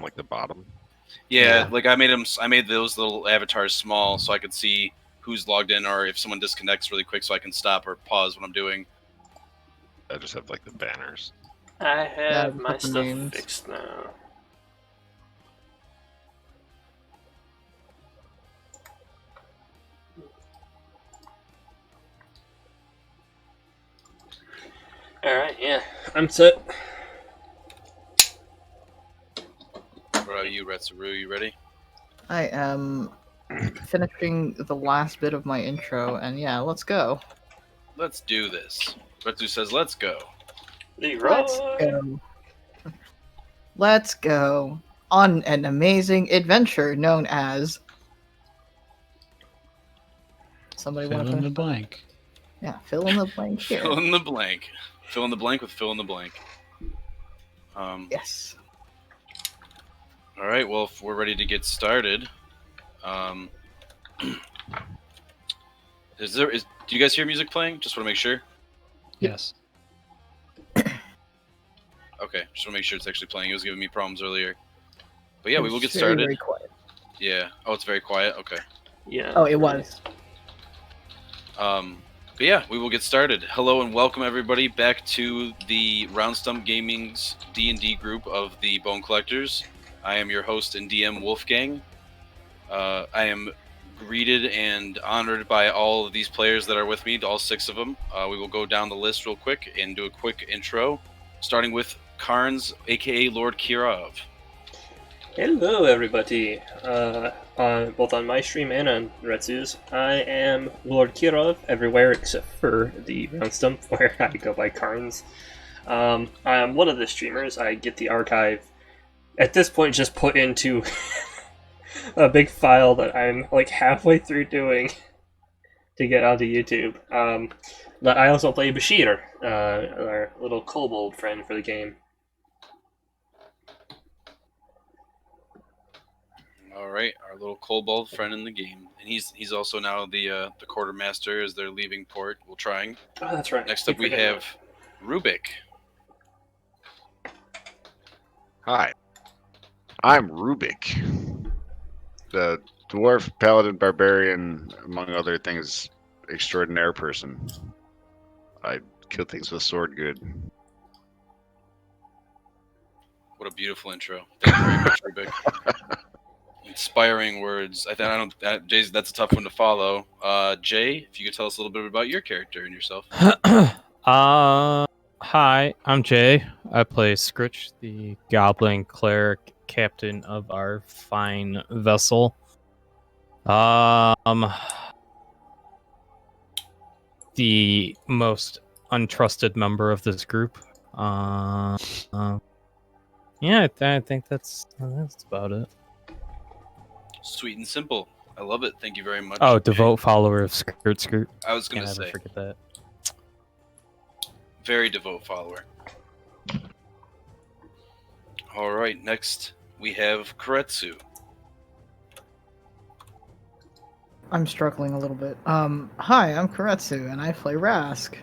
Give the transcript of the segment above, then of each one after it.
like the bottom. Yeah, like I made those little avatars small so I could see who's logged in, or if someone disconnects really quick, so I can stop or pause what I'm doing. I just have like the banners. I have my put the stuff names. fixed now. Alright, yeah. I'm set. What about you, Retsaru? You ready? I am finishing the last bit of my intro, and yeah, let's go. Let's do this. Retsu says, let's go. Let's go. Let's go on an amazing adventure known as. Somebody want to Fill in the blank. Yeah, fill in the blank here. Fill in the blank. Fill in the blank with fill in the blank. Yes. All right, well, if we're ready to get started, do you guys hear music playing? Just want to make sure. Yes. Okay, just want to make sure it's actually playing. It was giving me problems earlier. But yeah, we will get Very, started. very quiet. Yeah. Oh, it's very quiet. Okay. Yeah. Oh, it was. But yeah, we will get started. Hello and welcome everybody back to the Round Stump Gaming's D&D group of the Bone Collectors. I am your host and DM Wolfgang. I am greeted and honored by all of these players that are with me, all 6 of them. We will go down the list real quick and do a quick intro, starting with Carnes, aka Lord Kirov. Hello, everybody. Both on my stream and on Retsu's, I am Lord Kirov everywhere except for the Round Stump, where I go by Carnes. I'm one of the streamers. I get the archive at this point just put into a big file that I'm like halfway through doing to get onto YouTube. But I also play Bashir, our little kobold friend for the game. All right, our little kobold friend in the game, and he's also now the quartermaster as they're leaving port. We're trying. Oh, that's right. Next up, we have Rubik. Hi, I'm Rubik, the dwarf paladin barbarian, among other things, extraordinaire person. I kill things with sword good. What a beautiful intro. Thank you very much, Rubik. Inspiring words. Jay, that's a tough one to follow. Jay, if you could tell us a little bit about your character and yourself. Hi, I'm Jay. I play Skritch, the goblin cleric captain of our fine vessel. The most untrusted member of this group. Yeah, I think that's about it. Sweet and simple. I love it. Thank you very much. Oh, devout follower of Skirt. I was going to Can't say. ever forget that. Very devout follower. All right, next we have Kuuretsu. I'm struggling a little bit. Hi, I'm Kuuretsu, and I play Rask.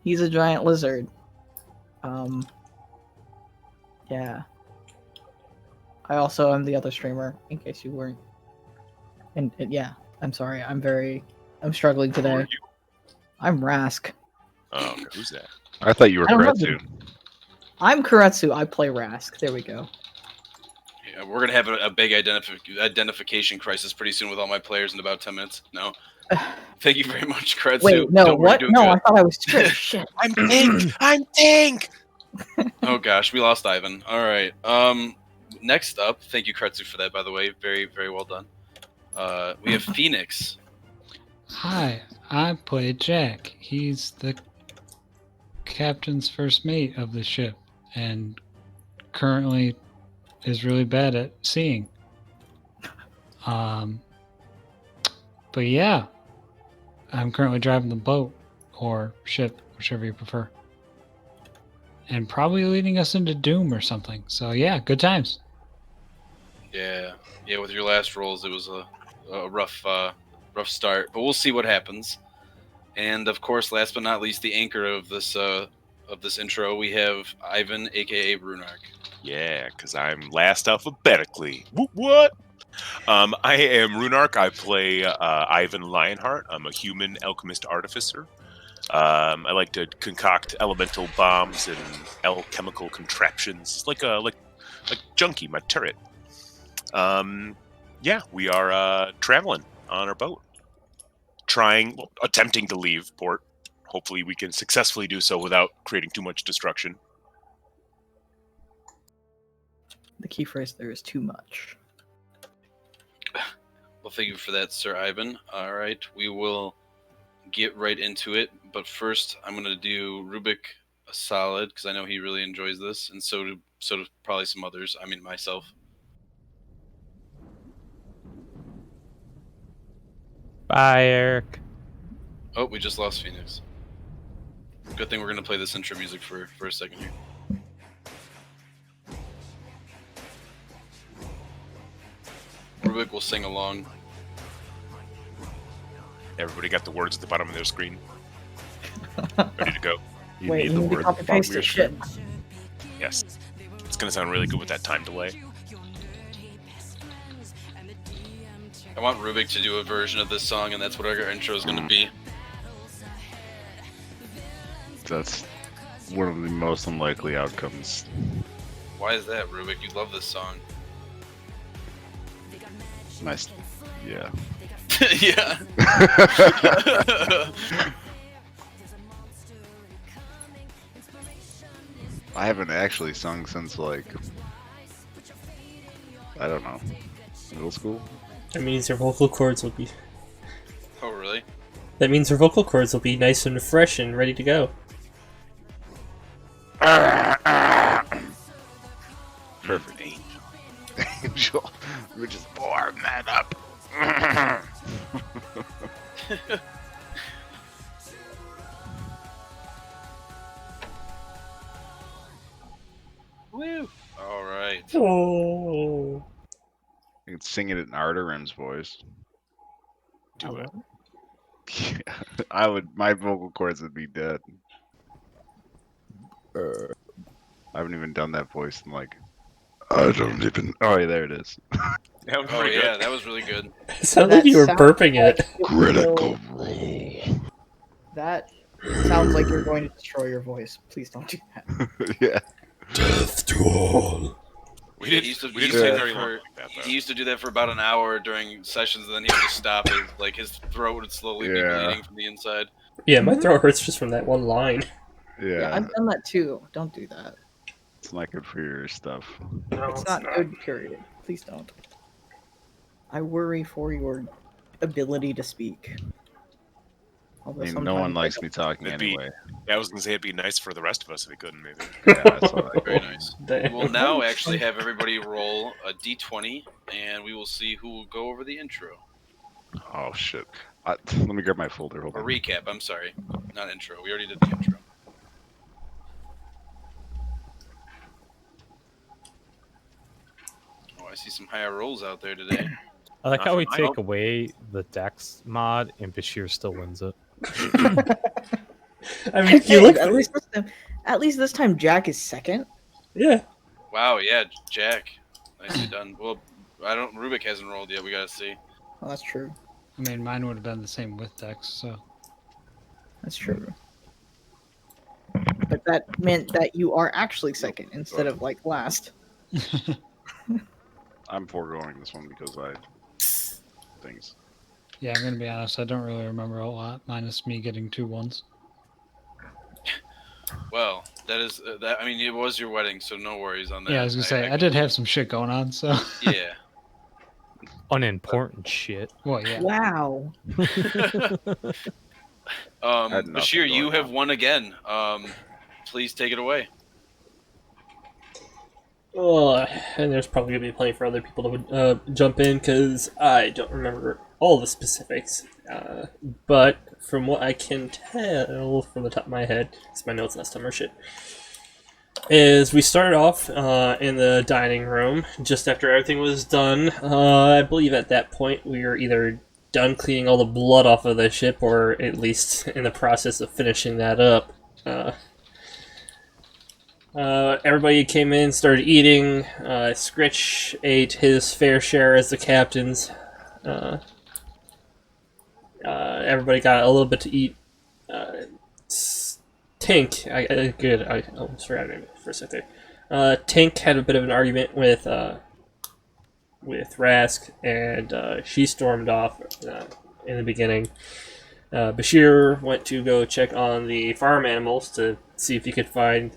He's a giant lizard. Yeah. I also am the other streamer, in case you weren't. And yeah, I'm sorry. I'm struggling today. I'm Rask. Oh, who's that? I thought you were Kuuretsu. I'm Kuuretsu. I play Rask. There we go. Yeah, we're gonna have a big identification crisis pretty soon with all my players in about 10 minutes. No. Thank you very much, Kuuretsu. Wait, no, what? No, good. I thought I was Trish. Shit. I'm Dink! I'm Dink! Oh gosh, we lost Ivan. All right. Next up, thank you, Kuuretsu, for that. By the way, very, very well done. We have Phoenix. Hi, I play Jack. He's the captain's first mate of the ship, and currently is really bad at seeing. But yeah, I'm currently driving the boat or ship, whichever you prefer, and probably leading us into Doom or something. So yeah, good times. Yeah. With your last rolls, it was a rough start, but we'll see what happens. And of course, last but not least, the anchor of this of this intro, we have Ivan, aka Runark. Yeah, because I'm last alphabetically. What? I am Runark. I play Ivan Lionheart. I'm a human alchemist artificer. I like to concoct elemental bombs and alchemical contraptions, like Junkie, my turret. Yeah, we are traveling on our boat, attempting to leave port. Hopefully, we can successfully do so without creating too much destruction. The key phrase there is too much. Well, thank you for that, Sir Ivan. All right, we will get right into it. But first, I'm going to do Rubik a solid because I know he really enjoys this, and so do probably some others. I mean, myself. Bye, Eric. Oh, we just lost Phoenix. Good thing we're going to play this intro music for a second here. Rubik will sing along. Everybody got the words at the bottom of their screen? Ready to go? Wait, you need to copy paste this shit. Yes. It's going to sound really good with that time delay. I want Rubik to do a version of this song, and that's what our intro is going to be. That's one of the most unlikely outcomes. Why is that, Rubik? You love this song. Nice. Yeah. Yeah. I haven't actually sung since, like, I don't know, middle school? That means your vocal cords will be... Oh, really? That means your vocal cords will be nice and fresh and ready to go. Perfect. Angel. We're just boring that up. Woo! All right. Oh. You can sing it in Arterim's voice. Do it. Yeah, I would. My vocal cords would be dead. I haven't even done that voice in like. I don't even. Oh, yeah, there it is. Oh yeah, that was really good. It sounded like you were burping it. Critical role. That sounds like you're going to destroy your voice. Please don't do that. Yeah. Death to all. We used to do that for about an hour during sessions, and then he would just stop. His throat would slowly be bleeding from the inside. Yeah, my throat hurts just from that one line. Yeah, I've done that too. Don't do that. It's not good for your stuff. No, It's not good, period. Please don't. I worry for your ability to speak. I mean, no one likes me talking anyway. I was going to say it'd be nice for the rest of us if we couldn't, maybe. Yeah, that's all right. Very nice. We'll now actually have everybody roll a d20, and we will see who will go over the intro. Oh, shit. Let me grab my folder. Hold A on. recap, I'm sorry. Not intro. We already did the intro. Oh, I see some higher rolls out there today. I like how we take away the Dex mod and Bashir still wins it. I mean, you look... At least this time Jack is second. Yeah. Wow, yeah, Jack. Nicely done. Well, Rubik hasn't rolled yet. We gotta see. Oh, that's true. I mean, mine would have been the same with Dex, so. That's true. But that meant that you are actually second instead of, like, last. I'm foregoing this one because things. Yeah, I'm gonna be honest. I don't really remember a lot, minus me getting 2 1s. Well, that is that. I mean, it was your wedding, so no worries on that. Yeah, I was gonna say I did have some shit going on, so. Yeah. Unimportant shit. Well, yeah. Wow. Bashir, you have won again. Please take it away. And there's probably going to be plenty for other people to jump in, because I don't remember all the specifics. But from what I can tell from the top of my head, because my notes last time are shit, is we started off in the dining room just after everything was done. I believe at that point we were either done cleaning all the blood off of the ship, or at least in the process of finishing that up. Everybody came in, started eating. Skritch ate his fair share as the captains. Everybody got a little bit to eat. Tink, I almost forgot her name for a second there. Tink had a bit of an argument with Rask, and she stormed off in the beginning. Bashir went to go check on the farm animals to see if he could find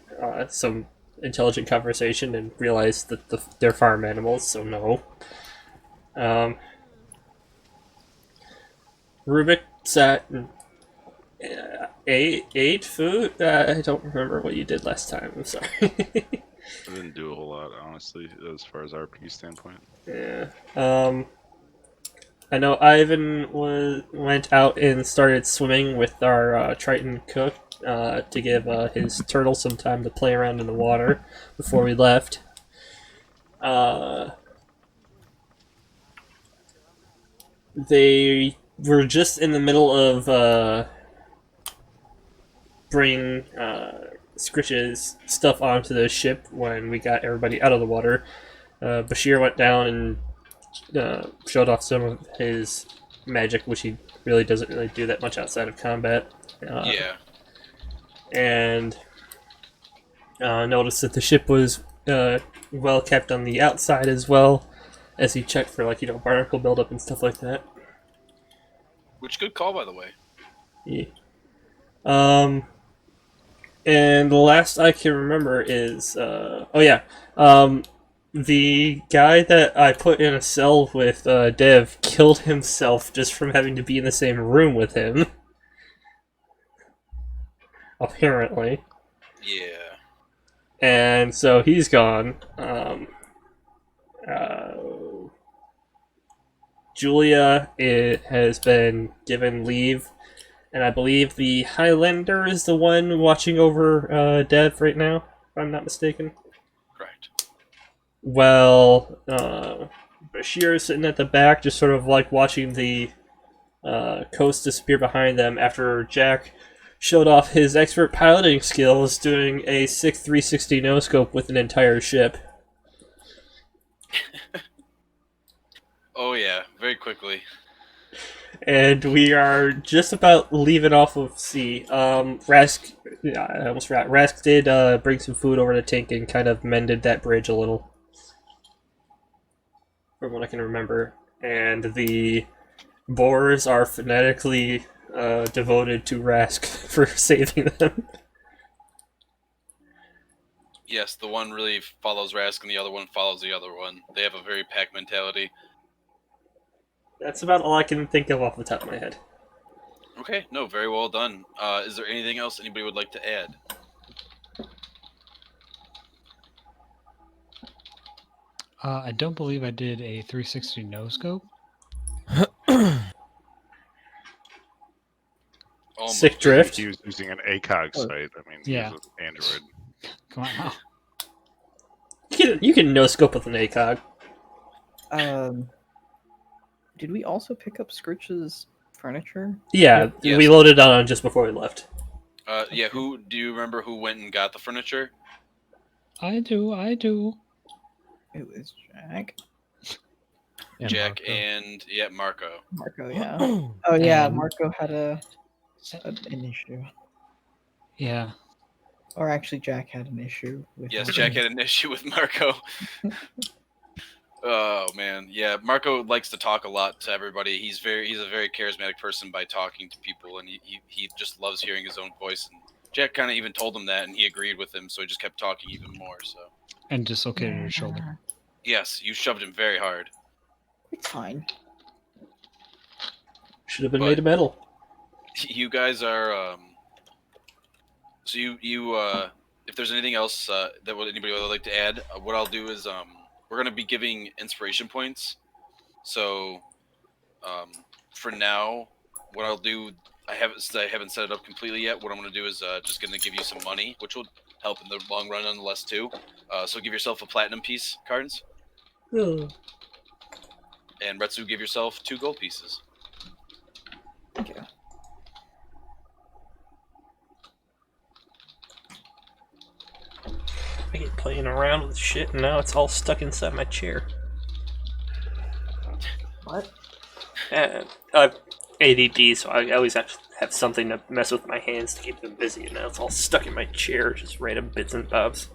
some intelligent conversation, and realized that they're farm animals, so no. Rubik sat and ate food. I don't remember what you did last time. I'm sorry. I didn't do a whole lot, honestly, as far as RP standpoint. Yeah. I know Ivan went out and started swimming with our Triton cook to give his turtle some time to play around in the water before we left. They were just in the middle of bringing Skritch's stuff onto the ship when we got everybody out of the water. Bashir went down and showed off some of his magic, which he really doesn't really do that much outside of combat. Yeah. And noticed that the ship was well kept on the outside as well, as he checked for barnacle buildup and stuff like that. Which good call, by the way. Yeah. And the last I can remember is the guy that I put in a cell with Dev killed himself just from having to be in the same room with him. Apparently. Yeah. And so he's gone. Julia has been given leave, and I believe the Highlander is the one watching over Dev right now, if I'm not mistaken. Correct. Well, Bashir is sitting at the back, just sort of like watching the coast disappear behind them after Jack showed off his expert piloting skills doing a 360 no-scope with an entire ship. Oh yeah, very quickly. And we are just about leaving off of sea. Rask, I almost forgot. Rask did bring some food over to Tink and kind of mended that bridge a little, from what I can remember. And the boars are phonetically devoted to Rask for saving them. Yes, the one really follows Rask and the other one follows the other one. They have a very pack mentality. That's about all I can think of off the top of my head. Okay, no, very well done. Is there anything else anybody would like to add? I don't believe I did a 360 no scope. Almost. Sick drift. He was using an ACOG site. I mean, Yeah. he was an Android. Come on now. You can no scope with an ACOG. Did we also pick up Skritch's furniture? Yeah, Yes. we loaded on just before we left. Yeah, who do you remember who went and got the furniture? I do. It was Jack. And Jack Marco. and Marco. Marco, yeah. Oh yeah, And- Marco had an issue. Yeah. Or actually, Jack had an issue with Yes, him. Jack had an issue with Marco. Oh man, yeah. Marco likes to talk a lot to everybody. He's a very charismatic person by talking to people, and he just loves hearing his own voice. And Jack kind of even told him that, and he agreed with him, so he just kept talking even more. So And dislocated your shoulder. yes, you shoved him very hard. It's fine. Should have been But- made of metal. You guys are so you if there's anything else that anybody would like to add, what I'll do is we're gonna be giving inspiration points. So for now, what I'll do, I haven't set it up completely yet. What I'm gonna do is just gonna give you some money, which will help in the long run nonetheless too. So give yourself a platinum piece, Cards, and Retsu, give yourself 2 gold pieces. Thank you. playing around with shit, and now it's all stuck inside my chair. What? ADD, so I always have to have something to mess with my hands to keep them busy, and now it's all stuck in my chair, just random bits and bobs.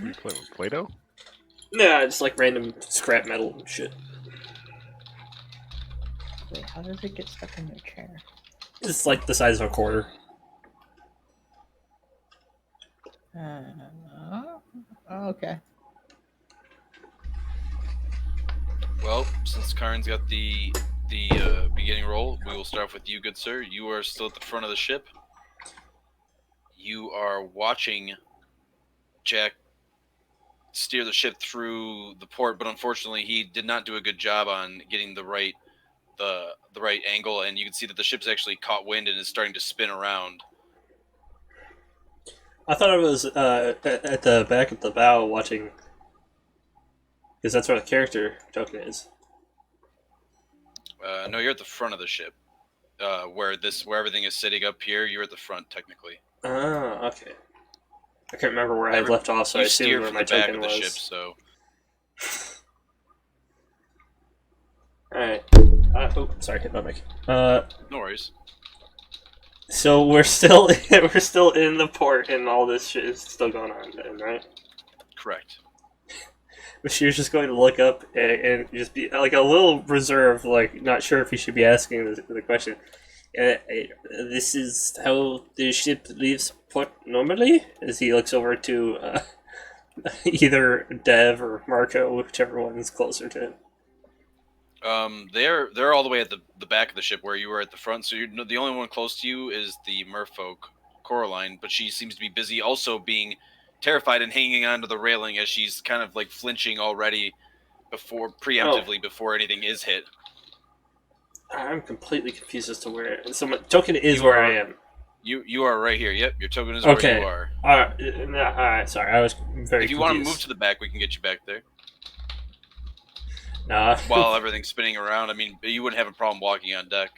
You play with Play-Doh? Nah, just like random scrap metal and shit. Wait, how does it get stuck in your chair? It's like the size of a quarter. Okay. Well, since Karn's got the beginning roll, we will start off with you, good sir. You are still at the front of the ship. You are watching Jack steer the ship through the port, but unfortunately, he did not do a good job on getting the right angle, and you can see that the ship's actually caught wind and is starting to spin around. I thought I was at the back of the bow watching, because that's where the character token is. No, you're at the front of the ship, where everything is sitting up here. You're at the front, technically. Oh, okay. I can't remember where I had Every- left off, so I you assumed steer where from my the back token of the was. ship, so Alright. Oh, sorry, hit my mic. no worries. So we're still in the port, and all this shit is still going on, then, right? Correct. But she was just going to look up and just be like a little reserved, like not sure if he should be asking the question. This is how the ship leaves port normally? As he looks over to either Dev or Marco, whichever one is closer to him. They're all the way at the back of the ship where you were at the front. So the only one close to you is the merfolk, Coraline, but she seems to be busy, also being terrified and hanging onto the railing as she's kind of like flinching already preemptively before anything is hit. I'm completely confused as to where. And so my token is where I am. You are right here. Yep, your token is Okay. where you are. Alright, sorry, I was very If you confused. want to move to the back, we can get you back there. Nah. While everything's spinning around, I mean, you wouldn't have a problem walking on deck.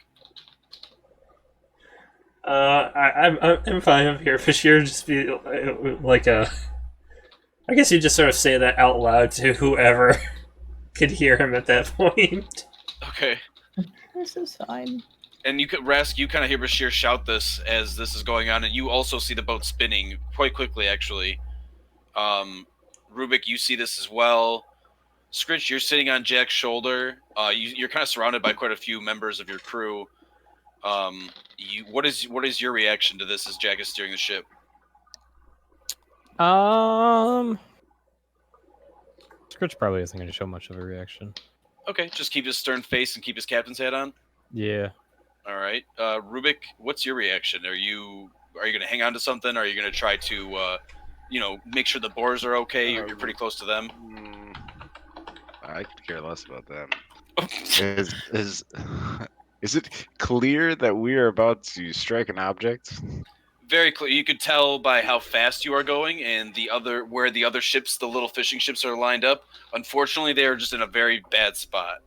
I'm fine up here. Bashir just be like a. I guess you just sort of say that out loud to whoever could hear him at that point. Okay. This is fine. And you kind of hear Bashir shout this as this is going on, and you also see the boat spinning quite quickly, actually. Rubik, you see this as well. Skritch, you're sitting on Jack's shoulder. You're kind of surrounded by quite a few members of your crew. What is your reaction to this as Jack is steering the ship? Skritch probably isn't going to show much of a reaction. Okay, just keep his stern face and keep his captain's hat on. Yeah. All right, Rubik, what's your reaction? Are you going to hang on to something? Are you going to try to, make sure the boars are okay? You're pretty close to them. I could care less about that. Is it clear that we are about to strike an object? Very clear. You could tell by how fast you are going and where the other ships, the little fishing ships, are lined up. Unfortunately, they are just in a very bad spot.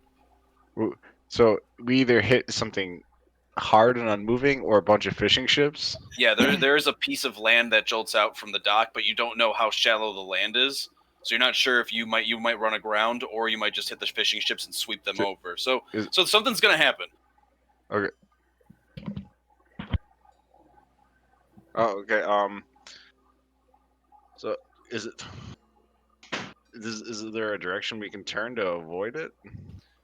So we either hit something hard and unmoving or a bunch of fishing ships? Yeah, there is a piece of land that jolts out from the dock, but you don't know how shallow the land is. So you're not sure if you might run aground or you might just hit the fishing ships and sweep them over. So something's going to happen. Okay. Oh, okay. So is there a direction we can turn to avoid it?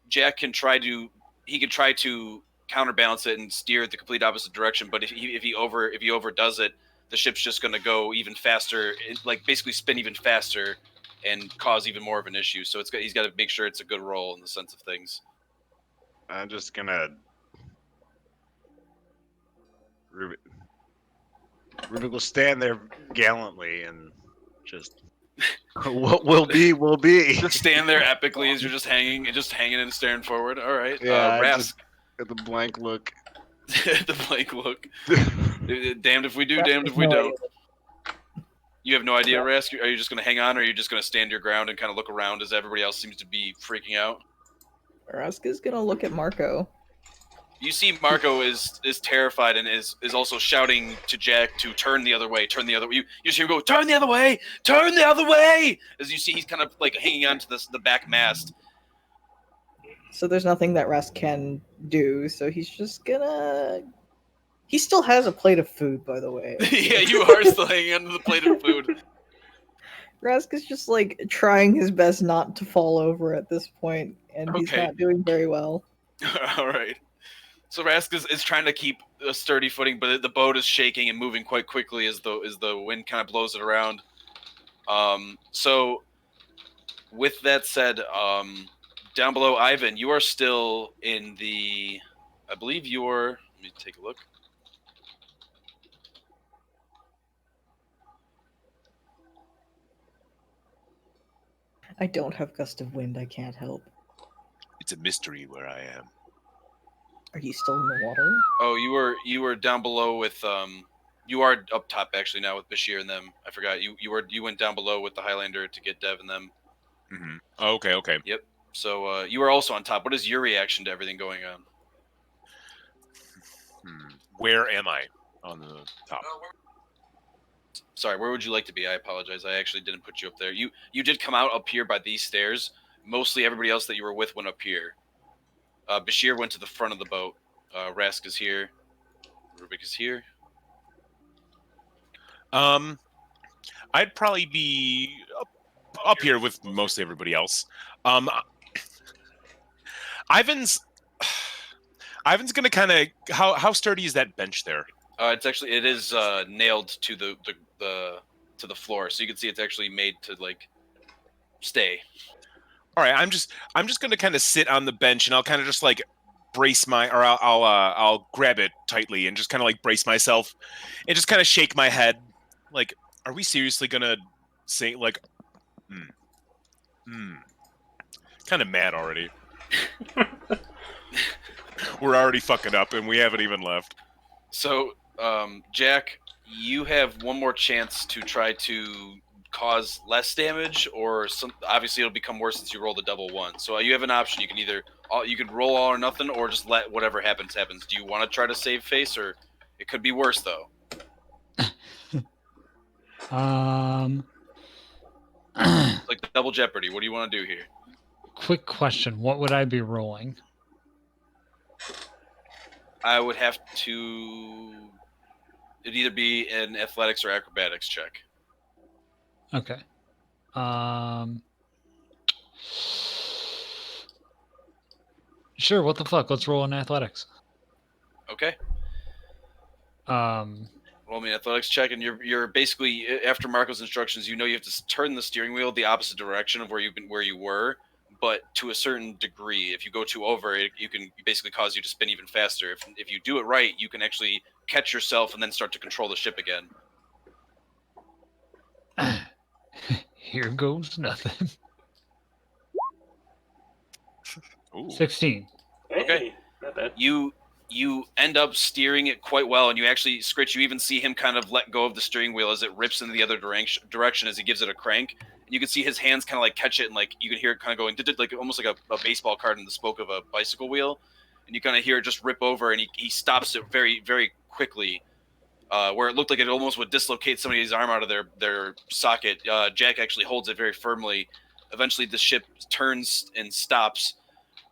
Jack can try to counterbalance it and steer it the complete opposite direction. But if he overdoes it, the ship's just going to go even faster, like basically spin even faster, and cause even more of an issue. So he's got to make sure it's a good roll in the sense of things. I'm just gonna. Rubik will stand there gallantly and just. What will be, will be. Just stand there epically as you're just hanging and staring forward. All right. Yeah, Rask. just at the blank look. The blank look. Damned if we do, damned if we don't. You have no idea, Rask? Are you just going to hang on, or are you just going to stand your ground and kind of look around as everybody else seems to be freaking out? Rask is gonna look at Marco. You see Marco is terrified and is also shouting to Jack to turn the other way, turn the other way. You just hear him go, turn the other way, turn the other way! As you see he's kind of like hanging on to the back mast. So there's nothing that Rask can do, so he's just gonna... He still has a plate of food, by the way. Yeah, you are still hanging onto the plate of food. Rask is just like trying his best not to fall over at this point, and he's Okay. not doing very well. All right. So Rask is trying to keep a sturdy footing, but the boat is shaking and moving quite quickly as the wind kind of blows it around. So with that said, down below, Ivan, you are still in the... I believe you're... Let me take a look. I don't have gust of wind, I can't help. It's a mystery where I am. Are you still in the water? Oh, you were down below with you are up top actually now with Bashir and them. I forgot you went down below with the Highlander to get Dev and them. Mm-hmm. Oh, okay. Yep. So you were also on top. What is your reaction to everything going on? Where am I on the top? Sorry, where would you like to be? I apologize. I actually didn't put you up there. You did come out up here by these stairs. Mostly everybody else that you were with went up here. Bashir went to the front of the boat. Rask is here. Rubik is here. I'd probably be up here with mostly everybody else. Ivan's gonna kind of how sturdy is that bench there? It is nailed to the floor, so you can see it's actually made to like stay. All right, I'm just gonna kind of sit on the bench and I'll kind of just like brace I'll grab it tightly and just kind of like brace myself and just kind of shake my head. Like, are we seriously gonna say like, kind of mad already. We're already fucking up and we haven't even left. So, Jack, you have one more chance to try to cause less damage, or obviously it'll become worse since you roll the double one. So you have an option. You can either roll all or nothing, or just let whatever happens. Do you want to try to save face, or it could be worse though? Like the double jeopardy. What do you want to do here? Quick question: what would I be rolling? I would have to. It'd either be an athletics or acrobatics check. Okay. Sure. What the fuck? Let's roll in athletics. Okay. Roll me an athletics check, and you're basically after Marco's instructions. You know you have to turn the steering wheel the opposite direction of where you were, but to a certain degree. If you go too over, it can basically cause you to spin even faster. If you do it right, you can actually catch yourself and then start to control the ship again. Here goes nothing. Ooh. 16. Hey, not bad. You end up steering it quite well, and you actually, Skritch, you even see him kind of let go of the steering wheel as it rips in the other direction as he gives it a crank. And you can see his hands kind of like catch it, and like you can hear it kind of going, like almost like a baseball card in the spoke of a bicycle wheel. And you kind of hear it just rip over, and he stops it very, very quickly, where it looked like it almost would dislocate somebody's arm out of their socket. Jack actually holds it very firmly. Eventually, the ship turns and stops.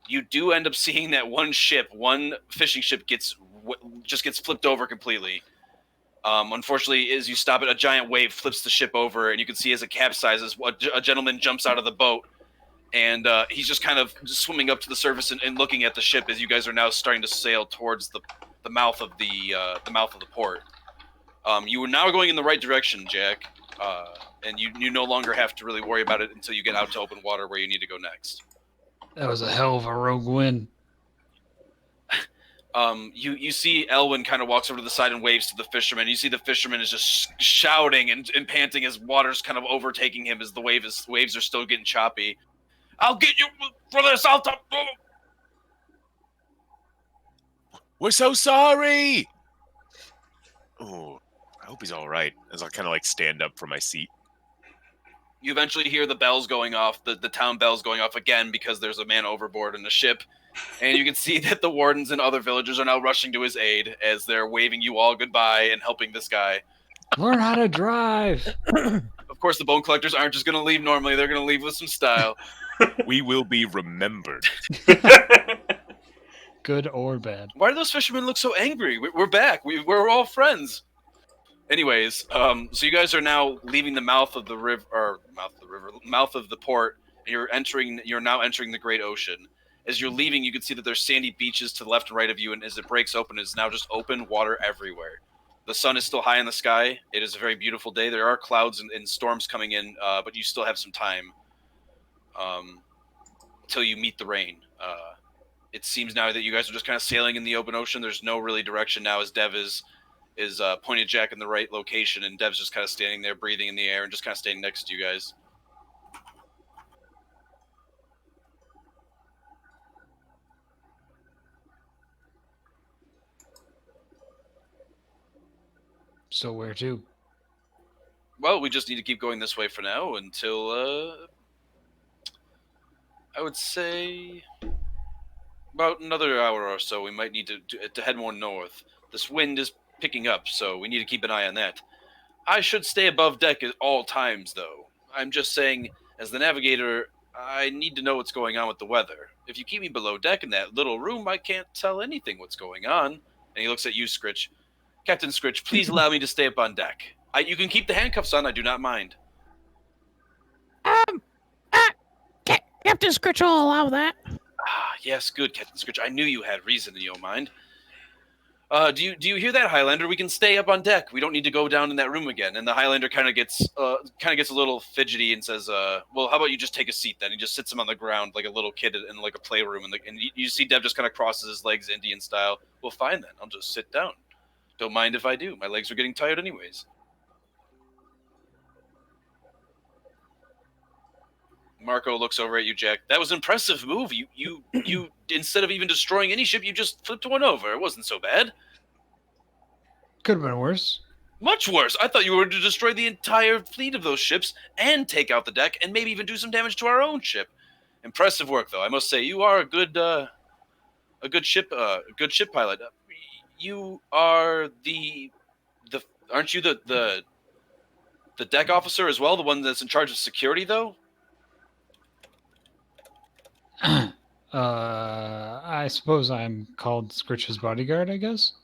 You do end up seeing that one fishing ship gets flipped over completely. Unfortunately, as you stop it, a giant wave flips the ship over, and you can see as it capsizes, a gentleman jumps out of the boat, and he's just kind of swimming up to the surface and looking at the ship as you guys are now starting to sail towards the mouth of the port. You are now going in the right direction, Jack, and you no longer have to really worry about it until you get out to open water where you need to go next. That was a hell of a rogue win. You see Elwyn kind of walks over to the side and waves to the fisherman. You see the fisherman is just shouting and panting as water's kind of overtaking him as the waves are still getting choppy. I'll get you for this. We're so sorry. Oh, I hope he's all right. As I kind of like stand up from my seat. You eventually hear the bells going off, the town bells going off again because there's a man overboard in the ship. And you can see that the wardens and other villagers are now rushing to his aid as they're waving you all goodbye and helping this guy. Learn how to drive. Of course, the bone collectors aren't just going to leave normally. They're going to leave with some style. We will be remembered. Good or bad. Why do those fishermen look so angry? We're back. We're all friends. Anyways, so you guys are now leaving the mouth of the port. And you're now entering the great ocean. As you're leaving, you can see that there's sandy beaches to the left and right of you, and as it breaks open, it's now just open water everywhere. The sun is still high in the sky. It is a very beautiful day. There are clouds and storms coming in, but you still have some time till you meet the rain. It seems now that you guys are just kind of sailing in the open ocean. There's no really direction now, as Dev is pointed Jack in the right location, and Dev's just kind of standing there, breathing in the air, and just kind of standing next to you guys. So where to? Well, we just need to keep going this way for now until, I would say, about another hour or so. We might need to head more north. This wind is picking up, so we need to keep an eye on that. I should stay above deck at all times, though. I'm just saying, as the navigator, I need to know what's going on with the weather. If you keep me below deck in that little room, I can't tell anything what's going on. And he looks at you, Skritch. Captain Skritch, please allow me to stay up on deck. You can keep the handcuffs on, I do not mind. Captain Skritch will allow that. Ah, yes, good, Captain Skritch. I knew you had reason in your mind. Do you hear that, Highlander? We can stay up on deck. We don't need to go down in that room again. And the Highlander kind of gets a little fidgety and says, "Well, how about you just take a seat then?" He just sits him on the ground like a little kid in like a playroom, and you see Dev just kind of crosses his legs Indian style. Well, fine then. I'll just sit down. Don't mind if I do. My legs are getting tired anyways. Marco looks over at you, Jack. That was an impressive move. You instead of even destroying any ship, you just flipped one over. It wasn't so bad. Could have been worse. Much worse. I thought you were to destroy the entire fleet of those ships and take out the deck and maybe even do some damage to our own ship. Impressive work, though. I must say, you are a good ship pilot. You are aren't you the deck officer as well, the one that's in charge of security, though? I suppose I'm called Skritch's bodyguard, I guess?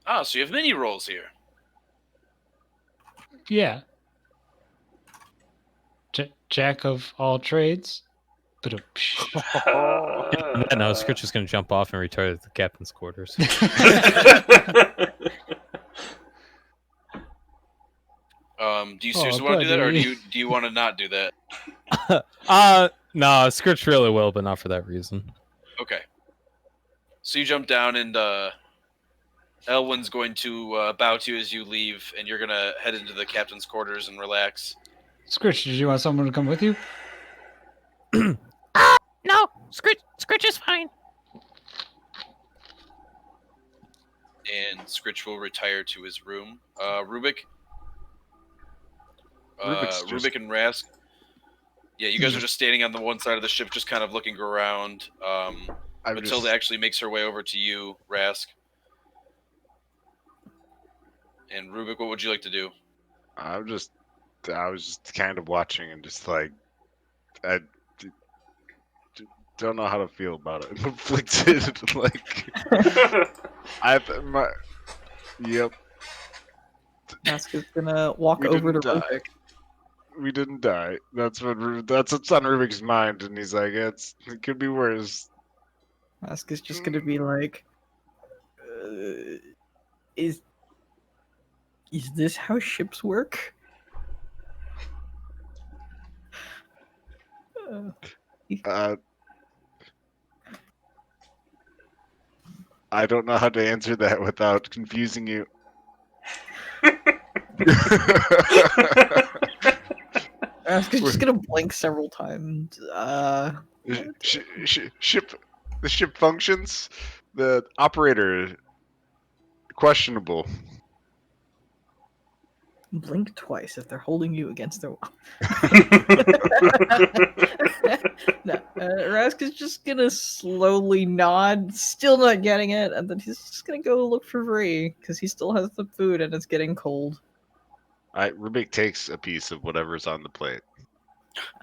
Ah, so you have many roles here. Yeah. Jack of all trades. But No, Skritch is going to jump off and retire to the captain's quarters. Do you seriously want to do that, or do you want to not do that? No, Skritch really will, but not for that reason. Okay. So you jump down, and Elwyn's going to bow to you as you leave, and you're going to head into the captain's quarters and relax. Skritch, did you want someone to come with you? No, Skritch is fine. And Skritch will retire to his room. Rubik and Rask. Yeah, you guys are just standing on the one side of the ship, just kind of looking around. Matilda actually makes her way over to you, Rask. And Rubik, what would you like to do? I was just kind of watching and just like, I don't know how to feel about it. I'm afflicted. Like, yep. Mask is gonna walk over to Rubik. We didn't die. That's what's on Rubik's mind, and he's like, it could be worse. Mask is just gonna be like, is this how ships work? I don't know how to answer that without confusing you. Mask is just gonna blink several times. The ship functions. The operator questionable. Blink twice if they're holding you against their will. No, Rask is just gonna slowly nod, still not getting it, and then he's just gonna go look for Vree because he still has the food and it's getting cold. Rubik takes a piece of whatever's on the plate.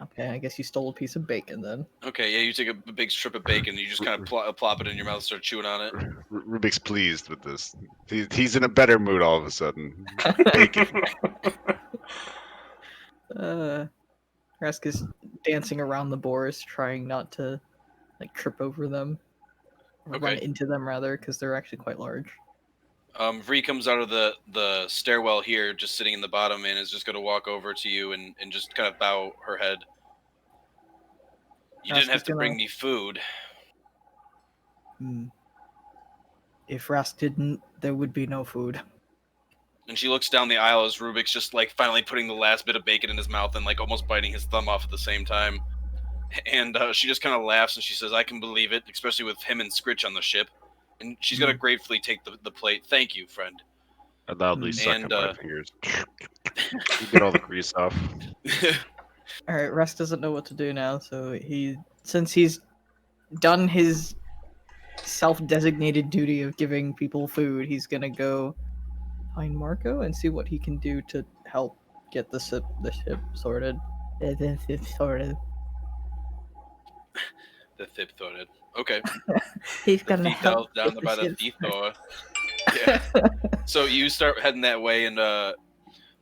Okay, I guess you stole a piece of bacon then. Okay, yeah, you take a big strip of bacon, and you just kind of plop it in your mouth, start chewing on it. Rubik's pleased with this. He's in a better mood all of a sudden. Bacon. Rask is dancing around the boars, trying not to like trip over them, or run Okay. into them rather, because they're actually quite large. Vree comes out of the stairwell here, just sitting in the bottom, and is just going to walk over to you and just kind of bow her head. You didn't have to bring me food. If Rask didn't, there would be no food. And she looks down the aisle as Rubik's just like finally putting the last bit of bacon in his mouth and like almost biting his thumb off at the same time. And she just kind of laughs and she says, "I can believe it, especially with him and Skritch on the ship." And she's going to gratefully take the plate. "Thank you, friend." I loudly suck And, on my fingers. You get all the grease off. Alright, Rask doesn't know what to do now, so since he's done his self-designated duty of giving people food, he's gonna go find Marco and see what he can do to help get the ship sorted. Sorted. The thip sorted. Okay. He's The gonna thief help down get by the ship thief door. Yeah. So you start heading that way, and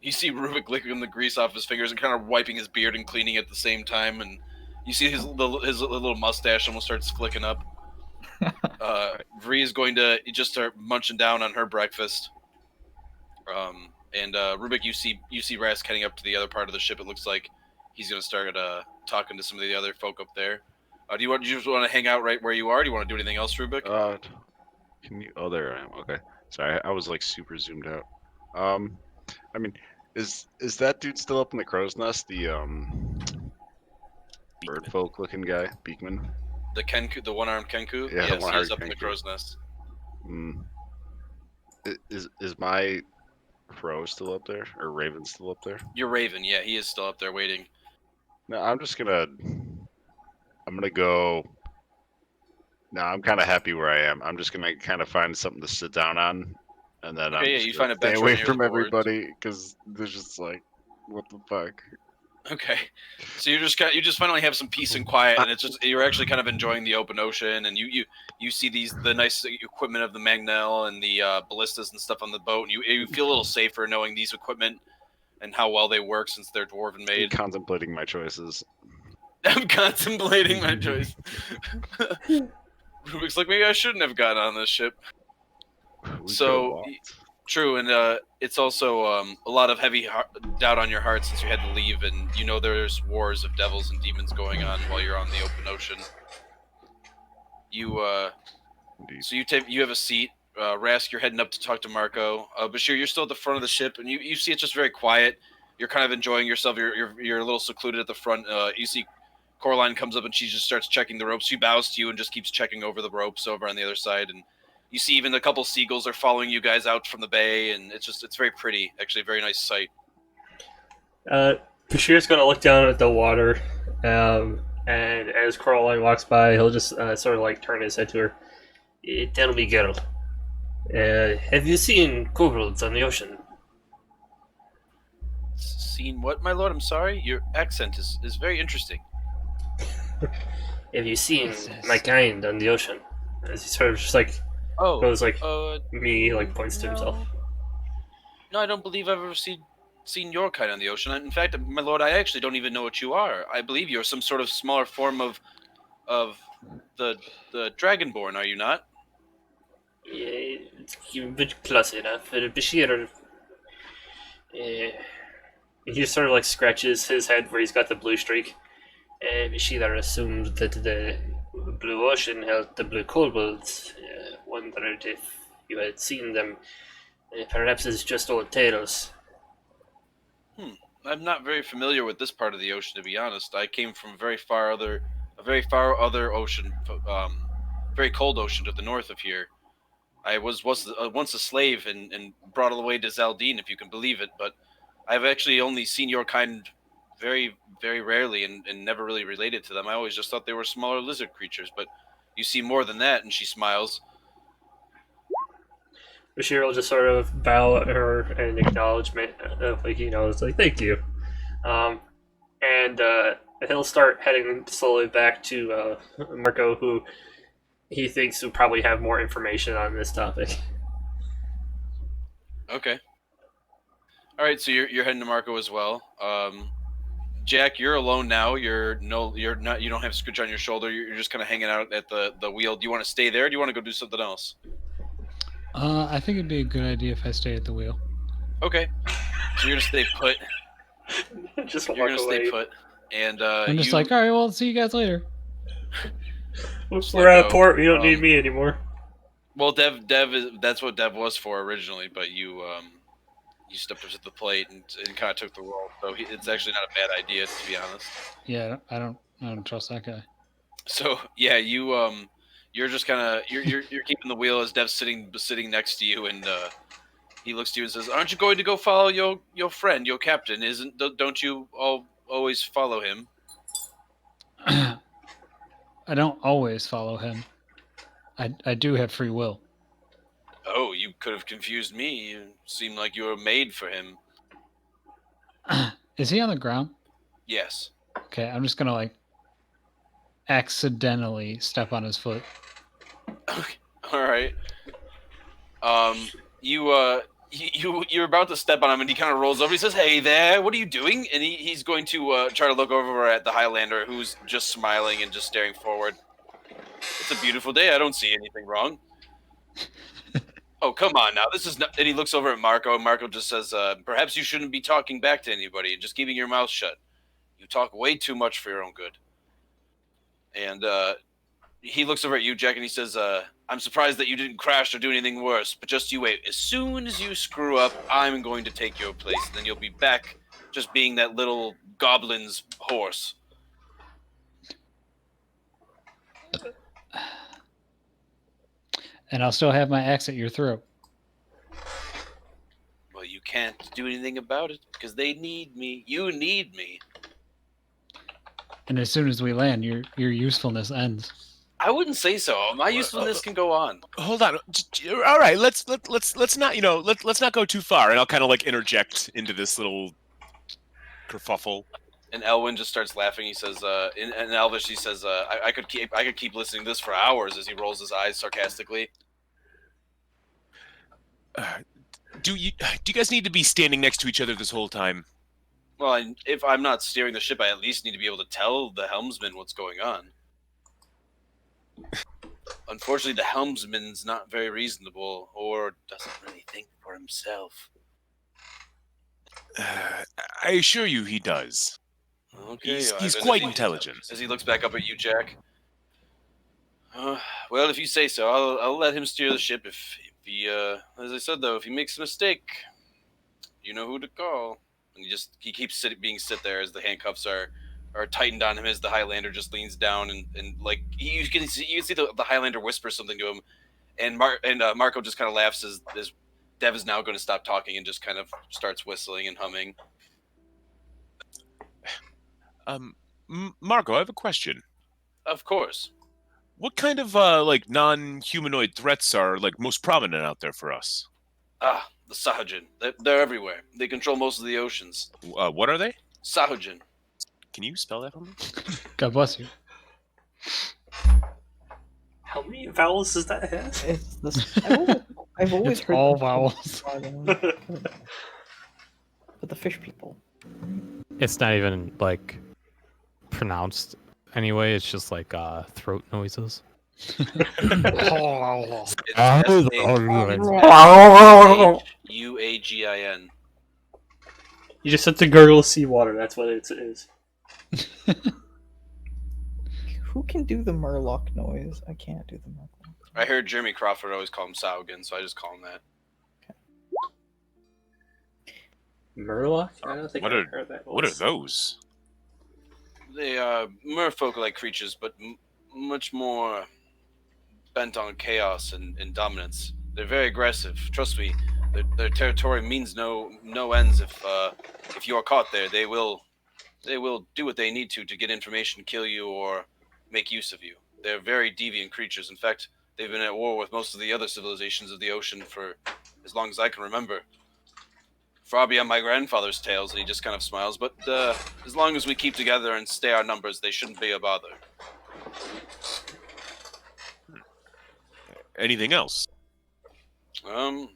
you see Rubik licking the grease off his fingers and kind of wiping his beard and cleaning at the same time, and you see his little mustache almost starts flicking up. Vree is going to just start munching down on her breakfast. And Rubik, you see Rask heading up to the other part of the ship. It looks like he's going to start talking to some of the other folk up there. Do you just want to hang out right where you are? Do you want to do anything else, Rubik? Can you? Oh, there I am. Okay. Sorry, I was like super zoomed out. I mean, is that dude still up in the crow's nest? The bird folk looking guy, Beekman. The Kenku, the one-armed Kenku? Yeah, yes, he one-armed is up in the Kenku. crow's nest. Is my crow still up there, or Raven still up there? Your Raven, yeah, he is still up there waiting. No, I'm gonna go. No, I'm kind of happy where I am. I'm just gonna kind of find something to sit down on, and then Okay, yeah, you find a stay bench away right near from the boards. everybody because they're just like, what the fuck? Okay, so you just finally have some peace and quiet, and it's just you're actually kind of enjoying the open ocean, and you see the nice equipment of the Magnell and the ballistas and stuff on the boat, and you feel a little safer knowing these equipment and how well they work since they're dwarven I'm made. contemplating my choices. I'm contemplating my choice. Rubik's like, maybe I shouldn't have gotten on this ship. We So, could've walked. True, and it's also a lot of heavy doubt on your heart since you had to leave, and you know there's wars of devils and demons going on while you're on the open ocean. Indeed. So you have a seat. Rask, you're heading up to talk to Marco. Bashir, you're still at the front of the ship, and you see it's just very quiet. You're kind of enjoying yourself. You're a little secluded at the front. You see Coraline comes up and she just starts checking the ropes. She bows to you and just keeps checking over the ropes over on the other side, and you see even a couple seagulls are following you guys out from the bay, and it's very pretty. Actually, a very nice sight. Bashir's going to look down at the water, and as Coraline walks by, he'll just sort of like turn his head to her. Tell me, girl, have you seen kobolds on the ocean? Seen what, my lord? I'm sorry. Your accent is very interesting. Have you seen my kind on the ocean? As he sort of just like goes like me, like points to himself. No, I don't believe I've ever seen your kind on the ocean. In fact, my lord, I actually don't even know what you are. I believe you're some sort of smaller form of the Dragonborn, are you not? Yeah, you're a bit close enough. Bashir, he just sort of like scratches his head where he's got the blue streak. Bashir assumed that the blue ocean held the blue kobolds. Wondered if you had seen them. Perhaps it's just old tales. I'm not very familiar with this part of the ocean, to be honest. I came from a very far other ocean, very cold ocean to the north of here. I was once a slave and brought all the way to Zaldine, if you can believe it. But I've actually only seen your kind very, very rarely and never really related to them. I always just thought they were smaller lizard creatures, but you see more than that, and she smiles. Bashir will just sort of bow at her in acknowledgement of, like, it's like, thank you. And he'll start heading slowly back to Marco, who he thinks will probably have more information on this topic. Okay. All right, so you're heading to Marco as well. Jack, you're alone now. You're not. You don't have Skritch on your shoulder. You're just kind of hanging out at the wheel. Do you want to stay there? Or do you want to go do something else? I think it'd be a good idea if I stay at the wheel. Okay. So you're gonna stay put. Just You're walk gonna away. stay put, and I'm just like, all right, well, see you guys later. We're at port. You don't need me anymore. Well, Dev is that's what Dev was for originally, but you stepped up to the plate and kind of took the role. So it's actually not a bad idea, to be honest. Yeah, I don't trust that guy. So yeah, you're just kind of you're keeping the wheel as Dev's sitting next to you, and he looks to you and says, "Aren't you going to go follow your friend, your captain? Don't you always follow him?" I don't always follow him. I do have free will. Oh, you could have confused me. You seemed like you were made for him. Is he on the ground? Yes. Okay, I'm just gonna like accidentally step on his foot. Okay. All right. You're about to step on him, and he kind of rolls over. He says, "Hey there, what are you doing?" And he's going to try to look over at the Highlander, who's just smiling and just staring forward. It's a beautiful day. I don't see anything wrong. Oh, come on now. This is not... And he looks over at Marco, and Marco just says, perhaps you shouldn't be talking back to anybody and just keeping your mouth shut. You talk way too much for your own good. And he looks over at you, Jack, and he says, I'm surprised that you didn't crash or do anything worse, but just you wait. As soon as you screw up, I'm going to take your place, and then you'll be back just being that little goblin's horse. And I'll still have my axe at your throat. Well, you can't do anything about it because they need me. You need me. And as soon as we land, your usefulness ends. I wouldn't say so. My usefulness can go on. Hold on. All right, let's not let's not go too far. And I'll kind of like interject into this little kerfuffle. And Elwyn just starts laughing. He says, in Elvish, he says, I could keep listening to this for hours as he rolls his eyes sarcastically. Do you guys need to be standing next to each other this whole time? Well, if I'm not steering the ship, I at least need to be able to tell the helmsman what's going on. Unfortunately, the helmsman's not very reasonable, or doesn't really think for himself. I assure you he does. Okay, he's quite intelligent. As he looks back up at you, Jack. Well, if you say so, I'll let him steer the ship. If he, as I said though, if he makes a mistake, you know who to call. And he keeps being sit there as the handcuffs are tightened on him as the Highlander just leans down and like you can see the Highlander whisper something to him, and Marco just kind of laughs as Dev is now going to stop talking and just kind of starts whistling and humming. Marco, I have a question. Of course. What kind of like non-humanoid threats are like most prominent out there for us? The Sahajin. They're everywhere. They control most of the oceans. What are they? Sahajin. Can you spell that for me? God bless you. How many vowels does that have? It's this. I've always It's heard all them vowels. But the fish people. It's not even like pronounced anyway. It's just like throat noises. UAGIN. You just have to gurgle seawater. That's what it is. Who can do the Murloc noise? I can't do the Murloc. I heard Jeremy Crawford always call him Saugen, so I just call him that. Murloc? I don't think What I've heard that. What are those? They are merfolk-like creatures, but much more bent on chaos and dominance. They're very aggressive. Trust me, Their territory means no ends. If you are caught there, they will do what they need to get information, kill you, or make use of you. They're very deviant creatures. In fact, they've been at war with most of the other civilizations of the ocean for as long as I can remember. Far beyond my grandfather's tales, and he just kind of smiles. But as long as we keep together and stay our numbers, they shouldn't be a bother. Anything else? Oh,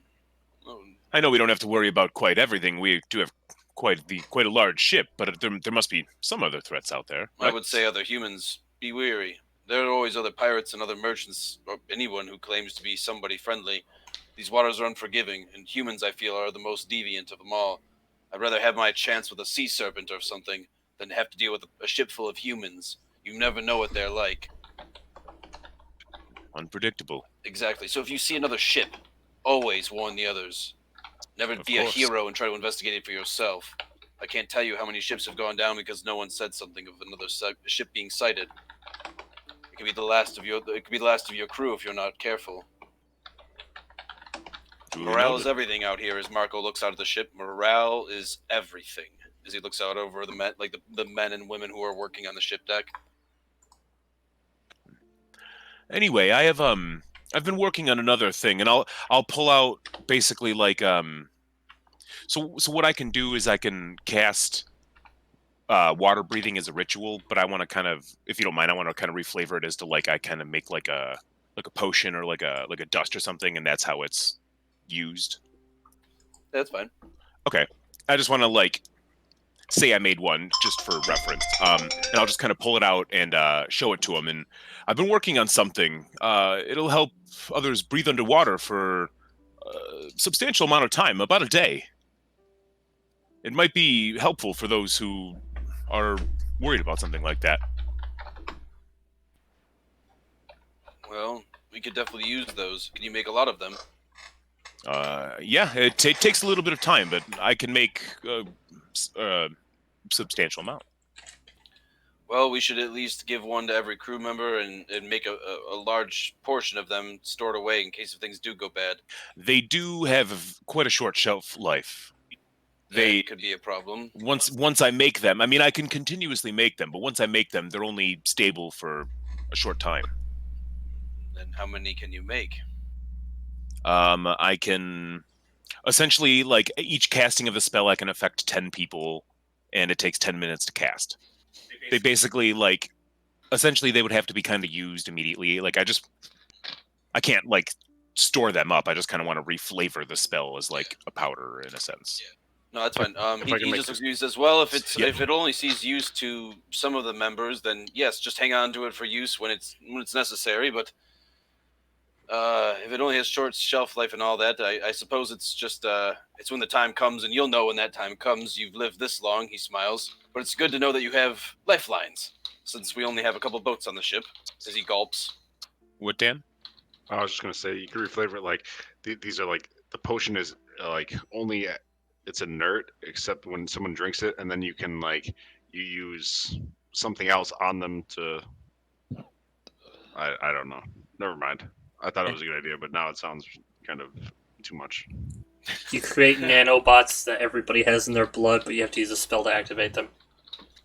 I know we don't have to worry about quite everything. We do have quite a large ship, but there must be some other threats out there. I would say other humans, be wary. There are always other pirates and other merchants, or anyone who claims to be somebody friendly. These waters are unforgiving, and humans, I feel, are the most deviant of them all. I'd rather have my chance with a sea serpent or something than have to deal with a ship full of humans. You never know what they're like. Unpredictable. Exactly. So if you see another ship, always warn the others. Never be a hero and try to investigate it for yourself. I can't tell you how many ships have gone down because no one said something of another ship being sighted. It could be the last of your crew if you're not careful. Morale is everything out here. As Marco looks out at the ship, morale is everything. As he looks out over the men, like the men and women who are working on the ship deck. Anyway, I've been working on another thing, and I'll pull out basically like So what I can do is I can cast water breathing as a ritual, but I want to kind of, if you don't mind, I want to kind of reflavor it as to like I kind of make like a potion or like a dust or something, and that's how it's used. That's fine. Okay, I just want to like say I made one just for reference, and I'll just kind of pull it out and show it to them. And I've been working on something. It'll help others breathe underwater for a substantial amount of time, about a day. It might be helpful for those who are worried about something like that. Well, we could definitely use those. Can you make a lot of them? Yeah, it takes a little bit of time, but I can make a substantial amount. Well, we should at least give one to every crew member and make a large portion of them stored away in case if things do go bad. They do have quite a short shelf life. That could be a problem. Once I make them, I mean, I can continuously make them, but once I make them, they're only stable for a short time. Then how many can you make? I can essentially, like, each casting of the spell, I can affect 10 people, and it takes 10 minutes to cast. They basically, like, essentially they would have to be kind of used immediately. Like, I can't, like, store them up. I just kind of want to reflavor the spell as, like, a powder in a sense. Yeah. No, that's fine. He just agrees as well. If it only sees use to some of the members, then yes, just hang on to it for use when it's necessary. But if it only has short shelf life and all that, I suppose it's just it's when the time comes, and you'll know when that time comes. You've lived this long. He smiles, but it's good to know that you have lifelines, since we only have a couple boats on the ship. As he gulps. What, Dan? I was just gonna say you could reflavor it like these are like the potion is like only. It's inert except when someone drinks it, and then you can you use something else on them to. I don't know. Never mind. I thought it was a good idea, but now it sounds kind of too much. You create nanobots that everybody has in their blood, but you have to use a spell to activate them.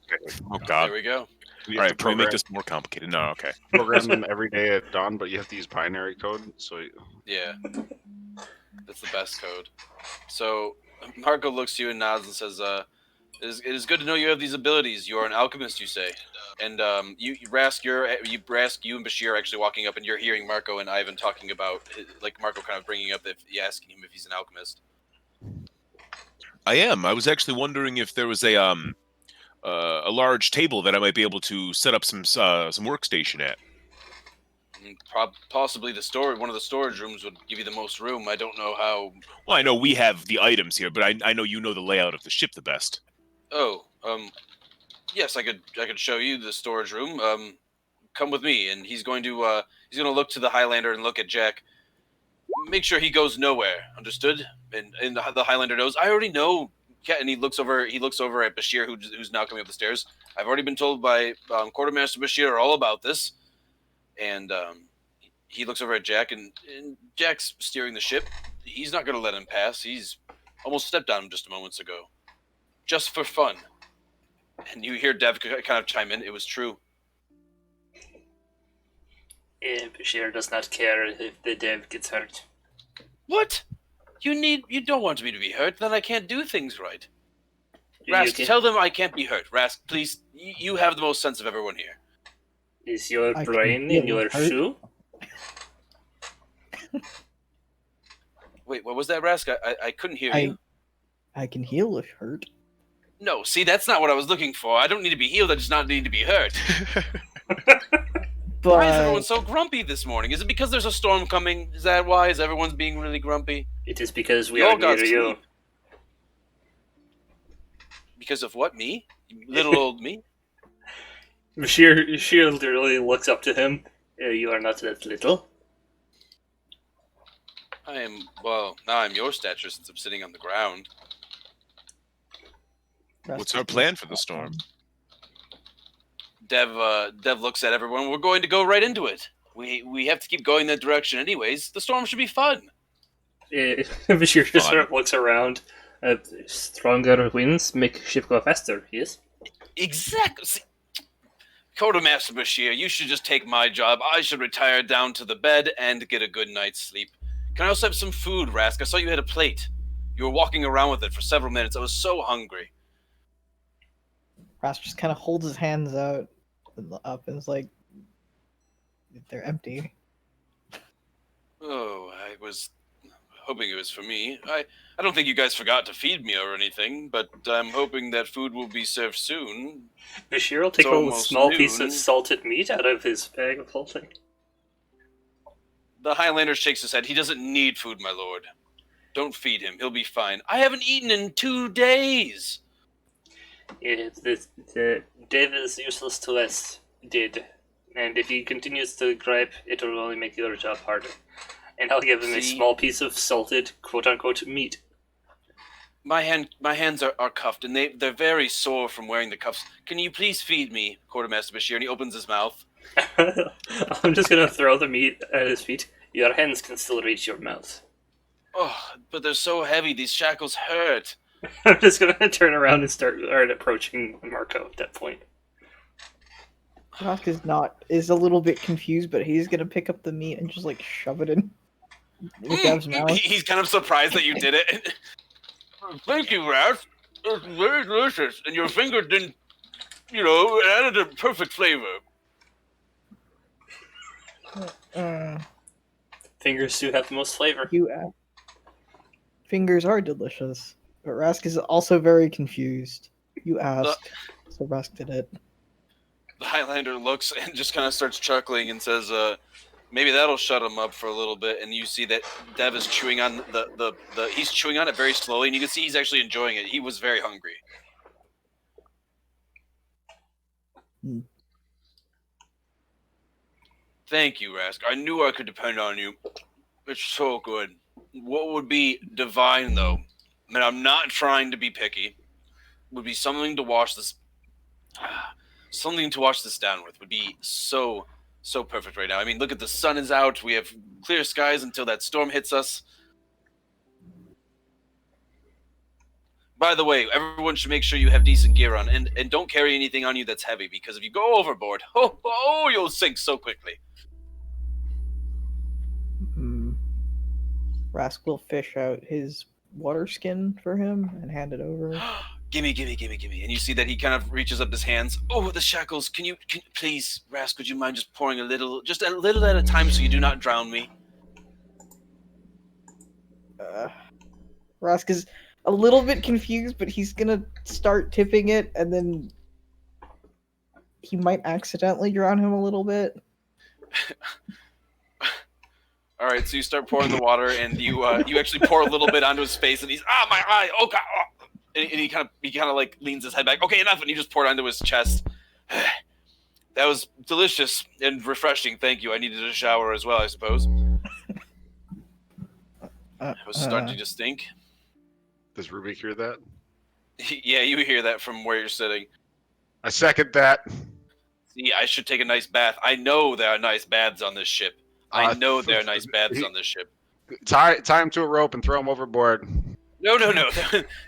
Okay. Oh God! There we go. All right, can we make this more complicated? No, okay. Program them every day at dawn, but you have to use binary code. So yeah, that's the best code. So Marco looks to you and nods and says, "It is good to know you have these abilities. You are an alchemist, you say." And Rask, you and Bashir are actually walking up, and you're hearing Marco and Ivan talking about, like Marco kind of bringing up asking him if he's an alchemist. I am. I was actually wondering if there was a large table that I might be able to set up some workstation at. Possibly one of the storage rooms would give you the most room. I don't know how. Well, I know we have the items here, but I know you know the layout of the ship the best. Oh, yes, I could show you the storage room. Come with me, and he's going to look to the Highlander and look at Jack. Make sure he goes nowhere. Understood? And the Highlander knows. I already know. And he looks over at Bashir, who's now coming up the stairs. I've already been told by Quartermaster Bashir all about this. And he looks over at Jack, and Jack's steering the ship. He's not going to let him pass. He's almost stepped on him just a moments ago. Just for fun. And you hear Dev kind of chime in. It was true. Bashir does not care if the dev gets hurt. What? You don't want me to be hurt, then I can't do things right. You Rask, can- tell them I can't be hurt. Rask, please, you have the most sense of everyone here. Is your I can brain feel in your hurt. shoe? Wait, what was that, Rask? I couldn't hear you. I can heal if hurt. No, see, that's not what I was looking for. I don't need to be healed, I just not need to be hurt. Why is everyone But so grumpy this morning? Is it because there's a storm coming? Is that why? Is everyone's being really grumpy? It is because we You are all got near you. sleep. Because of what, me? Little old me? Bashir literally looks up to him. You are not that little. Now I'm your stature since I'm sitting on the ground. What's our plan for the storm? Dev looks at everyone. We're going to go right into it. We have to keep going that direction anyways. The storm should be fun. Bashir just sort of looks around. Stronger winds make ship go faster, yes? Exactly. See, Quartermaster Bashir, you should just take my job. I should retire down to the bed and get a good night's sleep. Can I also have some food, Rask? I saw you had a plate. You were walking around with it for several minutes. I was so hungry. Rask just kind of holds his hands out up and is like, they're empty. Oh, I was hoping it was for me. I don't think you guys forgot to feed me or anything, but I'm hoping that food will be served soon. Bashir will take It's a almost small piece noon. of salted meat out of his bag of holding. The Highlander shakes his head. He doesn't need food, my lord. Don't feed him. He'll be fine. I haven't eaten in 2 days. The dev is useless to us, did. And if he continues to gripe, it will only make your job harder. And I'll give him a See? small piece of salted, quote-unquote, meat. My hands are cuffed, and they're very sore from wearing the cuffs. Can you please feed me, Quartermaster Bashir? And he opens his mouth. I'm just gonna throw the meat at his feet. Your hands can still reach your mouth. Oh, but they're so heavy. These shackles hurt. I'm just gonna turn around and start approaching Marco at that point. Rask is a little bit confused, but he's gonna pick up the meat and just like shove it in Dev's mouth. He's kind of surprised that you did it. Thank you, Rask. It's very delicious, and your finger didn't, it added a perfect flavor. Fingers do have the most flavor. Fingers are delicious, but Rask is also very confused. You asked, so Rask did it. The Highlander looks and just kind of starts chuckling and says, maybe that'll shut him up for a little bit. And you see that Dev is chewing on he's chewing on it very slowly, and you can see he's actually enjoying it. He was very hungry. Thank you, Rask. I knew I could depend on you. It's so good. What would be divine, though, and I'm not trying to be picky, would be something to wash this down with. Would be so perfect right now. I mean, look at the sun is out. We have clear skies until that storm hits us. By the way, everyone should make sure you have decent gear on, and don't carry anything on you that's heavy, because if you go overboard, you'll sink so quickly. Rask will fish out his water skin for him and hand it over. Gimme. And you see that he kind of reaches up his hands. Oh, the shackles. Can please, Rask, would you mind just pouring just a little at a time so you do not drown me? Rask is a little bit confused, but he's gonna start tipping it, and then he might accidentally drown him a little bit. All right, so you start pouring the water, and you actually pour a little bit onto his face, and he's my eye, oh god, oh. And he kind of like leans his head back. Okay, enough, and you just pour it onto his chest. That was delicious and refreshing. Thank you. I needed a shower as well, I suppose. I was starting to stink. Does Rubik hear that? Yeah, you hear that from where you're sitting. I second that. See, I should take a nice bath. I know there are nice baths on this ship. I know there are nice baths on this ship. Tie him to a rope and throw him overboard. No.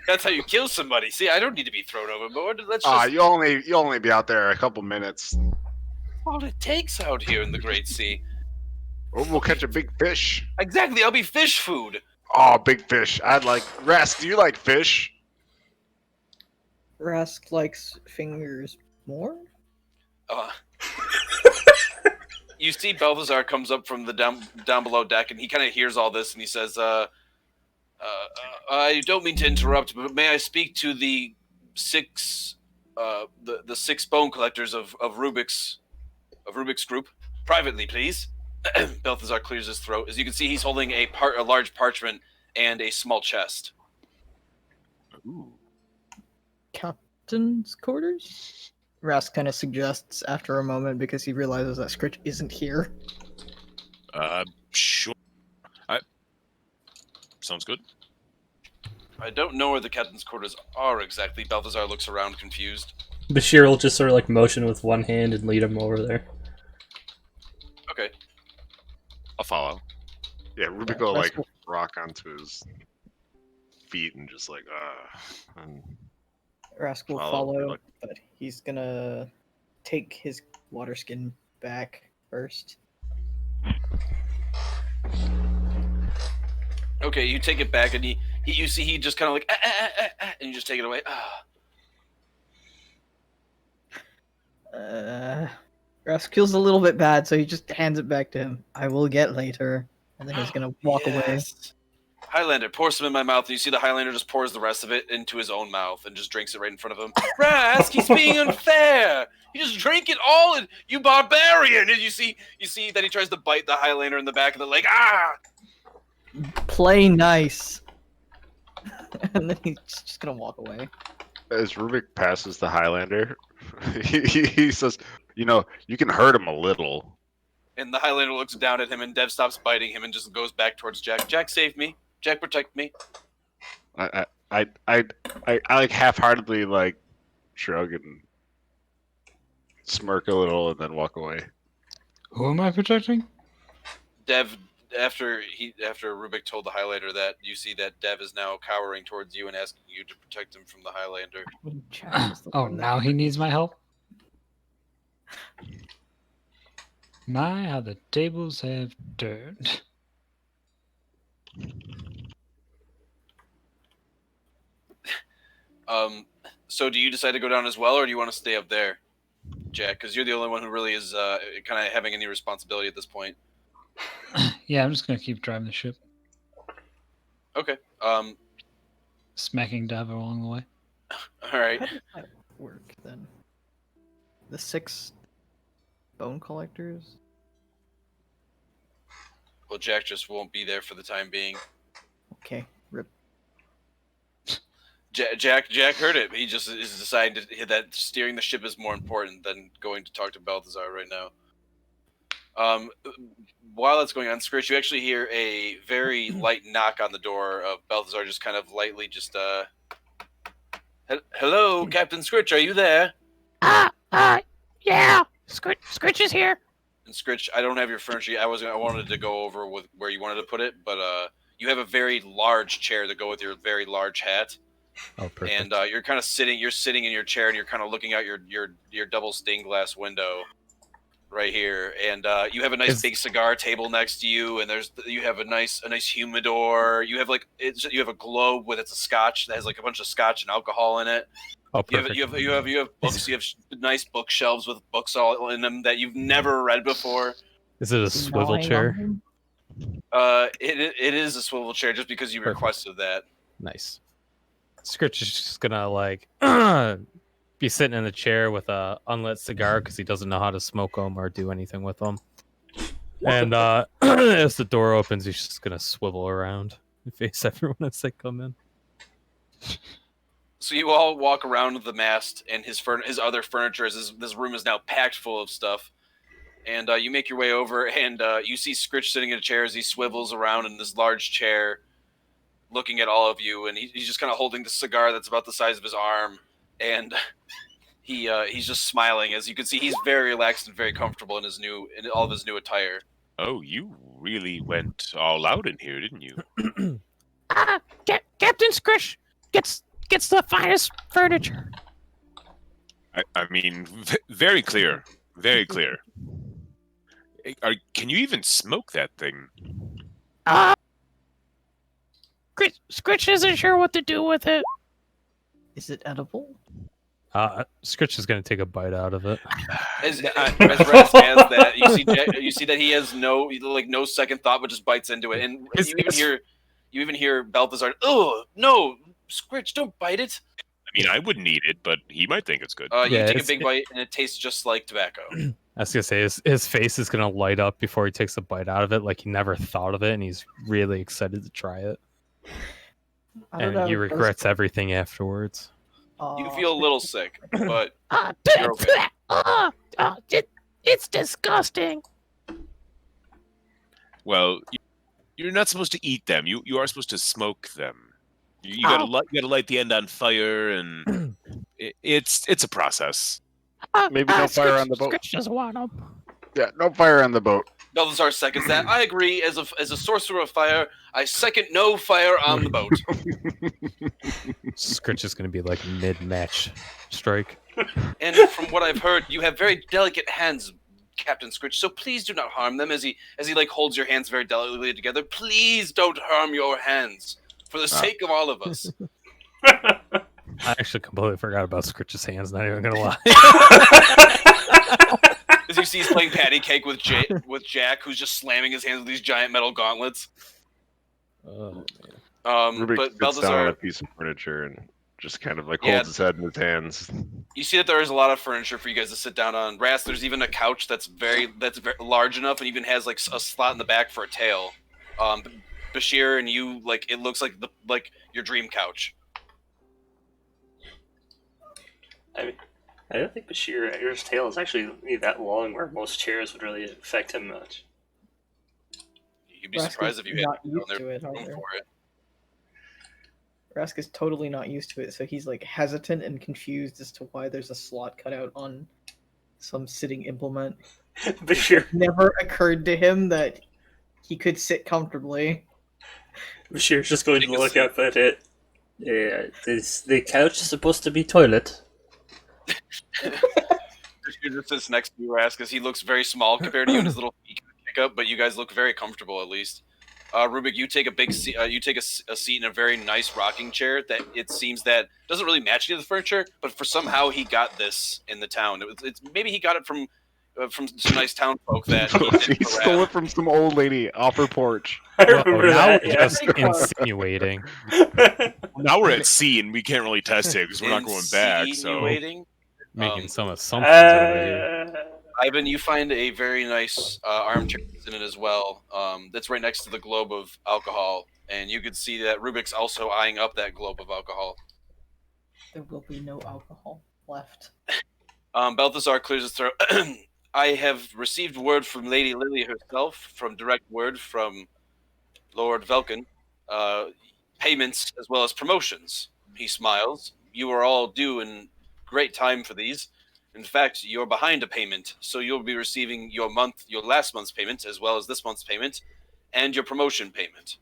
That's how you kill somebody. See, I don't need to be thrown overboard. Let's just. You only be out there a couple minutes. All it takes out here in the Great Sea. Or we'll catch a big fish. Exactly, I'll be fish food. Oh, big fish. I'd like. Rask, do you like fish? Rask likes fingers more? You see Balthazar comes up from the down below deck, and he kind of hears all this, and he says, I don't mean to interrupt, but may I speak to the six bone collectors of Rubik's group privately, please? Balthazar clears his throat. As you can see, he's holding a large parchment and a small chest. Ooh. Captain's quarters? Rask kind of suggests after a moment because he realizes that Skritch isn't here. Sure. Sounds good. I don't know where the captain's quarters are exactly. Balthazar looks around confused. Bashir will just sort of like motion with one hand and lead him over there. Okay. I'll follow. Yeah, Rubik will like rock onto his feet and just like and Rask will follow, but he's gonna take his water skin back first. Okay, you take it back, and you see he just kind of like and you just take it away. Rask feels a little bit bad, so he just hands it back to him. I will get later, and then he's gonna walk away. Highlander pours some in my mouth, and you see the Highlander just pours the rest of it into his own mouth and just drinks it right in front of him. Rask, he's being unfair. You just drink it all, and you barbarian! And you see that he tries to bite the Highlander in the back of the leg. Play nice. And then he's just gonna walk away. as Rubik passes the Highlander, he says, "You know, you can hurt him a little." And the Highlander looks down at him, and Dev stops biting him and just goes back towards Jack. Jack, save me. Jack, protect me. I like half-heartedly like shrug and smirk a little, and then walk away. Who am I protecting? Dev, after Rubik told the Highlander that, you see that Dev is now cowering towards you and asking you to protect him from the Highlander. Oh, now he needs my help? My, how the tables have turned. So do you decide to go down as well, or do you want to stay up there, Jack? Because you're the only one who really is kind of having any responsibility at this point. Yeah, I'm just gonna keep driving the ship. Okay. Smacking Dev along the way. All right. How does that work then? The 6 bone collectors? Well, Jack just won't be there for the time being. Okay, rip. Jack heard it. He just is deciding that steering the ship is more important than going to talk to Balthazar right now. While that's going on, Skritch, you actually hear a very light knock on the door of Balthazar, just kind of lightly, just hello, Captain Skritch, are you there? Yeah. Skritch is here. And Skritch, I don't have your furniture. I wanted to go over with where you wanted to put it, but you have a very large chair to go with your very large hat. Oh, perfect. And you're kind of sitting in your chair, and you're kind of looking out your double stained glass window right here, and you have a nice big cigar table next to you, and you have a nice humidor. You have you have a globe with a scotch that has like a bunch of scotch and alcohol in it. Oh, perfect. You have books. You have nice bookshelves with books all in them that you've never read before. Is it a swivel chair? It is a swivel chair just because you requested that. Nice. Skritch is just gonna be sitting in the chair with a unlit cigar because he doesn't know how to smoke them or do anything with them. And as the door opens, he's just gonna swivel around and face everyone as they come in. So you all walk around the mast and his other furniture. This room is now packed full of stuff. And you make your way over, and you see Skritch sitting in a chair as he swivels around in this large chair, looking at all of you. And he's just kind of holding the cigar that's about the size of his arm. And he's just smiling. As you can see, he's very relaxed and very comfortable in all of his new attire. Oh, you really went all out in here, didn't you? Captain Skritch gets the finest furniture. I mean, very clear. Very clear. Can you even smoke that thing? Skritch isn't sure what to do with it. Is it edible? Skritch is gonna take a bite out of it. As Raz has that, you see that he has no second thought, but just bites into it, and you even hear Balthazar. Oh no, Skritch, don't bite it. I mean, I wouldn't eat it, but he might think it's good. You take a big bite, and it tastes just like tobacco. I was gonna say his face is gonna light up before he takes a bite out of it, like he never thought of it, and he's really excited to try it. And he regrets everything afterwards. You feel a little sick, but you're okay. It's disgusting. Well, you're not supposed to eat them. You are supposed to smoke them. You gotta light the end on fire, and it's a process. Maybe no fire on the boat. Skritch doesn't want them. Yeah, no fire on the boat. Balthazar seconds that. I agree. As a sorcerer of fire, I second no fire on the boat. Skritch is gonna be like mid-match strike. And from what I've heard, you have very delicate hands, Captain Skritch. So please do not harm them. As he like holds your hands very delicately together. Please don't harm your hands, for the sake of all of us. I actually completely forgot about Skritch's hands. Not even gonna lie. As you see, he's playing patty cake with Jack, who's just slamming his hands with these giant metal gauntlets. Oh man. Rubik But sits Balthazar, down on a piece of furniture and just kind of like holds his head in his hands. you see that there is a lot of furniture for you guys to sit down on. Ras, there's even a couch that's very large enough, and even has like a slot in the back for a tail. Bashir and you, like, it looks like your dream couch. I don't think Bashir's tail is actually that long where most chairs would really affect him much. You'd be surprised if you not had used to it, room either. for it. Rask is totally not used to it, so he's like hesitant and confused as to why there's a slot cut out on some sitting implement. Bashir It never occurred to him that he could sit comfortably. Bashir's just going to look up at it. Yeah, the couch is supposed to be toilet. Bashir just sits next to you, Ras, because he looks very small compared to you, and his little feet can kick up, but you guys look very comfortable at least. Rubik, you take a big seat. You take a seat in a very nice rocking chair that it seems that doesn't really match any of the furniture, but for somehow he got this in the town. It's maybe he got it from some nice town folk that He stole it from some old lady off her porch. I remember now that. we're Yeah. just insinuating. Now we're at sea and we can't really test it because we're not going back. So Insinuating. Making some assumptions over here. Ivan, you find a very nice armchair in it as well. That's right next to the globe of alcohol, and you could see that Rubik's also eyeing up that globe of alcohol. There will be no alcohol left. Balthazar clears his throat. I have received word from Lady Lily herself, from direct word from Lord Velkin, payments as well as promotions. He smiles. You are all due in great time for these. In fact, you're behind a payment, so you'll be receiving your last month's payment, as well as this month's payment, and your promotion payment.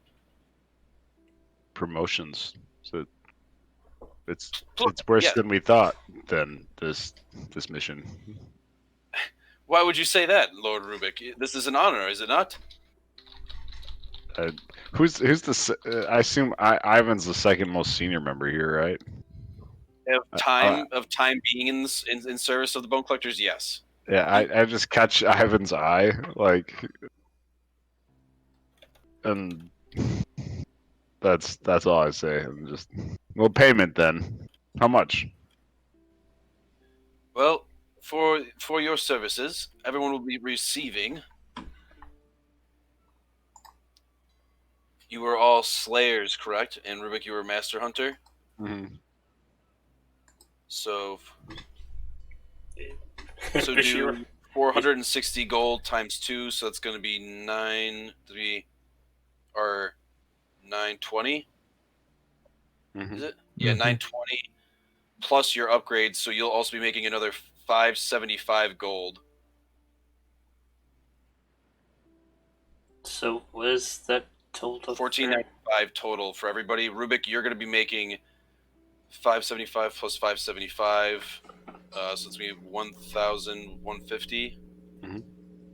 Promotions. So it's worse than we thought. Then this mission. Why would you say that, Lord Rubik? This is an honor, is it not? Who's the? I assume Ivan's the second most senior member here, right? Of time being in service of the Bone Collectors, yes. Yeah, I just catch Ivan's eye, like, and that's all I say. I'm just, well, payment then. How much? Well, for your services, everyone will be receiving. You were all slayers, correct? And Rubik, you were master hunter. Mm-hmm. So do 460 gold times 2, so that's going to be 920. Mm-hmm. Is it? Yeah, 920 plus your upgrades, so you'll also be making another 575 gold. So what is that total? 1495 total for everybody. Rubik, you're going to be making 575 plus 575. So it's going to be 1,150. Mhm.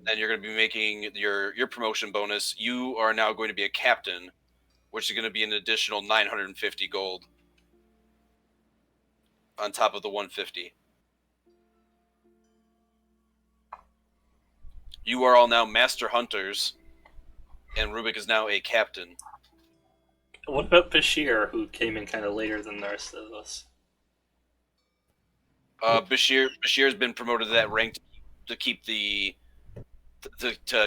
And you're going to be making your promotion bonus. You are now going to be a captain, which is going to be an additional 950 gold on top of the 150. You are all now master hunters, and Rubik is now a captain. What about Bashir, who came in kind of later than the rest of us? Bashir's been promoted to that rank to keep to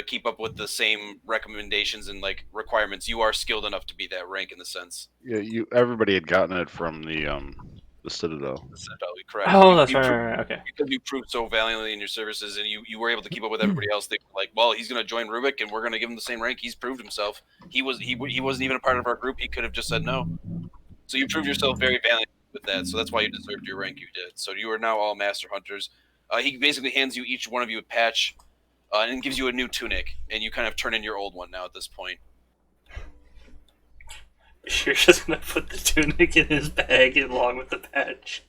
keep up with the same recommendations and like requirements. You are skilled enough to be that rank in the sense. Yeah, everybody had gotten it from the Citadel. That's totally correct. Oh, that's right. Okay. Because you proved so valiantly in your services, and you were able to keep up with everybody else. They were like, well, he's going to join Rubik, and we're going to give him the same rank. He's proved himself. He wasn't even a part of our group. He could have just said no. So you proved yourself very valiant with that. So that's why you deserved your rank you did. So you are now all master hunters. He basically hands you each one of you a patch, and gives you a new tunic, and you kind of turn in your old one now at this point. You're just gonna put the tunic in his bag along with the patch.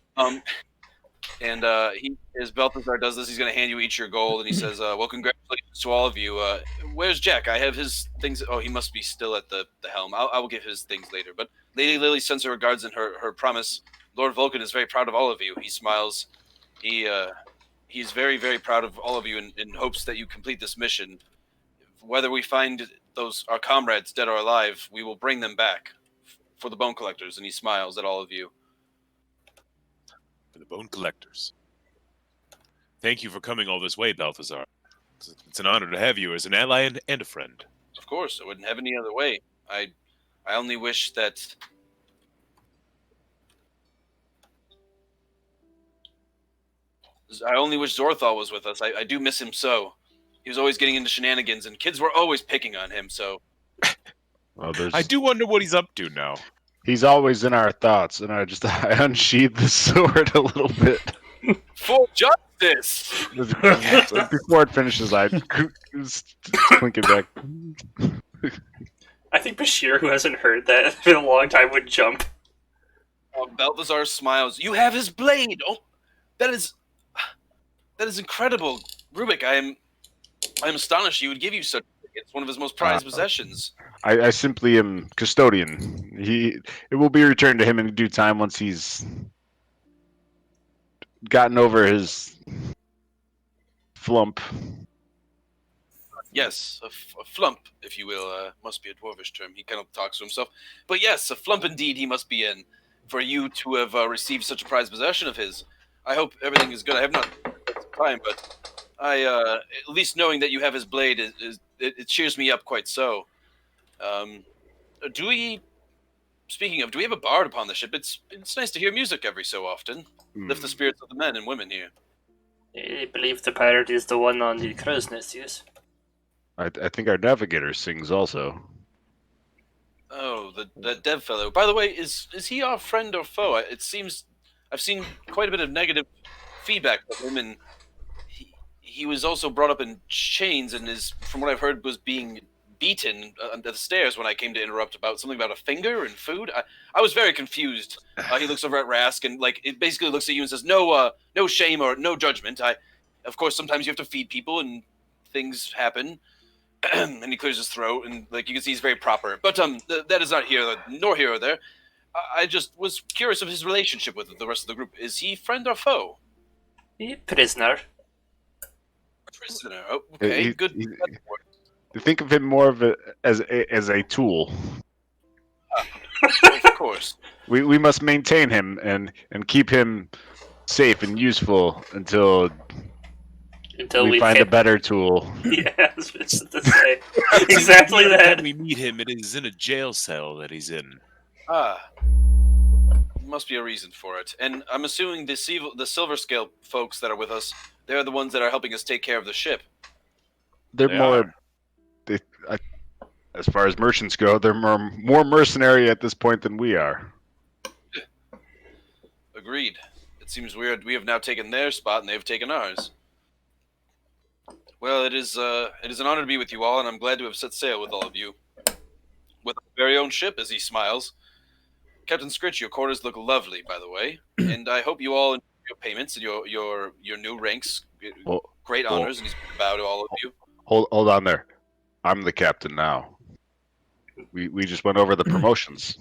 And as Balthazar does this, he's going to hand you each your gold, and he says, well, congratulations to all of you. Where's Jack? I have his things. Oh, he must be still at the helm. I will give his things later. But Lady Lily sends her regards and her promise. Lord Vulcan is very proud of all of you. He smiles. He's very, very proud of all of you and hopes that you complete this mission. Whether we find our comrades dead or alive, we will bring them back for the Bone Collectors. And he smiles at all of you. For the Bone Collectors. Thank you for coming all this way, Balthazar. It's an honor to have you as an ally and a friend. Of course, I wouldn't have any other way. I only wish that... I only wish Zorthal was with us. I do miss him so. He was always getting into shenanigans, and kids were always picking on him, so... Well, I do wonder what he's up to now. He's always in our thoughts, and I unsheathed the sword a little bit. For justice! Before it finishes, I just clink it back. I think Bashir, who hasn't heard that in a long time, would jump. Balthazar smiles. You have his blade! Oh, that is incredible. Rubik, I am astonished he would give you such... It's one of his most prized possessions. I simply am custodian. It will be returned to him in due time once he's gotten over his flump. Yes, a flump, if you will. Must be a dwarvish term. He kind of talks to himself. But yes, a flump indeed he must be in for you to have received such a prized possession of his. I hope everything is good. I have not time, but at least knowing that you have his blade it cheers me up quite so. Speaking of, do we have a bard upon the ship? It's nice to hear music every so often. Lift the spirits of the men and women here. I believe the pirate is the one on the crow's nest, yes? I think our navigator sings also. Oh, the dev fellow. By the way, is he our friend or foe? It seems I've seen quite a bit of negative feedback from him, and he was also brought up in chains and from what I've heard, was being beaten under the stairs when I came to interrupt about something about a finger and food. I was very confused. He looks over at Rask and it basically looks at you and says, no shame or no judgment. Of course, sometimes you have to feed people and things happen. And he clears his throat and you can see he's very proper. But that is not here nor here or there. I just was curious of his relationship with the rest of the group. Is he friend or foe? Prisoner. Prisoner. Oh, okay, good. Think of him more as a tool. Of course. We must maintain him and keep him safe and useful until we find a better tool. Yeah, I was just to say exactly that. When we meet him, it is in a jail cell that he's in. Must be a reason for it. And I'm assuming the Silver Scale folks that are with us, they're the ones that are helping us take care of the ship. They're more... as far as merchants go, they're more mercenary at this point than we are. Agreed. It seems weird. We have now taken their spot and they've taken ours. Well, it is an honor to be with you all, and I'm glad to have set sail with all of you. With our very own ship, as he smiles. Captain Skritch, your quarters look lovely, by the way, and I hope you all enjoy your payments and your new ranks. Great honors, and he's going to bow to all of you. Hold on there. I'm the captain now. We just went over the promotions.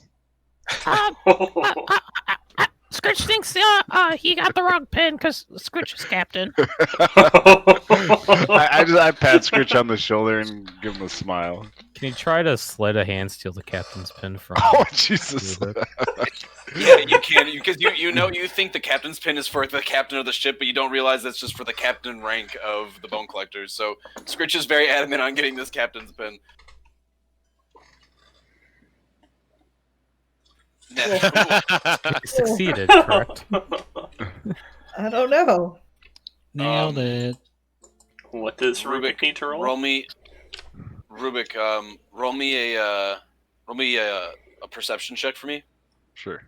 Skritch thinks he got the wrong pin because Skritch is captain. I pat Skritch on the shoulder and give him a smile. Can you try to sleight of hand steal the captain's pin from? Oh Jesus! Yeah, you can because you think the captain's pin is for the captain of the ship, but you don't realize that's just for the captain rank of the Bone Collectors. So Skritch is very adamant on getting this captain's pin. You succeeded, correct? I don't know. Nailed it. What does Rubik need to roll? Roll me a perception check for me. Sure.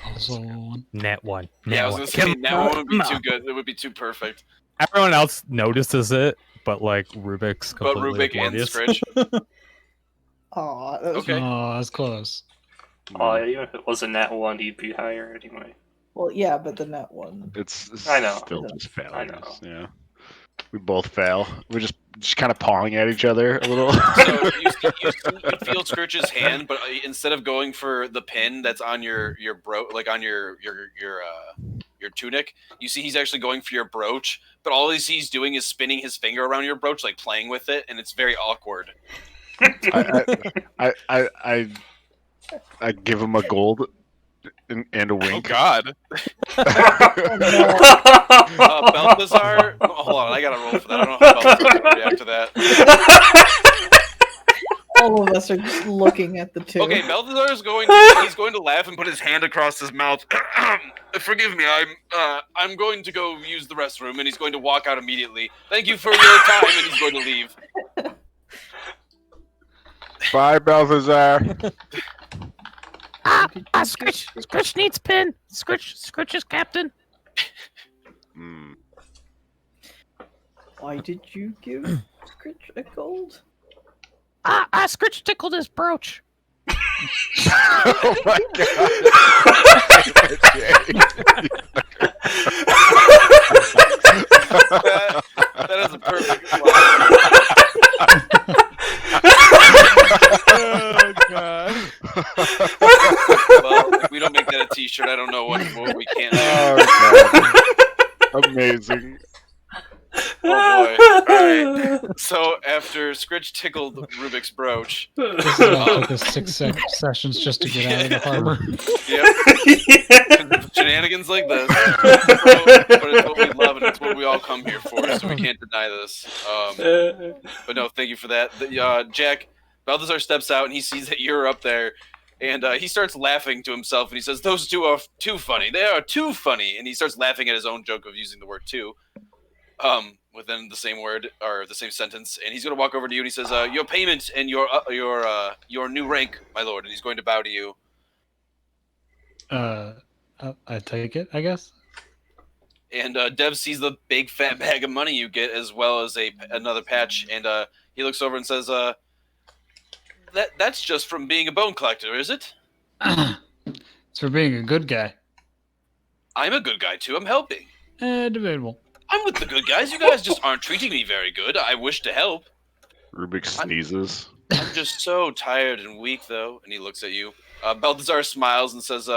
Also one. Nat 1. Yeah, I was gonna say that one would be too good. It would be too perfect. Everyone else notices it, but like Rubik's But completely Rubik and oblivious. Skritch. Aw, that was Okay. Oh, that's close. Oh, yeah, even if it was a nat 1, he'd be higher anyway. Well, yeah, but the net one. It's I know. still just failures. I know. Yeah. We both fail. We're just kind of pawing at each other a little. So you feel Skritch's hand, but instead of going for the pin that's on your on your tunic, you see he's actually going for your brooch. But all he's doing is spinning his finger around your brooch, like playing with it, and it's very awkward. I give him a gold and a wink. Oh God! Balthazar, hold on, I gotta roll for that. I don't know how Balthazar will react to that. All of us are just looking at the two. Okay, Balthazar is going to laugh and put his hand across his mouth. Forgive me, I'm going to go use the restroom, and he's going to walk out immediately. Thank you for your time, and he's going to leave. Bye, Balthazar. Skritch needs pin. Skritch is captain. Why did you give Skritch a gold? Skritch tickled his brooch. Oh my God. That is a perfect line. Oh God! Well, if we don't make that a T-shirt, I don't know what we can't do. Oh, God. Amazing. Oh boy! All right. So after Skritch tickled Rubik's brooch, This is what took us 6 sessions just to get out of the harbor. yep. Shenanigans like this, but it's what we love and it's what we all come here for, so we can't deny this. But no, thank you for that. Jack, Balthazar steps out and he sees that you're up there, and he starts laughing to himself and he says, "Those two are too funny. They are too funny." And he starts laughing at his own joke of using the word "too." Within the same word or the same sentence, and he's going to walk over to you and he says, "Your payment and your new rank, my lord," and he's going to bow to you. I take it, I guess. And Dev sees the big fat bag of money you get, as well as another patch, and he looks over and says, "That's just from being a bone collector, is it?" It's for being a good guy. I'm a good guy too. I'm helping. Debatable. I'm with the good guys. You guys just aren't treating me very good. I wish to help. Rubik sneezes. I'm just so tired and weak, though. And he looks at you. Balthazar smiles and says,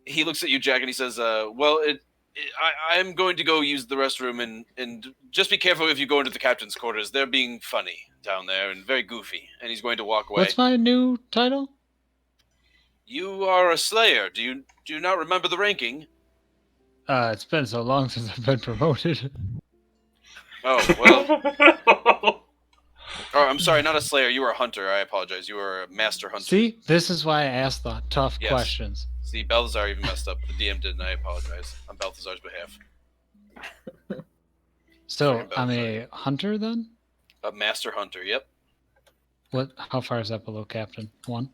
he looks at you, Jack, and he says, "Well, I'm going to go use the restroom, and just be careful if you go into the captain's quarters. They're being funny down there and very goofy." And he's going to walk away. What's my new title? You are a slayer. Do you not remember the ranking? It's been so long since I've been promoted. Oh, well. Oh, I'm sorry, not a slayer. You were a hunter. I apologize. You were a master hunter. See, this is why I asked the tough questions. See, Balthazar even messed up. The DM did, and I apologize on Balthazar's behalf. So, I'm a hunter then? A master hunter, yep. How far is that below captain? 1?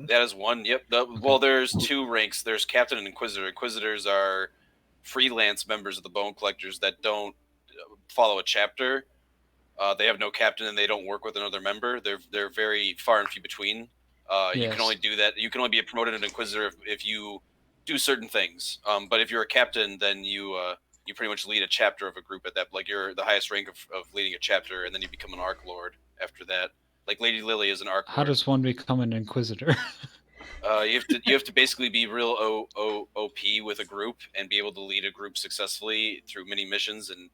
That is 1, yep. Well, there's 2 ranks. There's captain and inquisitor. Inquisitors are freelance members of the Bone Collectors that don't follow a chapter. They have no captain and they don't work with another member. They're very far and few between. You can only do that. You can only be promoted an inquisitor if you do certain things. But if you're a captain, then you pretty much lead a chapter of a group at that. Like you're the highest rank of leading a chapter, and then you become an Arc Lord after that. Like Lady Lily is an Arc Lord. How does one become an Inquisitor? You have to basically be real OP with a group and be able to lead a group successfully through mini missions and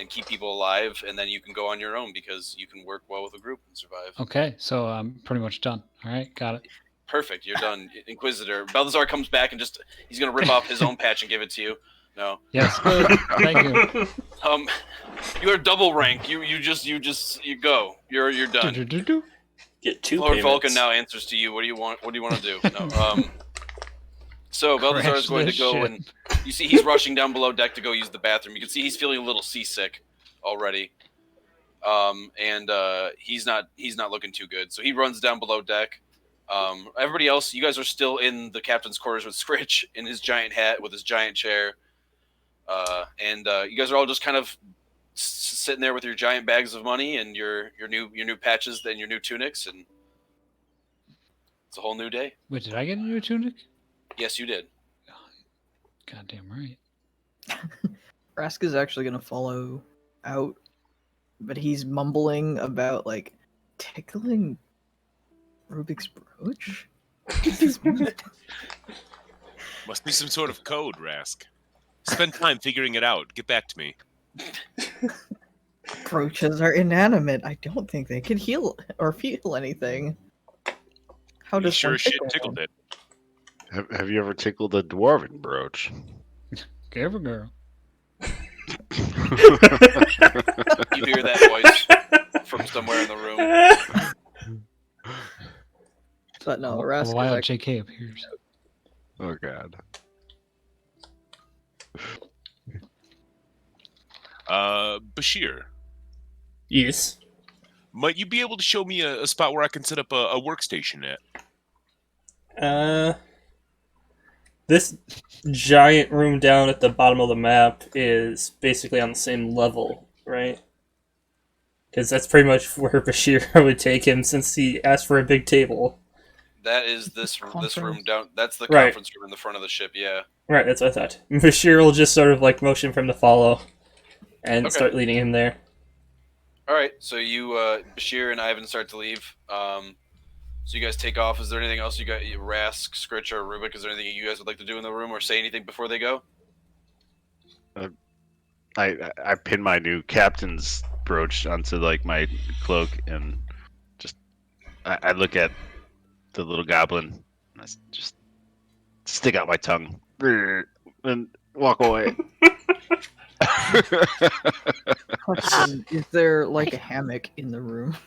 keep people alive, and then you can go on your own because you can work well with a group and survive. Okay, so I'm pretty much done. All right, got it. Perfect, you're done. Inquisitor. Balthazar comes back and he's gonna rip off his own patch and give it to you. No. Yes. Thank you. You are double rank. You go. You're done. Get 2 Lord payments. Vulcan now answers to you. What do you want? What do you want to do? No. So Balthazar is going to go and you see he's rushing down below deck to go use the bathroom. You can see he's feeling a little seasick already, and he's not looking too good. So he runs down below deck. Everybody else, you guys are still in the captain's quarters with Skritch in his giant hat with his giant chair, and you guys are all just kind of sitting there with your giant bags of money and your new patches and your new tunics, and it's a whole new day. Wait, did I get a new tunic? Yes, you did. Goddamn right. Rask is actually gonna follow out, but he's mumbling about like tickling Rubik's brooch. Must be some sort of code, Rask. Spend time figuring it out. Get back to me. Brooches are inanimate. I don't think they can heal or feel anything. How You does sure one shit tickle tickled them? it. Have you ever tickled a dwarven brooch? Give a girl. You hear that voice from somewhere in the room. But no, Rask Wild is actually... JK appears. Oh god. Bashir, Yes. might you be able to show me a spot where I can set up a workstation at? This giant room down at the bottom of the map is basically on the same level, right? Because that's pretty much where Bashir would take him since he asked for a big table. That is this room down. That's the Right. conference room in the front of the ship. Yeah. Right, that's what I thought. Bashir will just sort of like motion for him to follow and Okay. start leading him there. All right. So you, Bashir and Ivan start to leave. So you guys take off. Is there anything else you got? Rask, Skritch, or Rubik? Is there anything you guys would like to do in the room or say anything before they go? I pin my new captain's brooch onto like my cloak and just I look at the little goblin and I just stick out my tongue and walk away. Question, is there like a hammock in the room?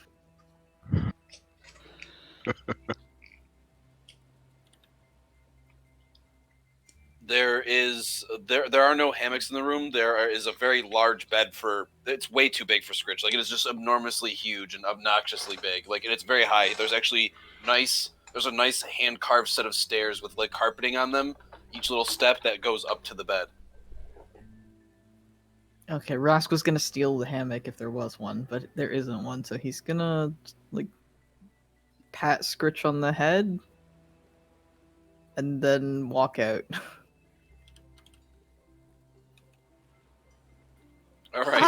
There are no hammocks in the room. There is a very large bed it's way too big for Skritch. Like it is just enormously huge and obnoxiously big. Like and it's very high. There's actually there's a nice hand carved set of stairs with like carpeting on them. Each little step that goes up to the bed. Okay, Rask was gonna steal the hammock if there was one, but there isn't one, so he's gonna like pat Skritch on the head and then walk out. All right,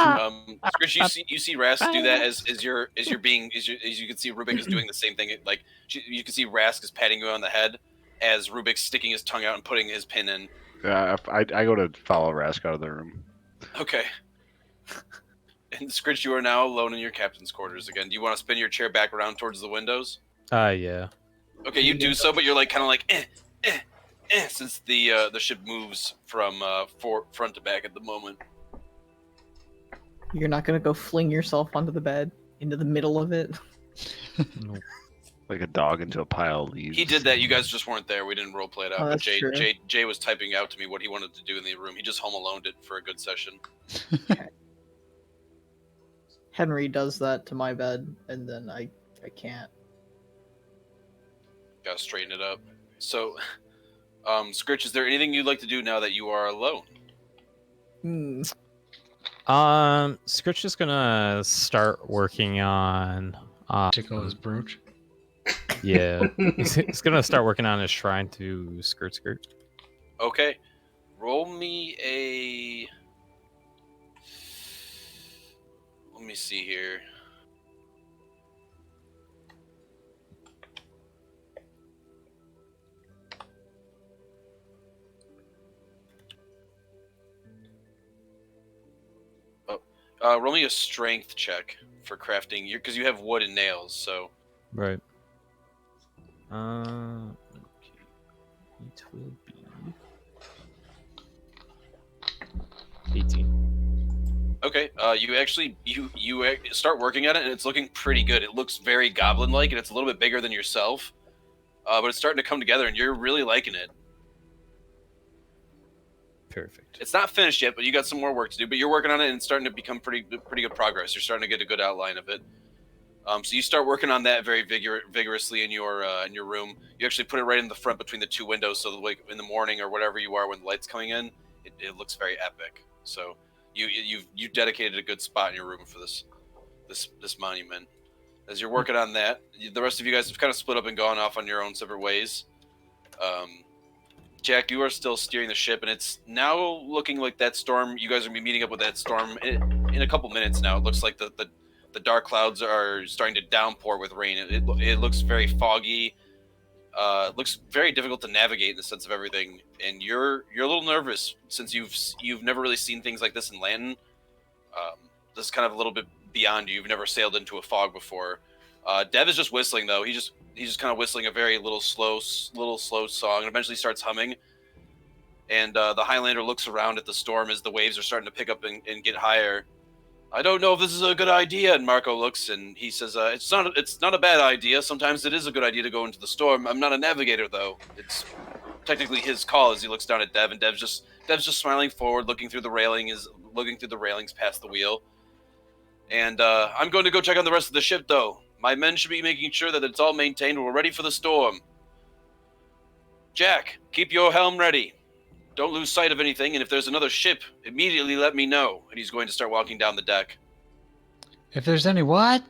Skritch, you see Rask do that as you can see Rubik is doing the same thing. Like you can see Rask is patting you on the head as Rubik's sticking his tongue out and putting his pin in. I go to follow Rask out of the room. Okay. And Skritch, you are now alone in your captain's quarters again. Do you want to spin your chair back around towards the windows? Yeah. Okay, you do so, but you're like kind of like since the ship moves from front to back at the moment. You're not gonna go fling yourself onto the bed into the middle of it. Like a dog into a pile of leaves. He did that. You guys just weren't there. We didn't roleplay it out. Oh, But that's true. Jay was typing out to me what he wanted to do in the room. He just home aloned it for a good session. Henry does that to my bed, and then I can't. Gotta straighten it up. So, Skritch, is there anything you'd like to do now that you are alone? Skritch is gonna start working on. Tickle his brooch. Yeah, he's gonna start working on his shrine to skirt. Okay. Roll me a. Let me see here. Roll me a strength check for crafting, because you have wood and nails. So Right. Okay. It will be 18. okay, you actually you start working at it, and it's looking pretty good. It looks very goblin-like, and it's a little bit bigger than yourself, but it's starting to come together, and you're really liking it. Perfect. It's not finished yet, but you got some more work to do. But you're working on it, and it's starting to become pretty good progress. You're starting to get a good outline of it. So you start working on that very vigorously in your room. You actually put it right in the front between the two windows, so that, like, in the morning or whatever you are when the light's coming in, it looks very epic. So you dedicated a good spot in your room for this monument. As you're working on that, the rest of you guys have kind of split up and gone off on your own separate ways. Jack, you are still steering the ship, and it's now looking like that storm. You guys are going to be meeting up with that storm in a couple minutes now. It looks like the dark clouds are starting to downpour with rain. It looks very foggy. It looks very difficult to navigate in the sense of everything. And you're a little nervous since you've never really seen things like this in Lanton. This is kind of a little bit beyond you. You've never sailed into a fog before. Dev is just whistling though. He's just kind of whistling a very little slow song, and eventually starts humming. And the Highlander looks around at the storm as the waves are starting to pick up and get higher. I don't know if this is a good idea. And Marco looks and he says, "It's not a bad idea. Sometimes it is a good idea to go into the storm. I'm not a navigator though. It's technically his call." As he looks down at Dev, and Dev's just smiling forward, looking through the railings past the wheel. And I'm going to go check on the rest of the ship though. My men should be making sure that it's all maintained. We're ready for the storm. Jack, keep your helm ready. Don't lose sight of anything, and if there's another ship, immediately let me know. And he's going to start walking down the deck. If there's any what?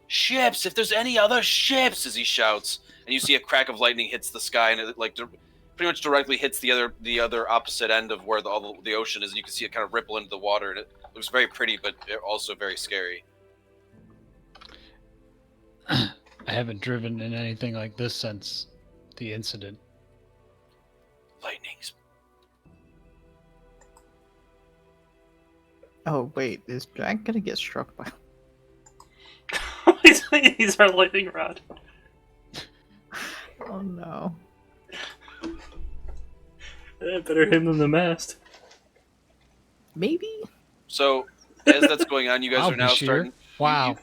Ships! If there's any other ships! As he shouts. And you see a crack of lightning hits the sky, and it pretty much directly hits the other opposite end of where the ocean is, and you can see it kind of ripple into the water, and it looks very pretty, but also very scary. I haven't driven in anything like this since the incident. Lightnings. Oh wait, is Jack gonna get struck by? He's our lightning rod. Oh no. Better him than the mast. Maybe. So as that's going on, you guys I'll are now be sure. starting. Wow.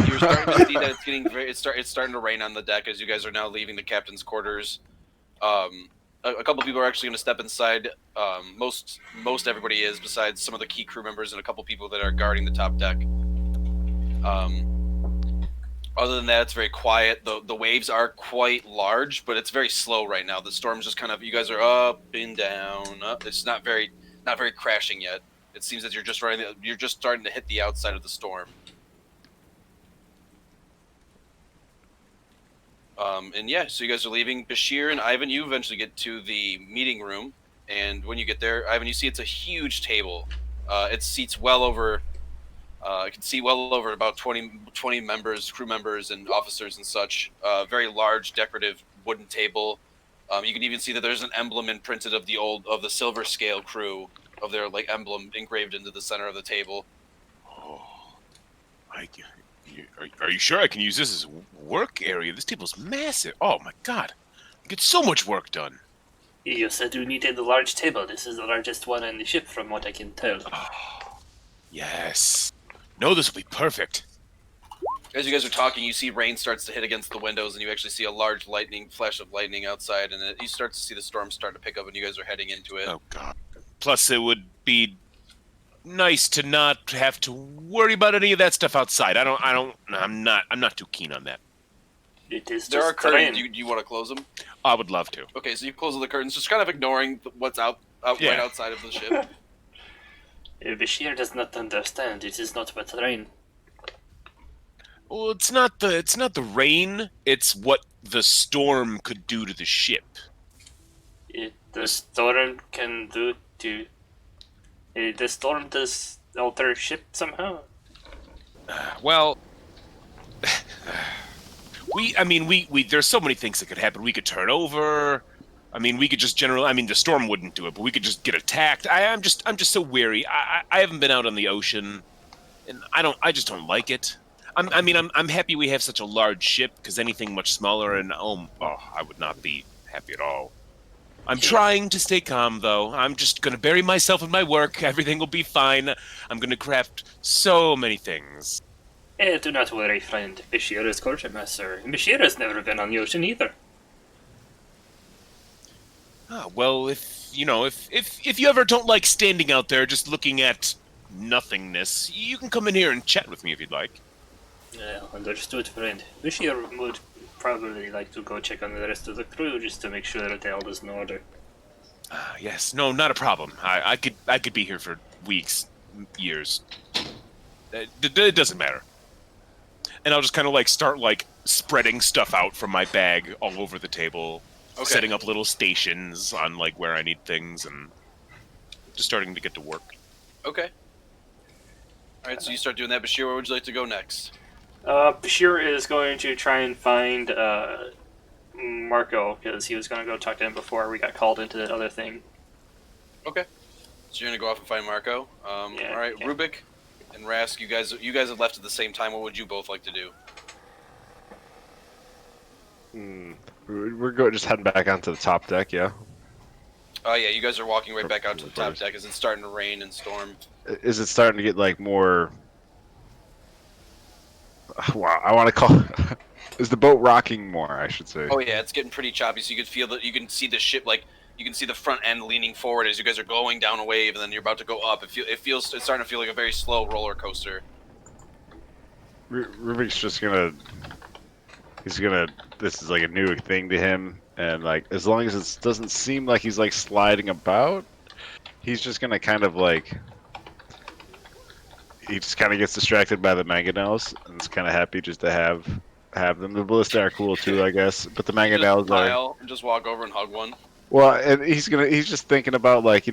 You're starting to see that it's getting it's starting to rain on the deck as you guys are now leaving the captain's quarters. A couple people are actually going to step inside. Most everybody is, besides some of the key crew members and a couple people that are guarding the top deck. Other than that, it's very quiet. The waves are quite large, but it's very slow right now. The storm's just kind of, you guys are up and down. It's not very crashing yet. It seems that you're just starting to hit the outside of the storm. And yeah, so you guys are leaving. Bashir and Ivan, you eventually get to the meeting room, and when you get there, Ivan, you see it's a huge table. It seats well over. I can see well over about 20 members, crew members, and officers and such. Very large, decorative wooden table. You can even see that there's an emblem imprinted of the Silver Scale crew, of their emblem engraved into the center of the table. Oh, are you sure I can use this as a work area? This table's massive. Oh my god, I get so much work done. You said you needed a large table. This is the largest one in the ship, from what I can tell. Oh, yes. No, this will be perfect. As you guys are talking, you see rain starts to hit against the windows, and you actually see a large flash of lightning outside, and you start to see the storm start to pick up, and you guys are heading into it. Oh god. Plus, it would be nice to not have to worry about any of that stuff outside. I'm not too keen on that. It is There just are curtains. rain. Do you want to close them? I would love to. Okay, so you close the curtains, just kind of ignoring what's right outside of the ship. Bashir does not understand. It is not but rain. Well, it's not the rain. It's what the storm could do to the ship. The storm can do to... the storm does alter ship somehow? Well, we there's so many things that could happen. We could turn over. I mean, we could just generally. I mean, the storm wouldn't do it, but we could just get attacked. I'm just so weary. I haven't been out on the ocean, and I just don't like it. I'm happy we have such a large ship, because anything much smaller and I would not be happy at all. I'm trying to stay calm, though. I'm just gonna bury myself in my work. Everything will be fine. I'm gonna craft so many things. Do not worry, friend. Bashir is quartermaster. Bashir has never been on the ocean either. Well, if you ever don't like standing out there just looking at nothingness, you can come in here and chat with me if you'd like. Understood, friend. Bashir would probably like to go check on the rest of the crew just to make sure that all is in order. Yes, no, not a problem. I could be here for weeks, years. It doesn't matter. And I'll just kind of start spreading stuff out from my bag all over the table, setting up little stations on where I need things, and just starting to get to work. Okay. All right, so you start doing that, Bashir. Where would you like to go next? Bashir is going to try and find Marco, because he was going to go talk to him before we got called into that other thing. Okay. So you're going to go off and find Marco. All right, okay. Rubik and Rask, you guys have left at the same time. What would you both like to do? We're just heading back onto the top deck, yeah? Oh, yeah, you guys are walking right back out to the top deck as it's starting to rain and storm. Is it starting to get more... Wow, I want to call... Is the boat rocking more, I should say? Oh, yeah, it's getting pretty choppy, so you can feel that. You can see the ship, you can see the front end leaning forward as you guys are going down a wave, and then you're about to go up. It's starting to feel like a very slow roller coaster. Rubik's just gonna... This is a new thing to him, and as long as it doesn't seem like he's sliding about, he's just gonna kind of he just kind of gets distracted by the mangonels, and is kind of happy just to have them. The ballista are cool too, I guess, but the mangonels smile and just walk over and hug one. Well, and he's just thinking about with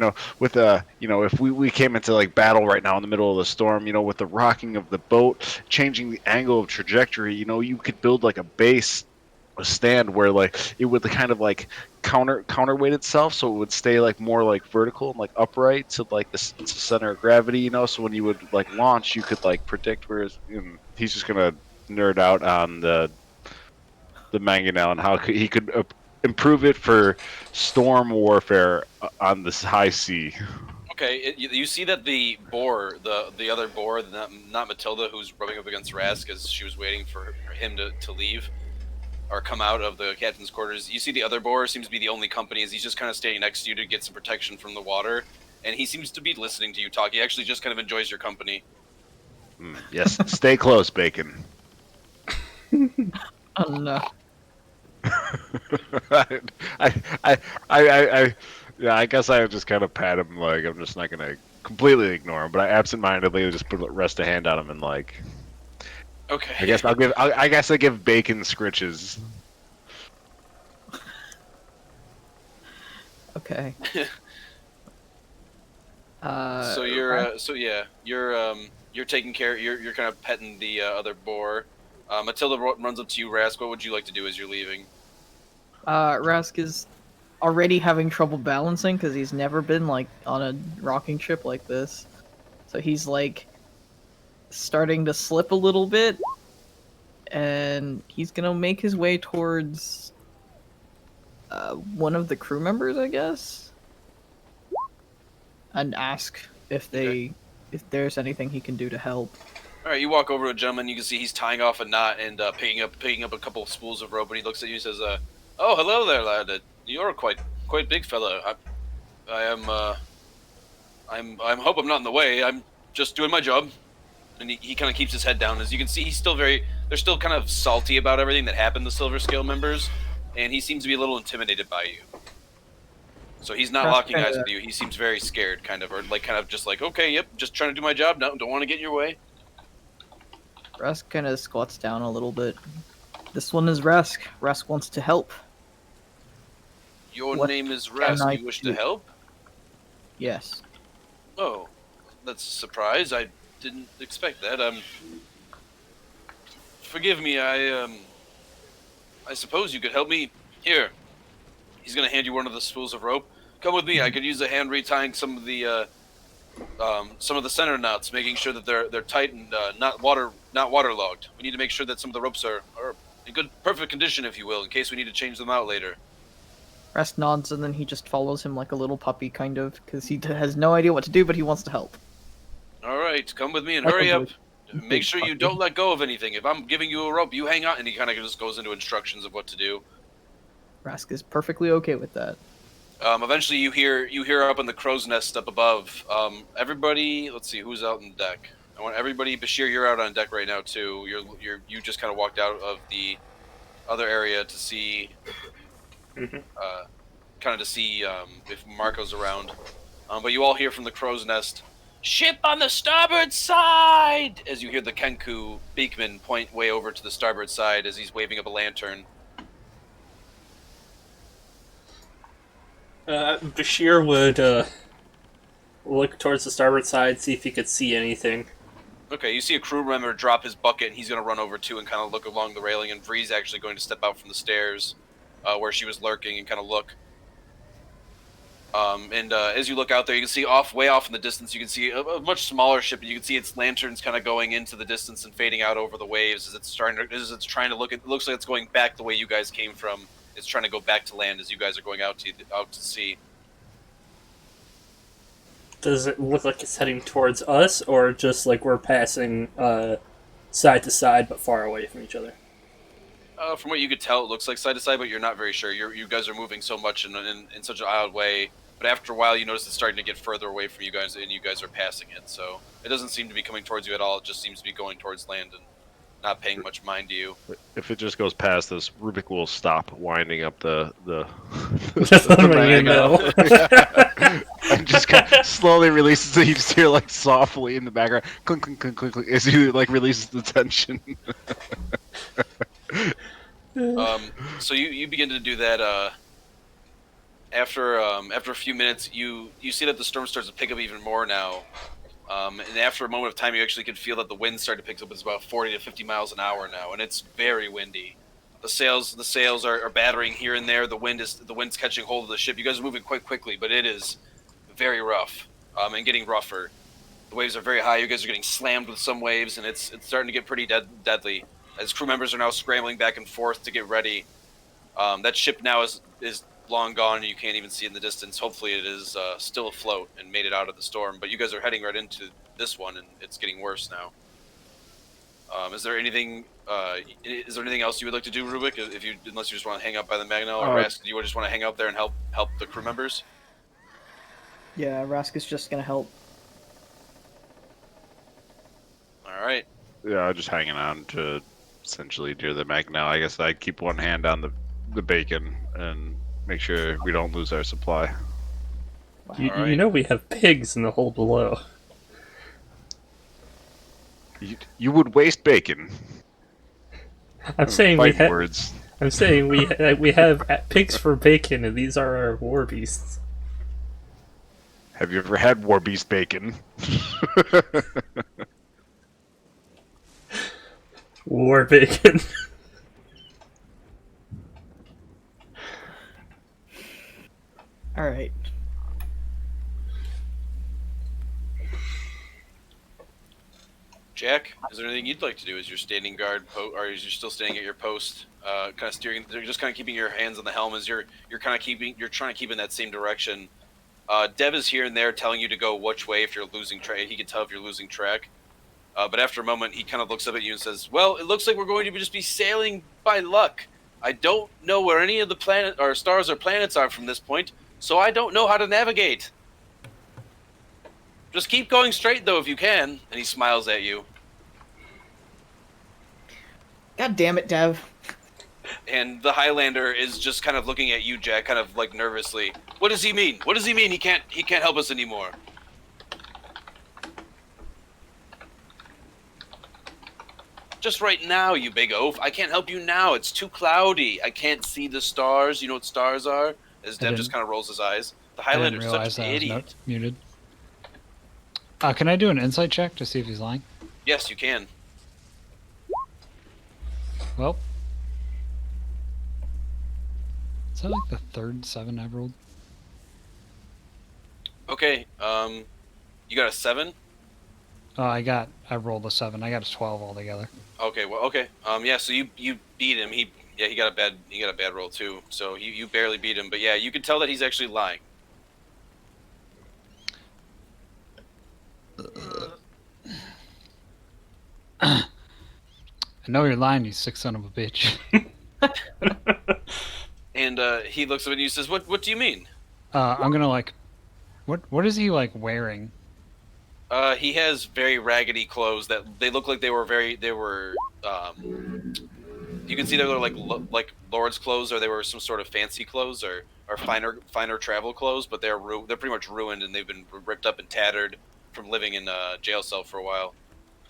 if we came into battle right now in the middle of the storm, with the rocking of the boat, changing the angle of trajectory, you could build a base, a stand where it would kind of counterweight itself, so it would stay more vertical and upright to the center of gravity, so when you would launch, you could predict where he's just gonna nerd out on the mangonel and how he could improve it for storm warfare on this high sea. Okay, you see that the boar, the other boar, not Matilda, who's rubbing up against Rask as she was waiting for him to leave or come out of the captain's quarters. You see the other boar seems to be the only company, as he's just kind of standing next to you to get some protection from the water, and he seems to be listening to you talk. He actually just kind of enjoys your company. Yes, stay close, Bacon. Oh no. I guess I would just kind of pat him. I'm just not gonna completely ignore him, but I absentmindedly just rest a hand on him and Okay. I guess I give Bacon Skritches. Okay. So you're taking care. You're kind of petting the other boar. Matilda runs up to you, Rask. What would you like to do as you're leaving? Rask is already having trouble balancing because he's never been on a rocking ship like this. So he's starting to slip a little bit, and he's gonna make his way towards one of the crew members, I guess, and ask if there's anything he can do to help. All right, you walk over to a gentleman. You can see he's tying off a knot and picking up a couple of spools of rope. And he looks at you and says, "Oh, hello there, lad. You're quite big fellow. I hope I'm not in the way. I'm just doing my job." And he kind of keeps his head down. As you can see, they're still kind of salty about everything that happened to Silver Scale members, and he seems to be a little intimidated by you. So he's not Rask locking eyes kinda- with you. He seems very scared, kind of, or like kind of just like, okay, yep, just trying to do my job. No, don't want to get in your way. Rask kind of squats down a little bit. This one is Rask. Rask wants to help. Your What name is can Rask. I You wish do? to help? Yes. Oh, that's a surprise. I didn't expect that. Forgive me. I suppose you could help me. Here. He's gonna hand you one of the spools of rope. Come with me. I could use a hand retying some of the center knots, making sure that they're tight and not waterlogged. We need to make sure that some of the ropes are in good, perfect condition, if you will, in case we need to change them out later. Rask nods and then he just follows him like a little puppy, kind of, because he has no idea what to do, but he wants to help. All right, come with me and Like hurry a up. big Make sure you puppy. don't let go of anything. If I'm giving you a rope, you hang on. And he kind of just goes into instructions of what to do. Rask is perfectly okay with that. Eventually, you hear up in the crow's nest up above. Everybody, let's see who's out on deck. I want everybody. Bashir, you're out on deck right now too. You just kind of walked out of the other area to see, Mhm. kind of to see if Marco's around. But you all hear from the crow's nest, "Ship on the starboard side!" As you hear the Kenku beakman point way over to the starboard side as he's waving up a lantern. Bashir would look towards the starboard side, see if he could see anything. Okay, you see a crew member drop his bucket, and he's going to run over too and kind of look along the railing, and Vree's actually going to step out from the stairs where she was lurking and kind of look. As you look out there, you can see way off in the distance, you can see a much smaller ship, and you can see its lanterns kind of going into the distance and fading out over the waves as it's trying to look. It looks like it's going back the way you guys came from. It's trying to go back to land as you guys are going out to sea. Does it look like it's heading towards us, or just like we're passing side to side but far away from each other? From what you could tell, it looks like side to side, but you're not very sure. You guys are moving so much in such an odd way. But after a while, you notice it's starting to get further away from you guys, and you guys are passing it. So it doesn't seem to be coming towards you at all. It just seems to be going towards land and not paying much mind to you. If it just goes past us, Rubik will stop winding up the Just letting you know. and just kind of slowly releases. So you just hear like softly in the background, clink, clink, clink, clink, clink, as he like releases the tension. So you begin to do that. After a few minutes, you see that the storm starts to pick up even more now. And after a moment of time, you actually can feel that the wind started to pick up. It's about 40 to 50 miles an hour now, and it's very windy. The sails are battering here and there. The wind's catching hold of the ship. You guys are moving quite quickly, but it is very rough and getting rougher. The waves are very high. You guys are getting slammed with some waves, and it's starting to get pretty deadly. As crew members are now scrambling back and forth to get ready. That ship now is long gone, and you can't even see it in the distance. Hopefully it is still afloat and made it out of the storm, but you guys are heading right into this one, and it's getting worse now. Is there anything else you would like to do, Rubik? Unless you just want to hang out by the Magnell, or Rask, do you just want to hang out there and help the crew members? Yeah, Rask is just gonna help. All right. Yeah, just hanging on to essentially near the Magnell. I guess I'd keep one hand on the bacon and make sure we don't lose our supply. You know we have pigs in the hold below. You would waste bacon. I'm saying we have. Words. I'm saying we have pigs for bacon, and these are our war beasts. Have you ever had war beast bacon? War bacon. All right. Jack, is there anything you'd like to do as you're standing guard, or as you're still standing at your post, kind of steering? You're just kind of keeping your hands on the helm as you're trying to keep in that same direction. Dev is here and there telling you to go which way if you're losing track. He can tell if you're losing track. But after a moment, he kind of looks up at you and says, "Well, it looks like we're going to just be sailing by luck. I don't know where any of the stars or planets are from this point, so I don't know how to navigate. Just keep going straight, though, if you can." And he smiles at you. God damn it, Dev. And the Highlander is just kind of looking at you, Jack, kind of like nervously. What does he mean? What does he mean? He can't help us anymore. Just right now, you big oaf. I can't help you now. It's too cloudy. I can't see the stars. You know what stars are? As Dev just kind of rolls his eyes. The I didn't Highlander's realize such an that I was idiot. muted. Can I do an insight check to see if he's lying? Yes, you can. Well, is that like the third 7 I've rolled? Okay. You got a 7? I rolled a 7. I got a 12 altogether. Okay. Well, okay. Yeah. So you beat him. He got a bad roll too. So you barely beat him. But yeah, you can tell that he's actually lying. I know you're lying, you sick son of a bitch. And he looks up at you and says, "What do you mean?" I'm gonna like, what is he like wearing? He has very raggedy clothes that they look like they were you can see they were like lord's clothes, or they were some sort of fancy clothes, or finer travel clothes, but they're pretty much ruined, and they've been ripped up and tattered from living in a jail cell for a while.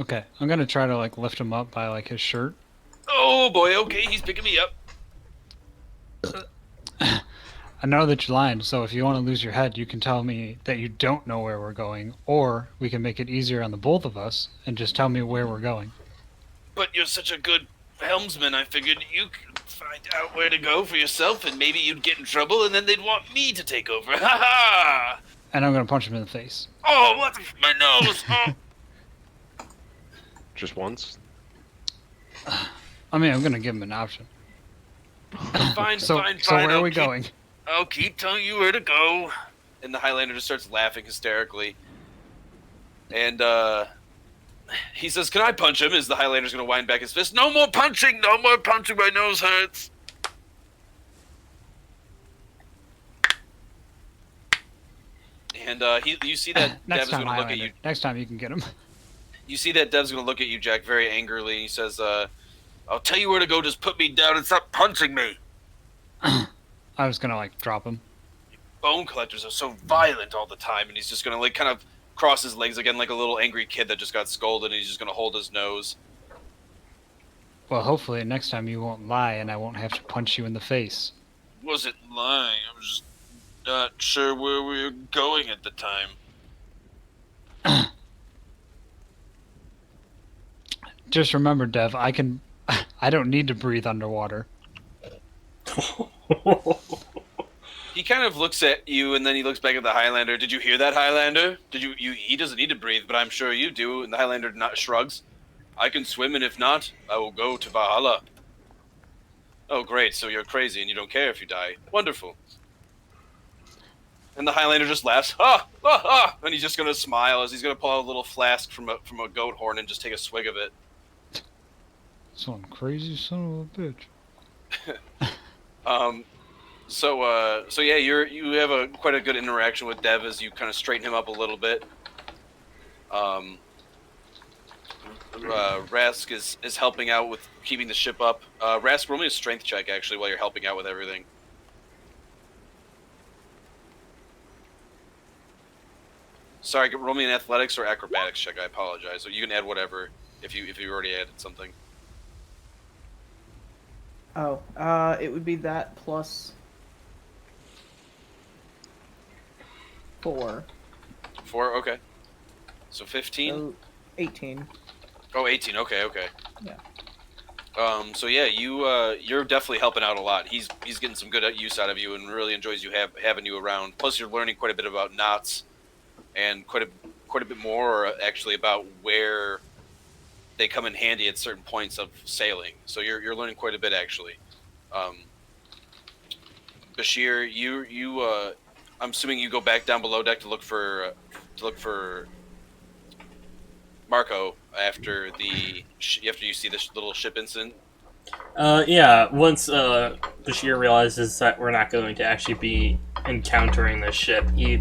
Okay, I'm gonna try to like lift him up by like his shirt. Oh boy, okay, he's picking me up. I know that you're lying, so if you want to lose your head, you can tell me that you don't know where we're going, or we can make it easier on the both of us and just tell me where we're going. But you're such a good helmsman, I figured you could find out where to go for yourself, and maybe you'd get in trouble, and then they'd want me to take over. Ha ha! And I'm gonna punch him in the face. Oh, what? My nose! Oh. Just once? I mean, I'm gonna give him an option. Fine, So fine. where are we going? I'll keep telling you where to go. And the Highlander just starts laughing hysterically. And he says, "Can I punch him?" As the Highlander's going to wind back his fist. "No more punching! No more punching! My nose hurts!" And you see that Dev is going to look at you. Next time you can get him. You see that Dev's going to look at you, Jack, very angrily. And he says, "I'll tell you where to go. Just put me down and stop punching me." I was gonna like drop him. Bone collectors are so violent all the time, and he's just gonna like kind of cross his legs again like a little angry kid that just got scolded, and he's just gonna hold his nose. Well, hopefully next time you won't lie and I won't have to punch you in the face. Wasn't lying. I was just not sure where we were going at the time. Just remember, Dev, I don't need to breathe underwater. He kind of looks at you, and then he looks back at the Highlander. "Did you hear that, Highlander? He doesn't need to breathe, but I'm sure you do." And the Highlander shrugs. "I can swim, and if not, I will go to Valhalla." "Oh, great, so you're crazy, and you don't care if you die. Wonderful." And the Highlander just laughs. "Ha! Ha! Ha!" And he's just going to smile as he's going to pull out a little flask from a goat horn and just take a swig of it. Some crazy son of a bitch. So yeah, you have quite a good interaction with Dev as you kind of straighten him up a little bit. Rask is helping out with keeping the ship up. Rask, roll me a strength check actually while you're helping out with everything. Sorry, roll me an athletics or acrobatics check. I apologize. So you can add whatever if you already added something. Oh, it would be that plus 4. 4, okay. So 15? So 18. Oh, 18, okay. Yeah. So yeah, you're definitely helping out a lot. He's getting some good use out of you and really enjoys having you around. Plus you're learning quite a bit about knots and quite a bit more actually about where they come in handy at certain points of sailing. So you're learning quite a bit actually. Bashir, you I'm assuming you go back down below deck to look for Marco after you see this little ship incident. Yeah, once Bashir realizes that we're not going to actually be encountering the ship, he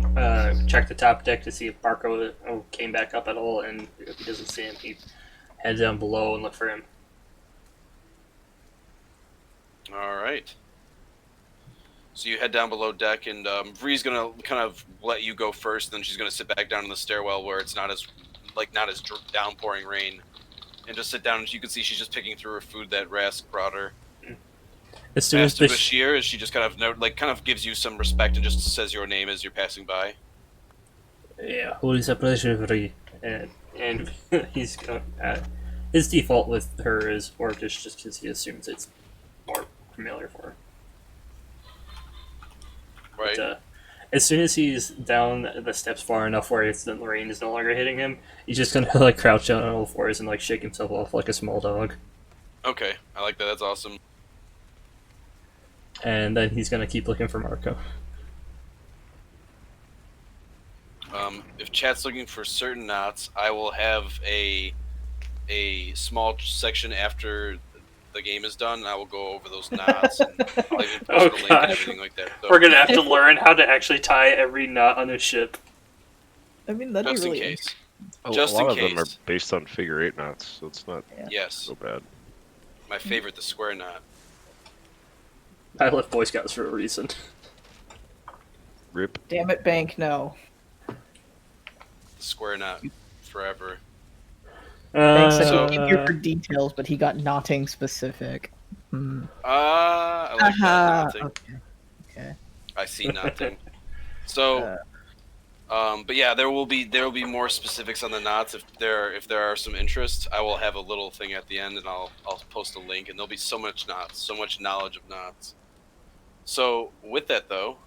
checked the top deck to see if Marco came back up at all, and if he doesn't see him, he heads down below and look for him. All right. So you head down below deck, and Vree's gonna kind of let you go first. Then she's gonna sit back down in the stairwell where it's not as downpouring rain, and just sit down. And you can see she's just picking through her food that Rask brought her. As soon as Master the Bashir, she just kind of gives you some respect and just says your name as you're passing by. yeah, always a pleasure, Vree. And he's his default with her is Orcish, just because he assumes it's more familiar for her. Right. But, as soon as he's down the steps far enough where the rain is no longer hitting him, he's just gonna like crouch down on all fours and like shake himself off like a small dog. Okay, I like that. That's awesome. And then he's gonna keep looking for Marco. If chat's looking for certain knots, I will have a small section after the game is done. And I will go over those knots and I'll even post the link and everything like that. So, We're gonna have to learn how to actually tie every knot on a ship. I mean, that'd just be in really case. A Just lot in of them are case. based on figure 8 knots, so it's not Yes, so bad. my favorite, the square knot. I left Boy Scouts for a reason. Rip. Damn it, Bank, no. Square knot forever. Bank said So, he'd be here for details, but he got knotting specific. I like that knotting. Okay. Okay. I see nothing. So, but yeah, there will be more specifics on the knots if there are some interest. I will have a little thing at the end, and I'll post a link, and there'll be so much knots, so much knowledge of knots. So with that though,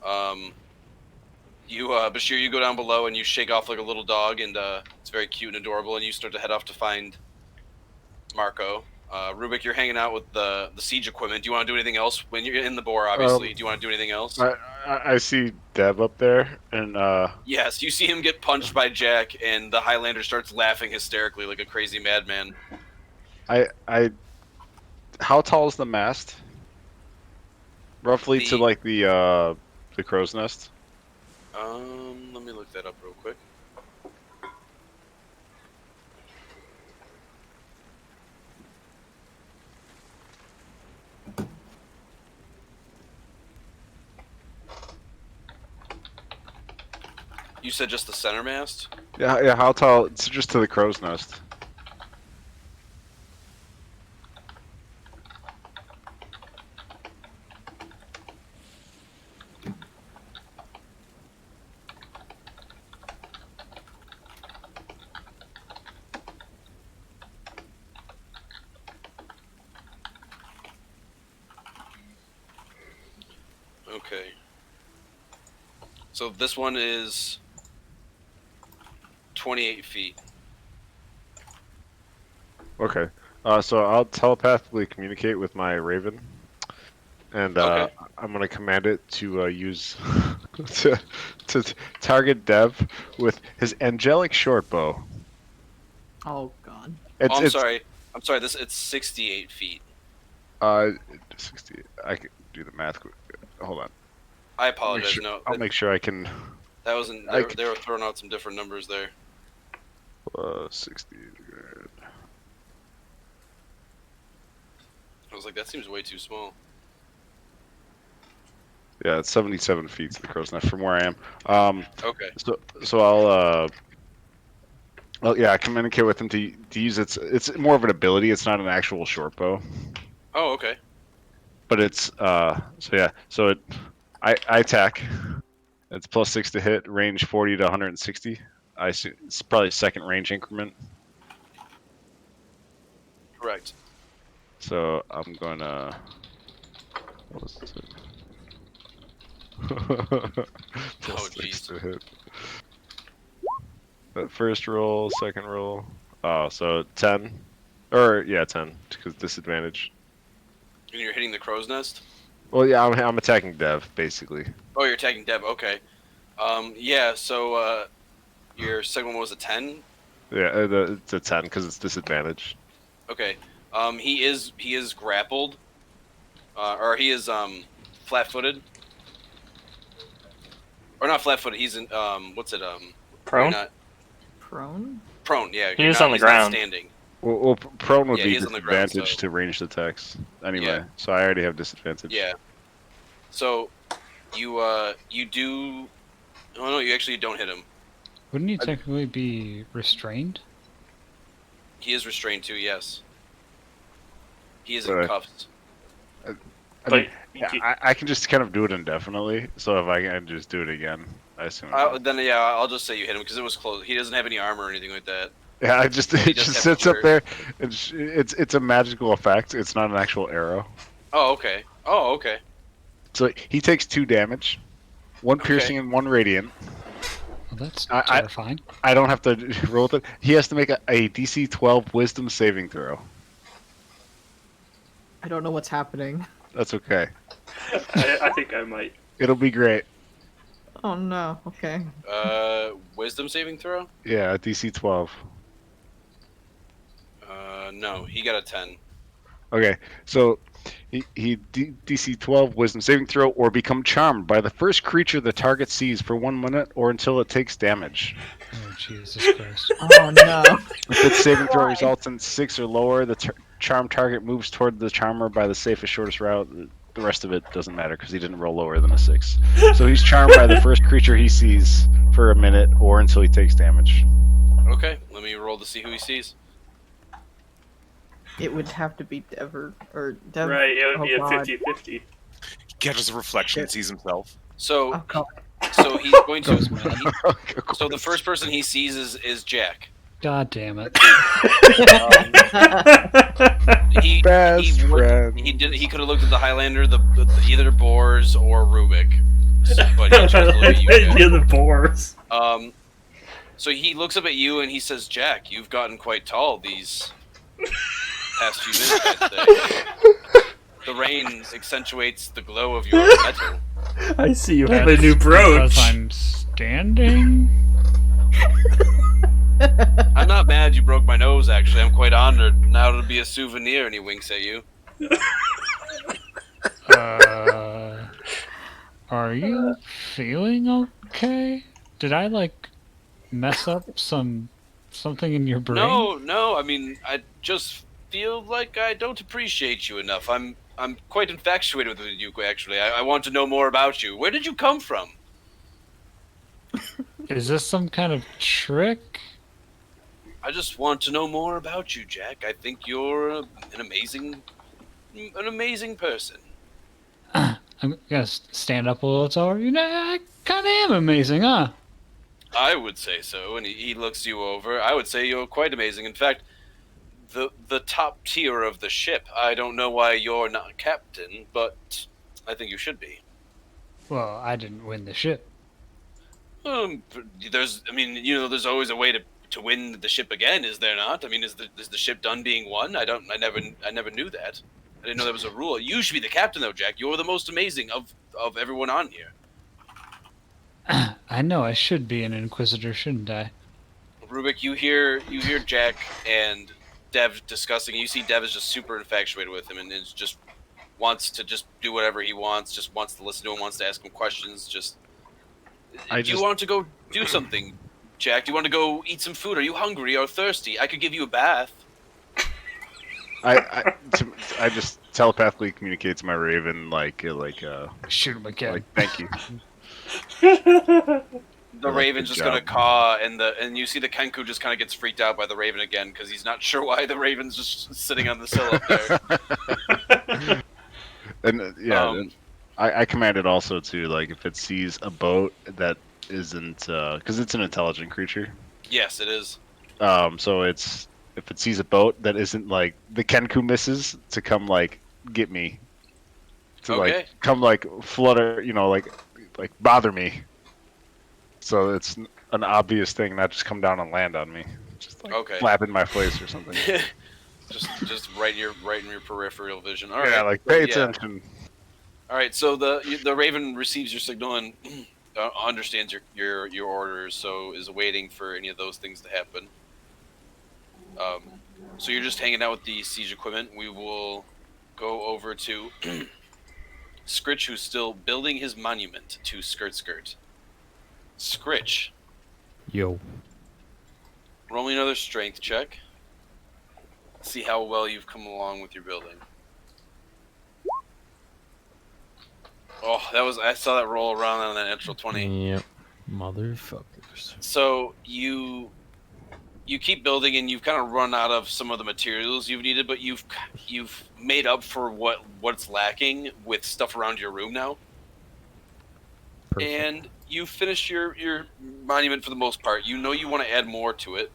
you Bashir, you go down below and you shake off like a little dog, and it's very cute and adorable, and you start to head off to find Marco. Rubik, you're hanging out with the siege equipment. Do you want to do anything else when you're in the bore? Obviously, do you want to do anything else? I see Deb up there, and Yes, you see him get punched by Jack, and the Highlander starts laughing hysterically like a crazy madman. how tall is the mast? Roughly to like the crow's nest. Let me look that up real quick. You said just the center mast? Yeah. How tall? It's just to the crow's nest. Okay. So this one is 28 feet. Okay. So I'll telepathically communicate with my Raven, and Okay. I'm gonna command it to use to target Dev with his angelic short bow. Oh god. It's sorry. I'm sorry. It's 68 feet. 60. I can do the math. Hold on. I apologize. I'll make sure I can. That wasn't. They were throwing out some different numbers there. 60. I was like, that seems way too small. Yeah, it's 77 feet to the crow's nest from where I am. Okay. So I'll I communicate with him to use it's more of an ability. It's not an actual short bow. Oh, okay. But it's I attack. It's +6 to hit, range 40 to 160. I assume it's probably second range increment. Correct. So I'm gonna. What was it? +6 to hit. That first roll, second roll. Oh, so 10, or yeah, 10 because disadvantage. And you're hitting the crow's nest? Well, yeah, I'm attacking Dev basically. Oh, you're attacking Deb. Okay. Yeah. So your second one was a 10. Yeah, it's a 10 because it's disadvantage. Okay. He is grappled, or he is flat-footed, or not flat-footed. He's in what's it Prone? Not Prone? prone. Yeah, He is on the he's not ground. standing. Well, prone would Yeah, be he is on the ground, disadvantage so- to ranged attacks anyway. Yeah. So I already have disadvantage. Yeah. So You do. Oh no, you actually don't hit him. Wouldn't he technically be restrained? He is restrained too. Yes. He is in Right. cuffs. I mean, I can just kind of do it indefinitely. So if I can just do it again, I assume. Then yeah, I'll just say you hit him because it was close. He doesn't have any armor or anything like that. Yeah, it just He does just have sits up shirt. there. It's a magical effect. It's not an actual arrow. Oh okay. Oh okay. So he takes 2 damage, 1 piercing and 1 radiant. Well, that's terrifying. I don't have to roll with it. He has to make a DC 12 Wisdom saving throw. I don't know what's happening. That's okay. I think I might. It'll be great. Oh no. Okay. Wisdom saving throw? Yeah, DC 12. No, he got a 10. Okay, so he DC 12 Wisdom saving throw or become charmed by the first creature the target sees for 1 minute or until it takes damage. Oh Jesus Christ! Oh no. If its saving throw results in 6 or lower, the charmed target moves toward the charmer by the safest, shortest route. The rest of it doesn't matter because he didn't roll lower than a 6. So he's charmed by the first creature he sees for a minute or until he takes damage. Okay, let me roll to see who he sees. It would have to be Dever or Dev. Right, it would be a God. 50-50. He catches a reflection and sees himself. So, Oh, God. so he's going to. So the first person he sees is Jack. God damn it! He Best friend. He could have looked at the Highlander, either Boars or Rubik, but he chose to look at you. Jack. You're the boars. So he looks up at you and he says, "Jack, you've gotten quite tall these past few minutes, I'd say. The rain accentuates the glow of your metal." I see you have a new brooch. Because I'm standing. I'm not mad you broke my nose, actually. I'm quite honored. Now it'll be a souvenir, and he winks at you. Are you feeling okay? Did I mess up something in your brain? No. I mean, I just feel like I don't appreciate you enough. I'm quite infatuated with you, actually. I want to know more about you. Where did you come from? Is this some kind of trick? I just want to know more about you, Jack. I think you're an amazing person. I'm gonna stand up a little taller. I kind of am amazing, huh? I would say so, and he looks you over. I would say you're quite amazing. In fact, the top tier of the ship. I don't know why you're not captain, but I think you should be. Well, I didn't win the ship. There's always a way to win the ship again, is there not? I mean, is the ship done being won? I never knew that. I didn't know that was a rule. You should be the captain, though, Jack. You're the most amazing of everyone on here. I know I should be an inquisitor, shouldn't I? Rubik, you hear Jack and Dev discussing. You see Dev is just super infatuated with him and is just wants to just do whatever he wants. Just wants to listen to him. Wants to ask him questions. Do you want to go do something, Jack? Do you want to go eat some food? Are you hungry or thirsty? I could give you a bath. I just telepathically communicate to my raven shoot him again. Like, thank you. The raven's just gonna caw, and you see the Kenku just kind of gets freaked out by the raven again because he's not sure why the raven's just sitting on the sill up there. And I commanded also to if it sees a boat that isn't because it's an intelligent creature. Yes, it is. So if it sees a boat that isn't the Kenku misses to come get me, to come flutter, bother me. So it's an obvious thing, not just come down and land on me, just flap in my face or something. just right in your peripheral vision. All right. Yeah, pay attention. All right, so the raven receives your signal and understands your orders, so is waiting for any of those things to happen. So you're just hanging out with the siege equipment. We will go over to Skritch, who's still building his monument to Skirt. Skritch. Yo. Roll me another strength check. See how well you've come along with your building. Oh, I saw that roll around on that natural 20. Yep. Motherfuckers. So you keep building, and you've kind of run out of some of the materials you've needed, but you've made up for what's lacking with stuff around your room now. Perfect. And you finished your monument for the most part. You know you want to add more to it.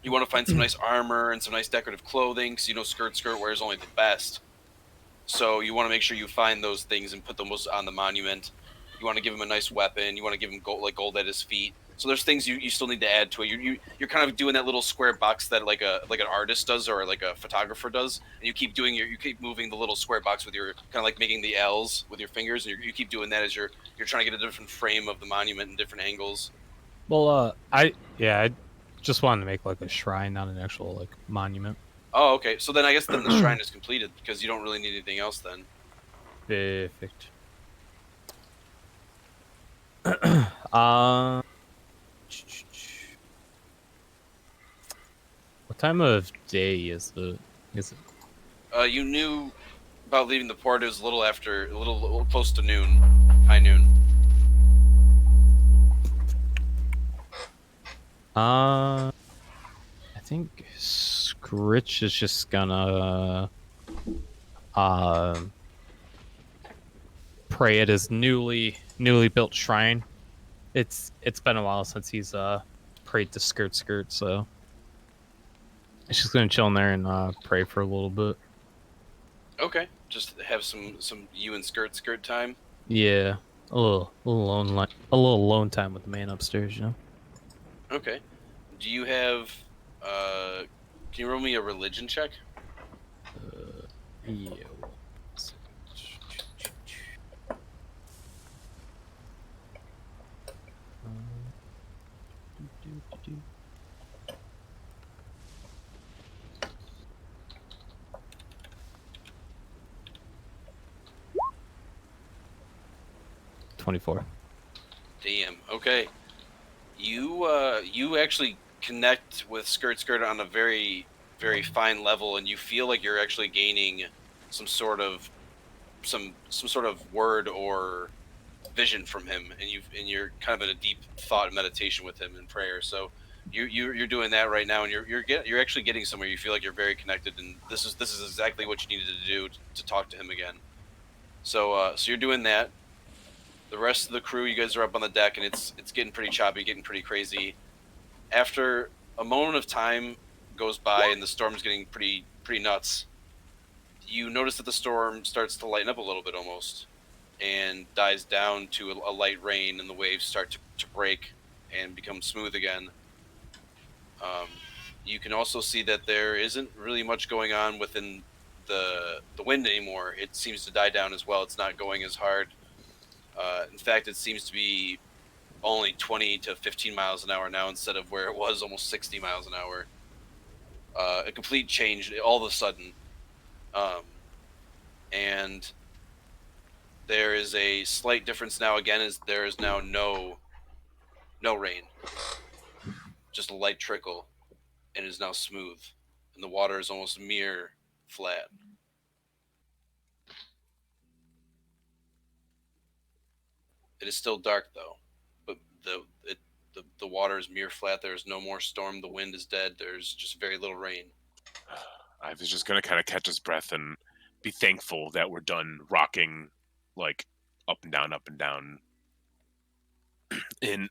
You want to find some nice armor and some nice decorative clothing, because you know Skirt wears only the best. So you want to make sure you find those things and put them on the monument. You want to give him a nice weapon. You want to give him gold at his feet. So there's things you still need to add to it. You're kind of doing that little square box that like an artist does or like a photographer does, and you keep moving the little square box with your kind of like making the L's with your fingers, and you keep doing that as you're trying to get a different frame of the monument and different angles. Well, I just wanted to make like a shrine, not an actual like monument. Oh, okay. So then I guess the shrine is completed because you don't really need anything else then. Perfect. What time of day is it? You knew about leaving the port. It was a little close to noon, high noon. I think Skritch is just gonna pray at his newly built shrine. It's been a while since he's prayed to Skirt, so he's just gonna chill in there and pray for a little bit. Okay, just have some you and Skirt time. Yeah, a little alone time with the man upstairs, you know. Okay. Do you have? Can you roll me a religion check? Yeah. 24. Damn. Okay. You actually connect with Skirt on a very fine level, and you feel like you're actually gaining some sort of word or vision from him, and you're kind of in a deep thought and meditation with him in prayer. So you're doing that right now, and you're actually getting somewhere. You feel like you're very connected, and this is exactly what you needed to do to talk to him again. So you're doing that. The rest of the crew, you guys are up on the deck, and it's getting pretty choppy, getting pretty crazy. After a moment of time goes by, and the storm's getting pretty nuts, you notice that the storm starts to lighten up a little bit almost, and dies down to a light rain, and the waves start to break and become smooth again. You can also see that there isn't really much going on within the wind anymore. It seems to die down as well. It's not going as hard. In fact, it seems to be only 20 to 15 miles an hour now instead of where it was almost 60 miles an hour. A complete change all of a sudden. And there is a slight difference now again, as there is now no rain. Just a light trickle, and it is now smooth. And the water is almost mirror flat. It is still dark though, but the water is mirror flat. There is no more storm. The wind is dead. There's just very little rain. I was just gonna kind of catch his breath and be thankful that we're done rocking, like up and down, and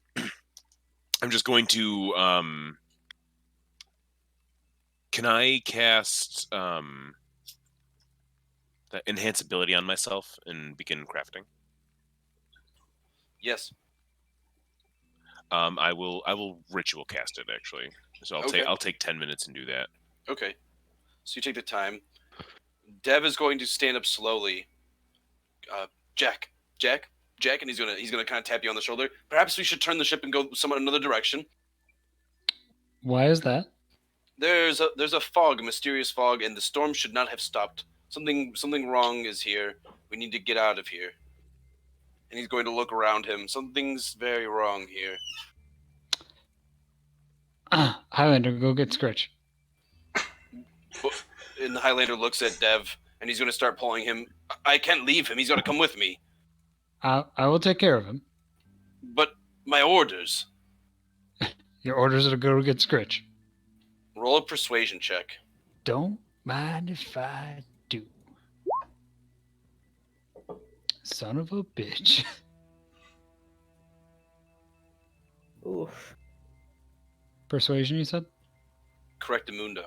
I'm just going to can I cast that enhance ability on myself and begin crafting? Yes. I will ritual cast it actually. So I'll take 10 minutes and do that. Okay. So you take the time. Dev is going to stand up slowly. Jack, and he's gonna kind of tap you on the shoulder. Perhaps we should turn the ship and go another direction. Why is that? There's a fog, a mysterious fog, and the storm should not have stopped. Something wrong is here. We need to get out of here. And he's going to look around him. Something's very wrong here. Highlander, go get Skritch. And the Highlander looks at Dev, and he's going to start pulling him. I can't leave him. He's got to come with me. I will take care of him. But my orders. Your orders are to go get Skritch. Roll a persuasion check. Don't mind if I do. Son of a bitch. Oof. Persuasion, you said? Correctamundo.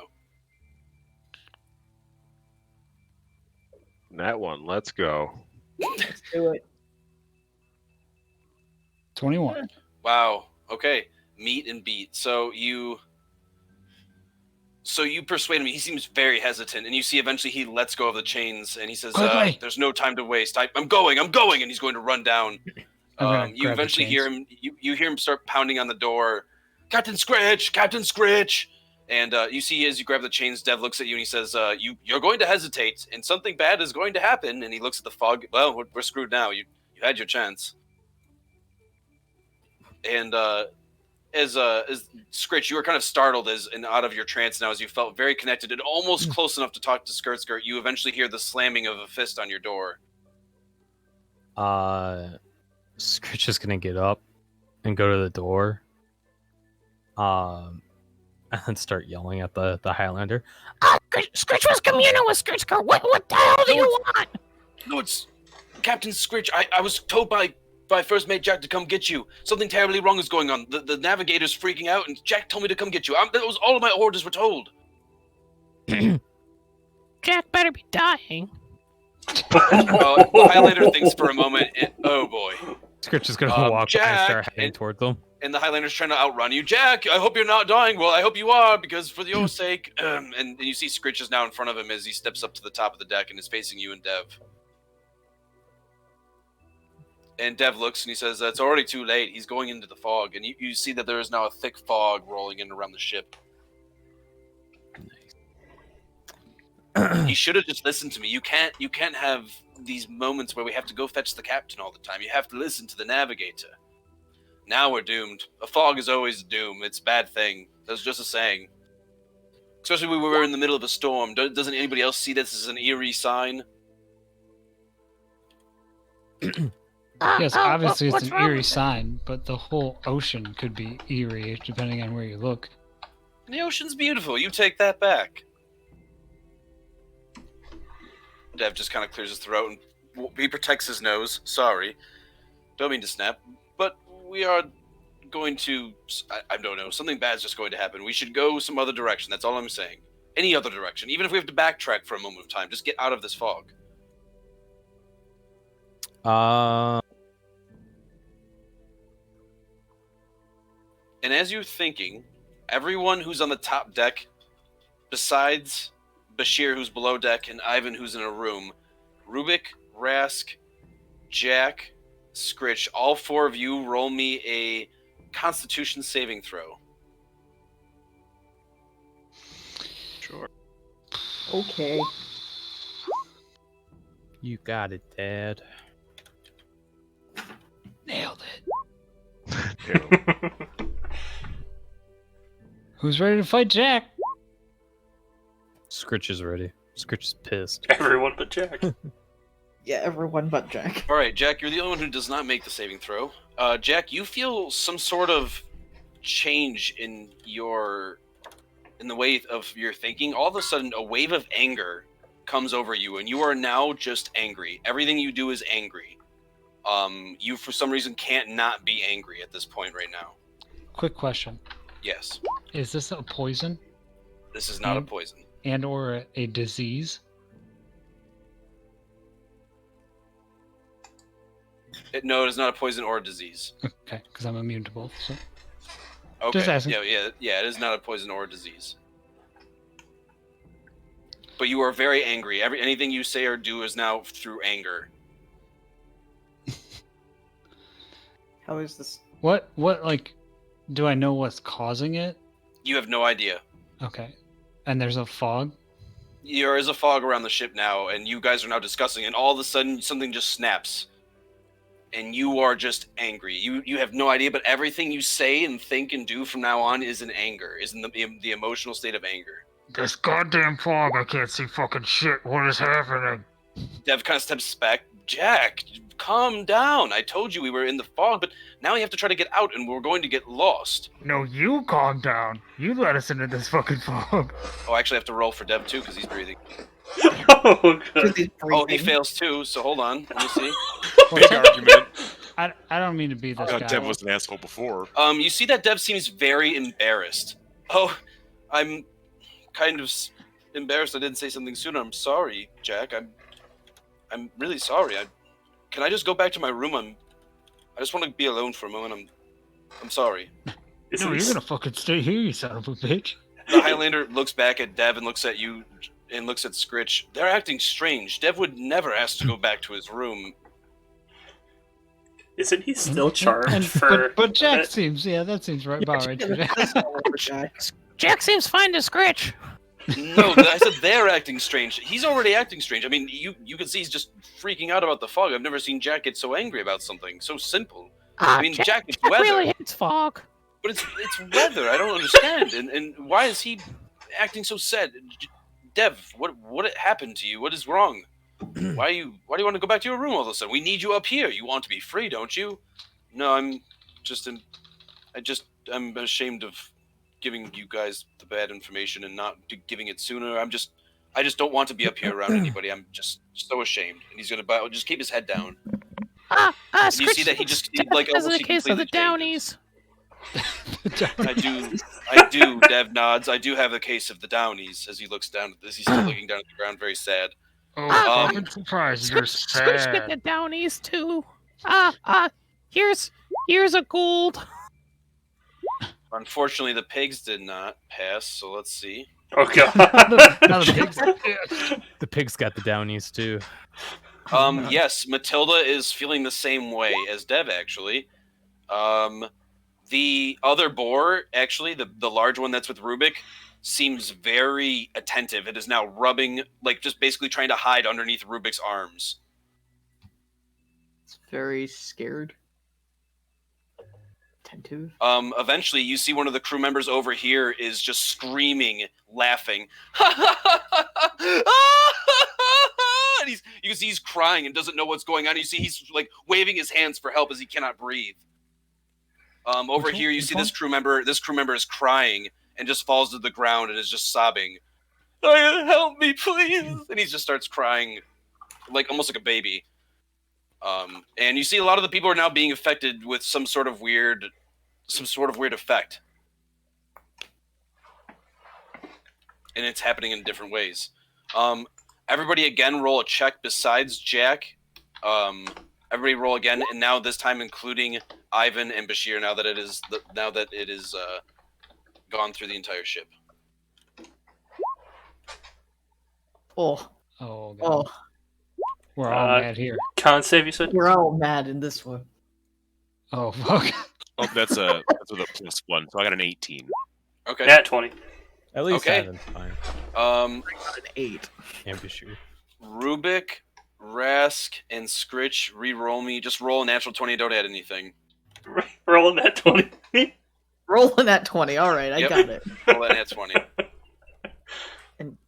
That one. Let's go. Let's do it. 21. Wow. Okay. Meet and beat. So you persuade him. He seems very hesitant, and you see eventually he lets go of the chains, and he says, Quickly. "There's no time to waste. I'm going, and he's going to run down. I'm gonna You grab the eventually chains. hear him. You hear him start pounding on the door. Captain Skritch, Captain Skritch. And you see as you grab the chains, Dev looks at you and he says, "You're going to hesitate, and something bad is going to happen." And he looks at the fog. Well, we're screwed now. You had your chance. And as Skritch, you were kind of startled and out of your trance now, as you felt very connected and almost close enough to talk to Skirt. You eventually hear the slamming of a fist on your door. Skritch is gonna get up and go to the door. And then start yelling at the Highlander. Skritch was communing with Skritch. What the hell do you want? No, it's Captain Skritch. I was told by First Mate Jack to come get you. Something terribly wrong is going on. The navigator's freaking out, and Jack told me to come get you. That was all of my orders were told. Jack better be dying. The Highlander thinks for a moment, and oh boy. Skritch is gonna walk by and start heading towards them. And the Highlander's trying to outrun you. Jack, I hope you're not dying. Well, I hope you are, because for your sake. And you see Skritch is now in front of him as he steps up to the top of the deck and is facing you and Dev. And Dev looks and he says, "It's already too late. He's going into the fog." And you see that there is now a thick fog rolling in around the ship. He should have just listened to me. You can't have these moments where we have to go fetch the captain all the time. You have to listen to the navigator. Now we're doomed. A fog is always a doom. It's a bad thing. That's just a saying. Especially when we were in the middle of a storm. Doesn't anybody else see this as an eerie sign? Yes, obviously it's what's an wrong eerie with it? sign, but the whole ocean could be eerie depending on where you look. The ocean's beautiful. You take that back. Dev just kind of clears his throat and he protects his nose. Sorry. Don't mean to snap. But we are going to... I don't know. Something bad's just going to happen. We should go some other direction. That's all I'm saying. Any other direction. Even if we have to backtrack for a moment of time. Just get out of this fog. And as you're thinking, everyone who's on the top deck, besides Bashir, who's below deck, and Ivan, who's in a room, Rubik, Rask, Jack, Skritch, all four of you roll me a Constitution saving throw. Sure. Okay. You got it, Dad. Nailed it. Who's ready to fight Jack? Skritch is ready. Skritch is pissed. Everyone but Jack. Yeah, everyone but Jack. All right, Jack, you're the only one who does not make the saving throw. Jack, you feel some sort of change in the way of your thinking. All of a sudden, a wave of anger comes over you, and you are now just angry. Everything you do is angry. You, for some reason, can't not be angry at this point right now. Quick question. Yes. Is this a poison This is not a poison. and or a disease? No, it is not a poison or a disease. Okay, because I'm immune to both. So. Okay. Just asking. Yeah, it is not a poison or a disease. But you are very angry. Anything you say or do is now through anger. How is this? What like do I know what's causing it? You have no idea. Okay. And there's a fog? There is a fog around the ship now, and you guys are now discussing, and all of a sudden something just snaps. And you are just angry. You have no idea, but everything you say and think and do from now on is in anger, is in the emotional state of anger. This goddamn fog, I can't see fucking shit. What is happening? Dev kind of steps back. Jack, calm down. I told you we were in the fog, but now we have to try to get out, and we're going to get lost. No, you calm down. You let us into this fucking fog. Oh, I actually have to roll for Dev too because he's breathing. Oh, good. Oh, he fails too. So hold on. Let me see. Big argument. I don't mean to be this guy. Dev was an asshole before. You see that Dev seems very embarrassed. Oh, I'm kind of embarrassed I didn't say something sooner. I'm sorry, Jack. I'm really sorry. Can I just go back to my room? I just want to be alone for a moment. I'm sorry. No, you're gonna fucking stay here, you son of a bitch. The Highlander looks back at Dev and looks at you and looks at Skritch. They're acting strange. Dev would never ask to go back to his room. Isn't he still charged for... But Jack seems, that seems right about right to Jack. Jack seems fine to Skritch. No, I said they're acting strange. He's already acting strange. I mean, you can see he's just freaking out about the fog. I've never seen Jack get so angry about something so simple. I mean, Jack, it's weather. Really hates fog. But it's weather. I don't understand. And why is he acting so sad? Dev, what happened to you? What is wrong? Why do you want to go back to your room all of a sudden? We need you up here. You want to be free, don't you? No, I'm ashamed of giving you guys the bad information and not giving it sooner. I just don't want to be up here around anybody. I'm just so ashamed. And he's gonna just keep his head down. And you see that he like as in the case of the Downies. I do. Dev nods. I do have a case of the Downies as he looks down. As he's still looking down at the ground, very sad. Oh, I'm surprised you're Skritch get the sad. Downies too. Here's a gold. Unfortunately, the pigs did not pass. So let's see. Oh, God. The pigs got the Downies too. Yes, Matilda is feeling the same way as Dev, actually. The other boar, actually, the large one that's with Rubik, seems very attentive. It is now rubbing, like, just basically trying to hide underneath Rubik's arms. It's very scared. Attentive. Eventually, you see one of the crew members over here is just screaming, laughing. And you can see he's crying and doesn't know what's going on. You see he's like waving his hands for help as he cannot breathe. Over here, you see this crew member. This crew member is crying and just falls to the ground and is just sobbing. Help me, please! And he just starts crying, like almost like a baby. And you see a lot of the people are now being affected with some sort of weird effect. And it's happening in different ways. Everybody again roll a check besides Jack. Everybody roll again, and now this time including Ivan and Bashir. Now that it is gone through the entire ship. Oh, God. We're all mad here. Con save, you said? We're all mad in this one. Oh, fuck. Oh, that's with a +1, so I got an 18. Okay. Yeah, 20. At least Okay. Ivan's fine. An 8. Can't be sure. Rubik, Rask, and Skritch re-roll me. Just roll a natural 20. Don't add anything. Rolling that 20. Rolling that 20. All right, I Yep. got it. Roll that nat 20. And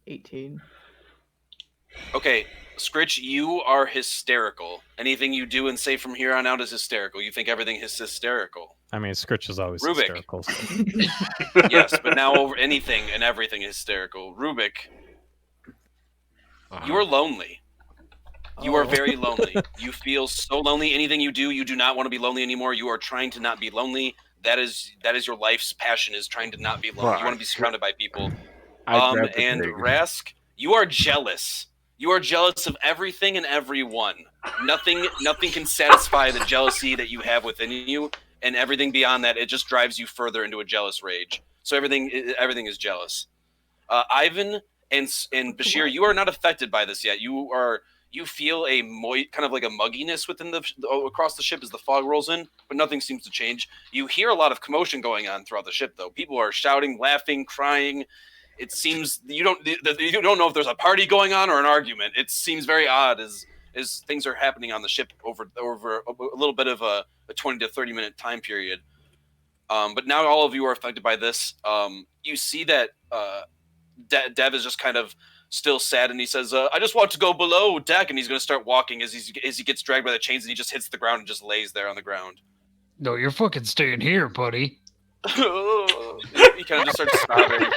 18. Okay, Skritch, you are hysterical. Anything you do and say from here on out is hysterical. You think everything is hysterical. I mean, Skritch is always Rubik. hysterical. So. Yes, but now over anything and everything is hysterical. Rubik, you are lonely. You are very lonely. You feel so lonely. Anything you do not want to be lonely anymore. You are trying to not be lonely. That is your life's passion, is trying to not be lonely. You want to be surrounded by people. And Rask, you are jealous. You are jealous of everything and everyone. Nothing can satisfy the jealousy that you have within you, and everything beyond that, it just drives you further into a jealous rage. So everything is jealous. Ivan and Bashir, you are not affected by this yet. You feel a kind of like a mugginess within across the ship as the fog rolls in, but nothing seems to change. You hear a lot of commotion going on throughout the ship, though. People are shouting, laughing, crying. It seems you don't know if there's a party going on or an argument. It seems very odd as things are happening on the ship over a little bit of a 20 to 30 minute time period. But now all of you are affected by this. You see that Dev is just kind of still sad, and he says, I just want to go below deck, and he's going to start walking as he gets dragged by the chains, and he just hits the ground and just lays there on the ground. No, you're fucking staying here, buddy. He kind of just starts sobbing,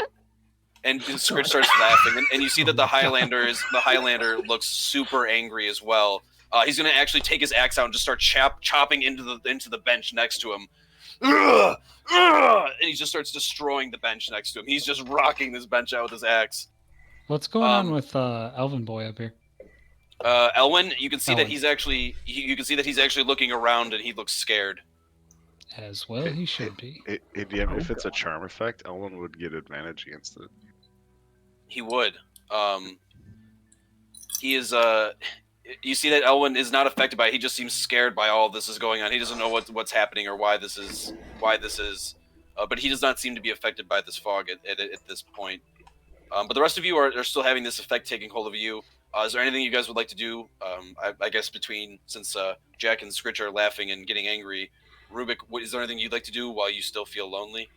and Skritch starts laughing, and you see that the Highlander looks super angry as well. He's going to actually take his axe out and just start chopping into the bench next to him. And he just starts destroying the bench next to him. He's just rocking this bench out with his axe. What's going on with Elvin Boy up here? Elwin, you can see that he's actually looking around, and he looks scared. As well, he should be. If it's a charm effect, Elwin would get advantage against it. He would. He is. You see that Elwin is not affected by it. He just seems scared by all this is going on. He doesn't know what's happening or why this is. But he does not seem to be affected by this fog at this point. But the rest of you are still having this effect taking hold of you. Is there anything you guys would like to do? I guess since Jack and Skritch are laughing and getting angry, Rubik, is there anything you'd like to do while you still feel lonely?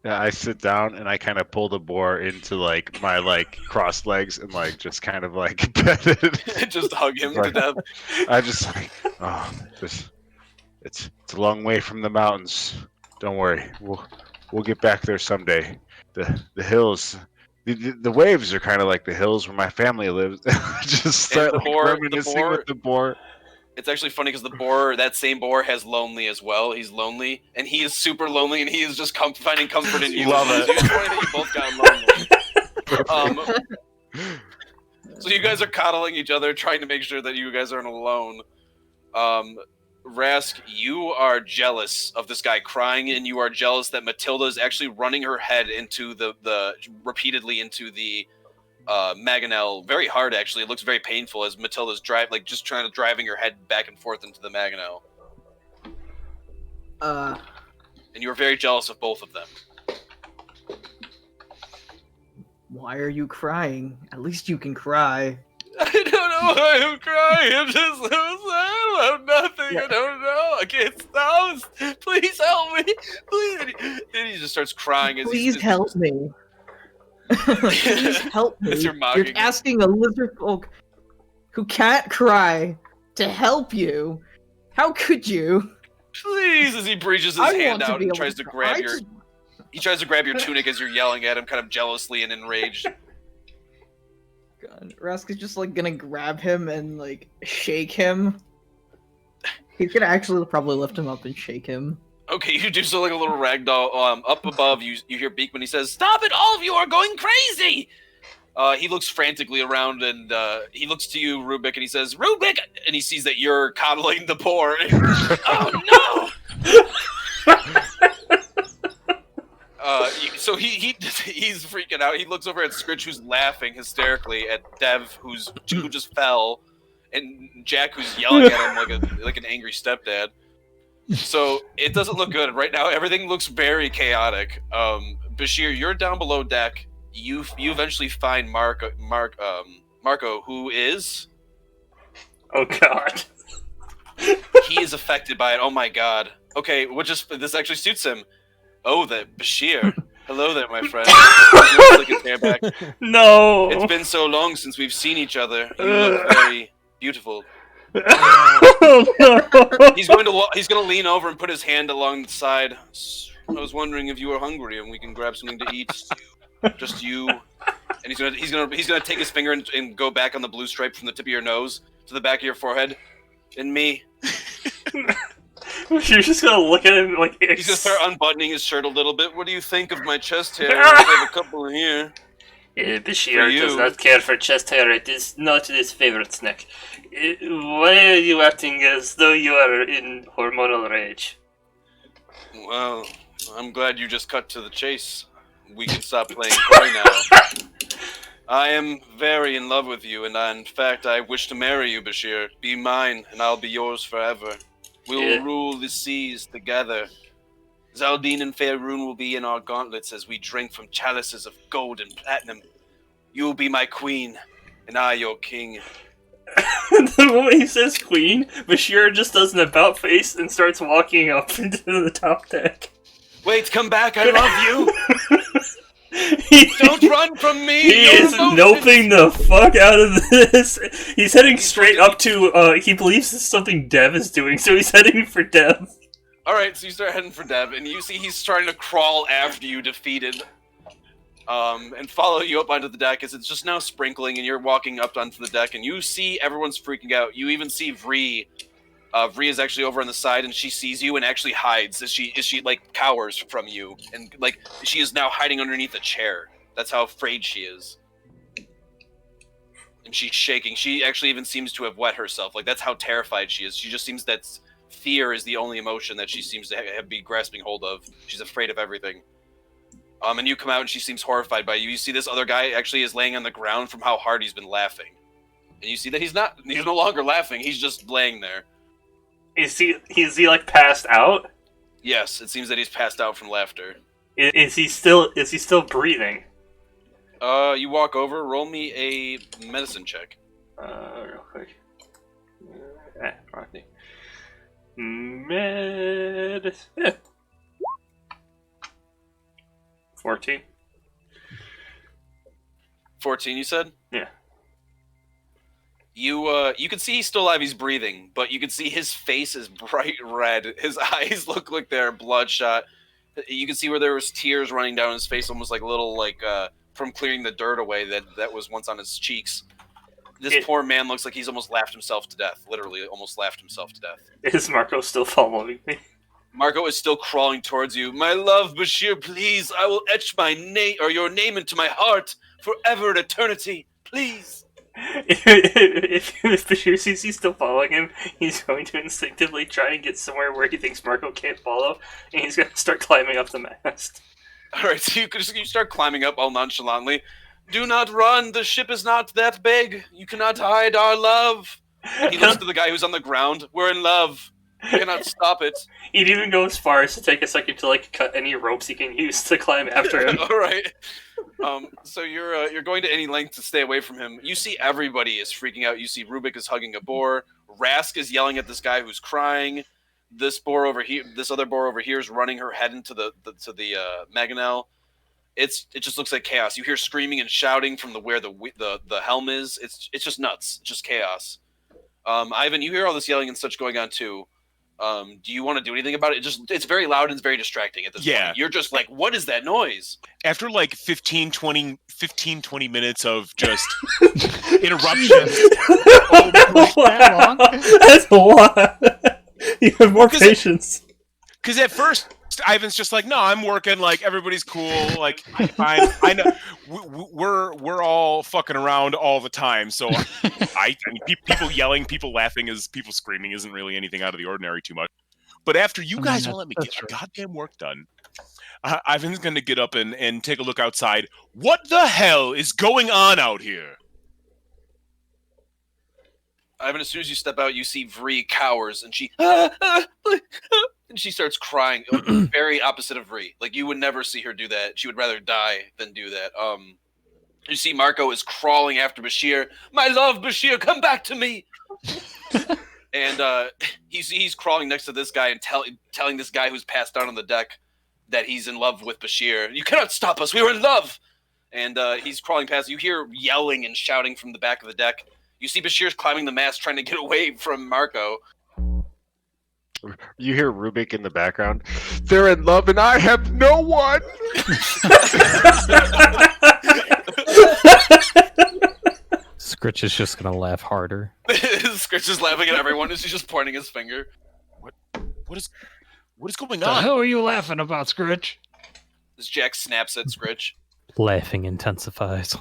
Yeah, I sit down and I kind of pull the boar into like my crossed legs and just kind of pet it. Just hug him to death. I just it's a long way from the mountains. Don't worry, we'll get back there someday. The hills, the waves are kind of like the hills where my family lives. Just start reminiscing with the boar. It's actually funny because that same boar has lonely as well. He's lonely, and he is super lonely, and he is just finding comfort in you. Love it. It's funny that you both got lonely. So you guys are coddling each other, trying to make sure that you guys aren't alone. Rask, you are jealous of this guy crying, and you are jealous that Matilda is actually running her head into repeatedly into the Mangonel very hard. Actually, it looks very painful as Matilda's driving her head back and forth into the Mangonel. And you are very jealous of both of them. Why are you crying? At least you can cry. I don't know why I'm crying. I'm just so sad about nothing. I don't know. I can't stop. Please help me. Please. And he just starts crying. Please help me. Please help me. You're asking a lizard folk who can't cry to help you. How could you? Please, as he reaches his hand out and tries to grab he tries to grab your tunic as you're yelling at him, kind of jealously and enraged. God, Rask is just gonna grab him and shake him. He's gonna actually probably lift him up and shake him. Okay, you do so like a little ragdoll. Up above, you hear Beekman. He says, "Stop it! All of you are going crazy!" He looks frantically around, and he looks to you, Rubik, and he says, "Rubik!" And he sees that you're coddling the poor. Oh no! So he's freaking out. He looks over at Skritch, who's laughing hysterically, at Dev, who just fell, and Jack, who's yelling at him like an angry stepdad. So it doesn't look good right now. Everything looks very chaotic. Bashir, you're down below deck. You eventually find Marco, who is. Oh God. He is affected by it. Oh my God. Okay, this actually suits him. Oh, that Bashir. Hello there, my friend. No. It's been so long since we've seen each other. You look very beautiful. Oh, no. He's going to lean over and put his hand along the side. I was wondering if you were hungry and we can grab something to eat. Just you. And he's gonna take his finger and go back on the blue stripe from the tip of your nose to the back of your forehead. And me. You're just gonna look at him like he's gonna start unbuttoning his shirt a little bit. What do you think of my chest hair? I have a couple here. Bashir does not care for chest hair. It is not his favorite snack. Why are you acting as though you are in hormonal rage? Well, I'm glad you just cut to the chase. We can stop playing coy now. I am very in love with you, and in fact, I wish to marry you, Bashir. Be mine, and I'll be yours forever. We'll rule the seas together. Zaldine and Faerun will be in our gauntlets as we drink from chalices of gold and platinum. You will be my queen, and I your king. The moment he says queen, Bashir just does an about face and starts walking up into the top deck. Wait, come back, I love you! Don't run from me! He Your is emotions! noping the fuck out of this. He's heading straight up to, he believes it's something Dev is doing, so he's heading for Dev. Alright, so you start heading for Dev, and you see he's trying to crawl after you, defeated. And follow you up onto the deck as it's just now sprinkling, and you're walking up onto the deck, and you see everyone's freaking out. You even see Vree. Vree is actually over on the side, and she sees you and actually hides as she like cowers from you, and like she is now hiding underneath a chair. That's how afraid she is, and she's shaking. She actually even seems to have wet herself. Like that's how terrified she is. She just seems that fear is the only emotion that she seems to be grasping hold of. She's afraid of everything. And you come out and she seems horrified by you. You see this other guy actually is laying on the ground from how hard he's been laughing, and you see that he's no longer laughing. He's just laying there. Is he like passed out? Yes, it seems that he's passed out from laughter. Is he still breathing? You walk over, roll me a medicine check. Real quick. Wrong thing. Yeah. 14. 14, you said? Yeah. You can see he's still alive, he's breathing, but you can see his face is bright red. His eyes look like they're bloodshot. You can see where there was tears running down his face, almost like a little, from clearing the dirt away that was once on his cheeks. This poor man looks like he's almost laughed himself to death. Literally, almost laughed himself to death. Is Marco still following me? Marco is still crawling towards you. My love, Bashir, please, I will etch my name or your name into my heart forever and eternity. Please. If Bashir sees he's still following him, he's going to instinctively try and get somewhere where he thinks Marco can't follow, and he's going to start climbing up the mast. Alright, so you start climbing up all nonchalantly. Do not run, the ship is not that big. You cannot hide our love. He looks to the guy who's on the ground. We're in love. You cannot stop it. He'd even go as far as to take a second to cut any ropes he can use to climb after him. Alright. So you're going to any length to stay away from him. You see everybody is freaking out. You see Rubik is hugging a boar. Rask is yelling at this guy who's crying. This other boar over here is running her head into the mangonel. It just looks like chaos. You hear screaming and shouting from where the helm is. It's just nuts. It's just chaos. Ivan, you hear all this yelling and such going on too. Do you want to do anything about it? It's very loud and it's very distracting at this point. You're just like, what is that noise? After like 15-20 minutes of just interruptions. Wow. That's a lot. You have more patience. Because at first, Ivan's just like, no, I'm working. Like everybody's cool. Like I'm fine. I know we're all fucking around all the time. So I mean, people yelling, people laughing, people screaming isn't really anything out of the ordinary too much. But after you guys won't let me get my goddamn work done, Ivan's going to get up and take a look outside. What the hell is going on out here? Ivan, as soon as you step out, you see Vree cowers, and she and she starts crying. Very opposite of Vree. Like you would never see her do that. She would rather die than do that. You see Marco is crawling after Bashir. My love, Bashir, come back to me. And he's crawling next to this guy and telling this guy who's passed out on the deck that he's in love with Bashir. You cannot stop us. We were in love. And he's crawling past. You hear yelling and shouting from the back of the deck. You see Bashir's climbing the mast trying to get away from Marco. You hear Rubik in the background. They're in love and I have no one. Skritch is just gonna laugh harder. Skritch is laughing at everyone as he's just pointing his finger. What is going The on? hell are you laughing about, Skritch? As Jack snaps at Skritch. Laughing intensifies.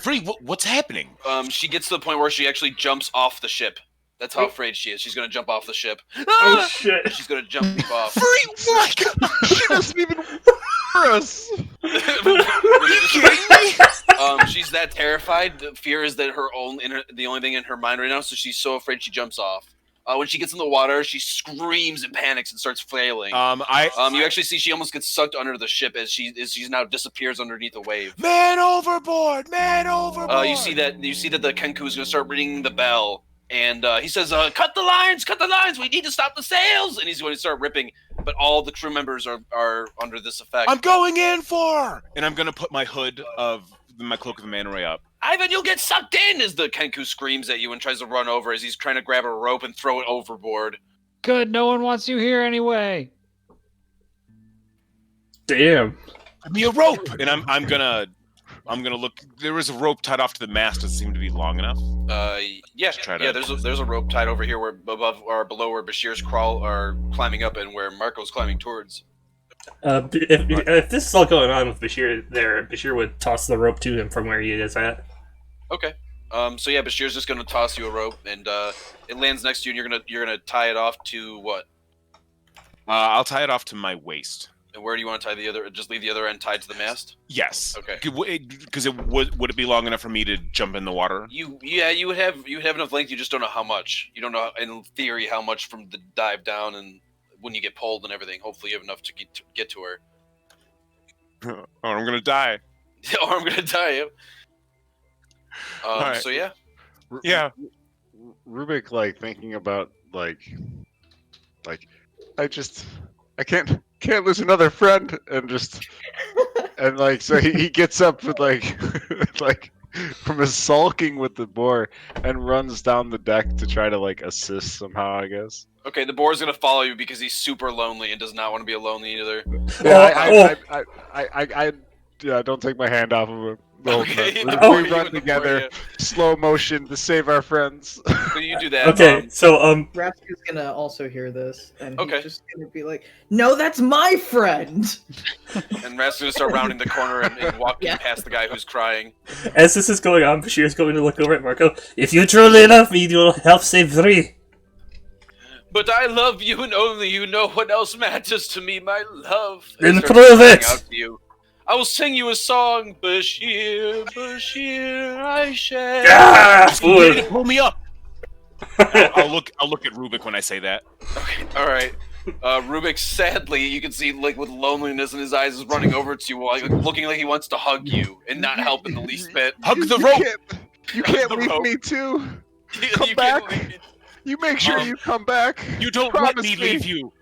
Vree, what's happening? She gets to the point where she actually jumps off the ship. That's how afraid she is. She's gonna jump off the ship. Oh shit! She's gonna jump off. Vree, what? She doesn't even us. She's that terrified. The fear is that the only thing in her mind right now. So she's so afraid she jumps off. When she gets in the water, she screams and panics and starts flailing. You actually see she almost gets sucked under the ship as she now disappears underneath a wave. Man overboard! Man overboard! You see that the Kenku is gonna start ringing the bell. And he says, cut the lines, we need to stop the sails. And he's going to start ripping, but all the crew members are under this effect. I'm going in for! And I'm going to put my hood of my Cloak of the Manta Ray up. Ivan, you'll get sucked in, as the Kenku screams at you and tries to run over as he's trying to grab a rope and throw it overboard. Good, no one wants you here anyway. Damn. Give me a rope! And I'm gonna look. There was a rope tied off to the mast. Doesn't seem to be long enough. There's a rope tied over here where above or below where Bashir's climbing up and where Marco's climbing towards. If this is all going on with Bashir there, Bashir would toss the rope to him from where he is at. Okay. Bashir's just gonna toss you a rope, and it lands next to you, and you're gonna tie it off to what? I'll tie it off to my waist. And where do you want to tie the other? Just leave the other end tied to the mast? Yes. Okay. Because would it be long enough for me to jump in the water? You would have enough length. You just don't know how much. You don't know in theory how much from the dive down and when you get pulled and everything. Hopefully you have enough to get to her. Or I'm gonna die. Or I'm gonna die. Right. So yeah. Yeah. Rubik, like, thinking about like I can't lose another friend, and so he gets up with like from his sulking with the boar and runs down the deck to try to like assist somehow, I guess. Okay, the boar's gonna follow you because he's super lonely and does not want to be alone either. Yeah, don't take my hand off of him. Okay, we run together, slow motion to save our friends. So you do that. Okay, so Raska's gonna also hear this, and Okay. he's just gonna be like, "No, that's my friend." And Rat's gonna start rounding the corner and walking Yeah. past the guy who's crying. as this is going on, Bashir's going to look over at Marco. If you truly love me, you'll help save 3. But I love you, and only you know what else matters to me, my love. Then And starts prove crying it! out to you. I will sing you a song, Bashir, Bashir, I shall. Ah, Just continue to fool. pull me up. I'll look at Rubik when I say that. Okay, all right. Rubik, sadly, you can see, like, with loneliness in his eyes, is running over to you, like, looking like he wants to hug you, and not help in the least bit. Hug the rope. You can't the leave rope. me too. You Come can't back. leave- You make sure you come back. You don't Promise let me me. leave you.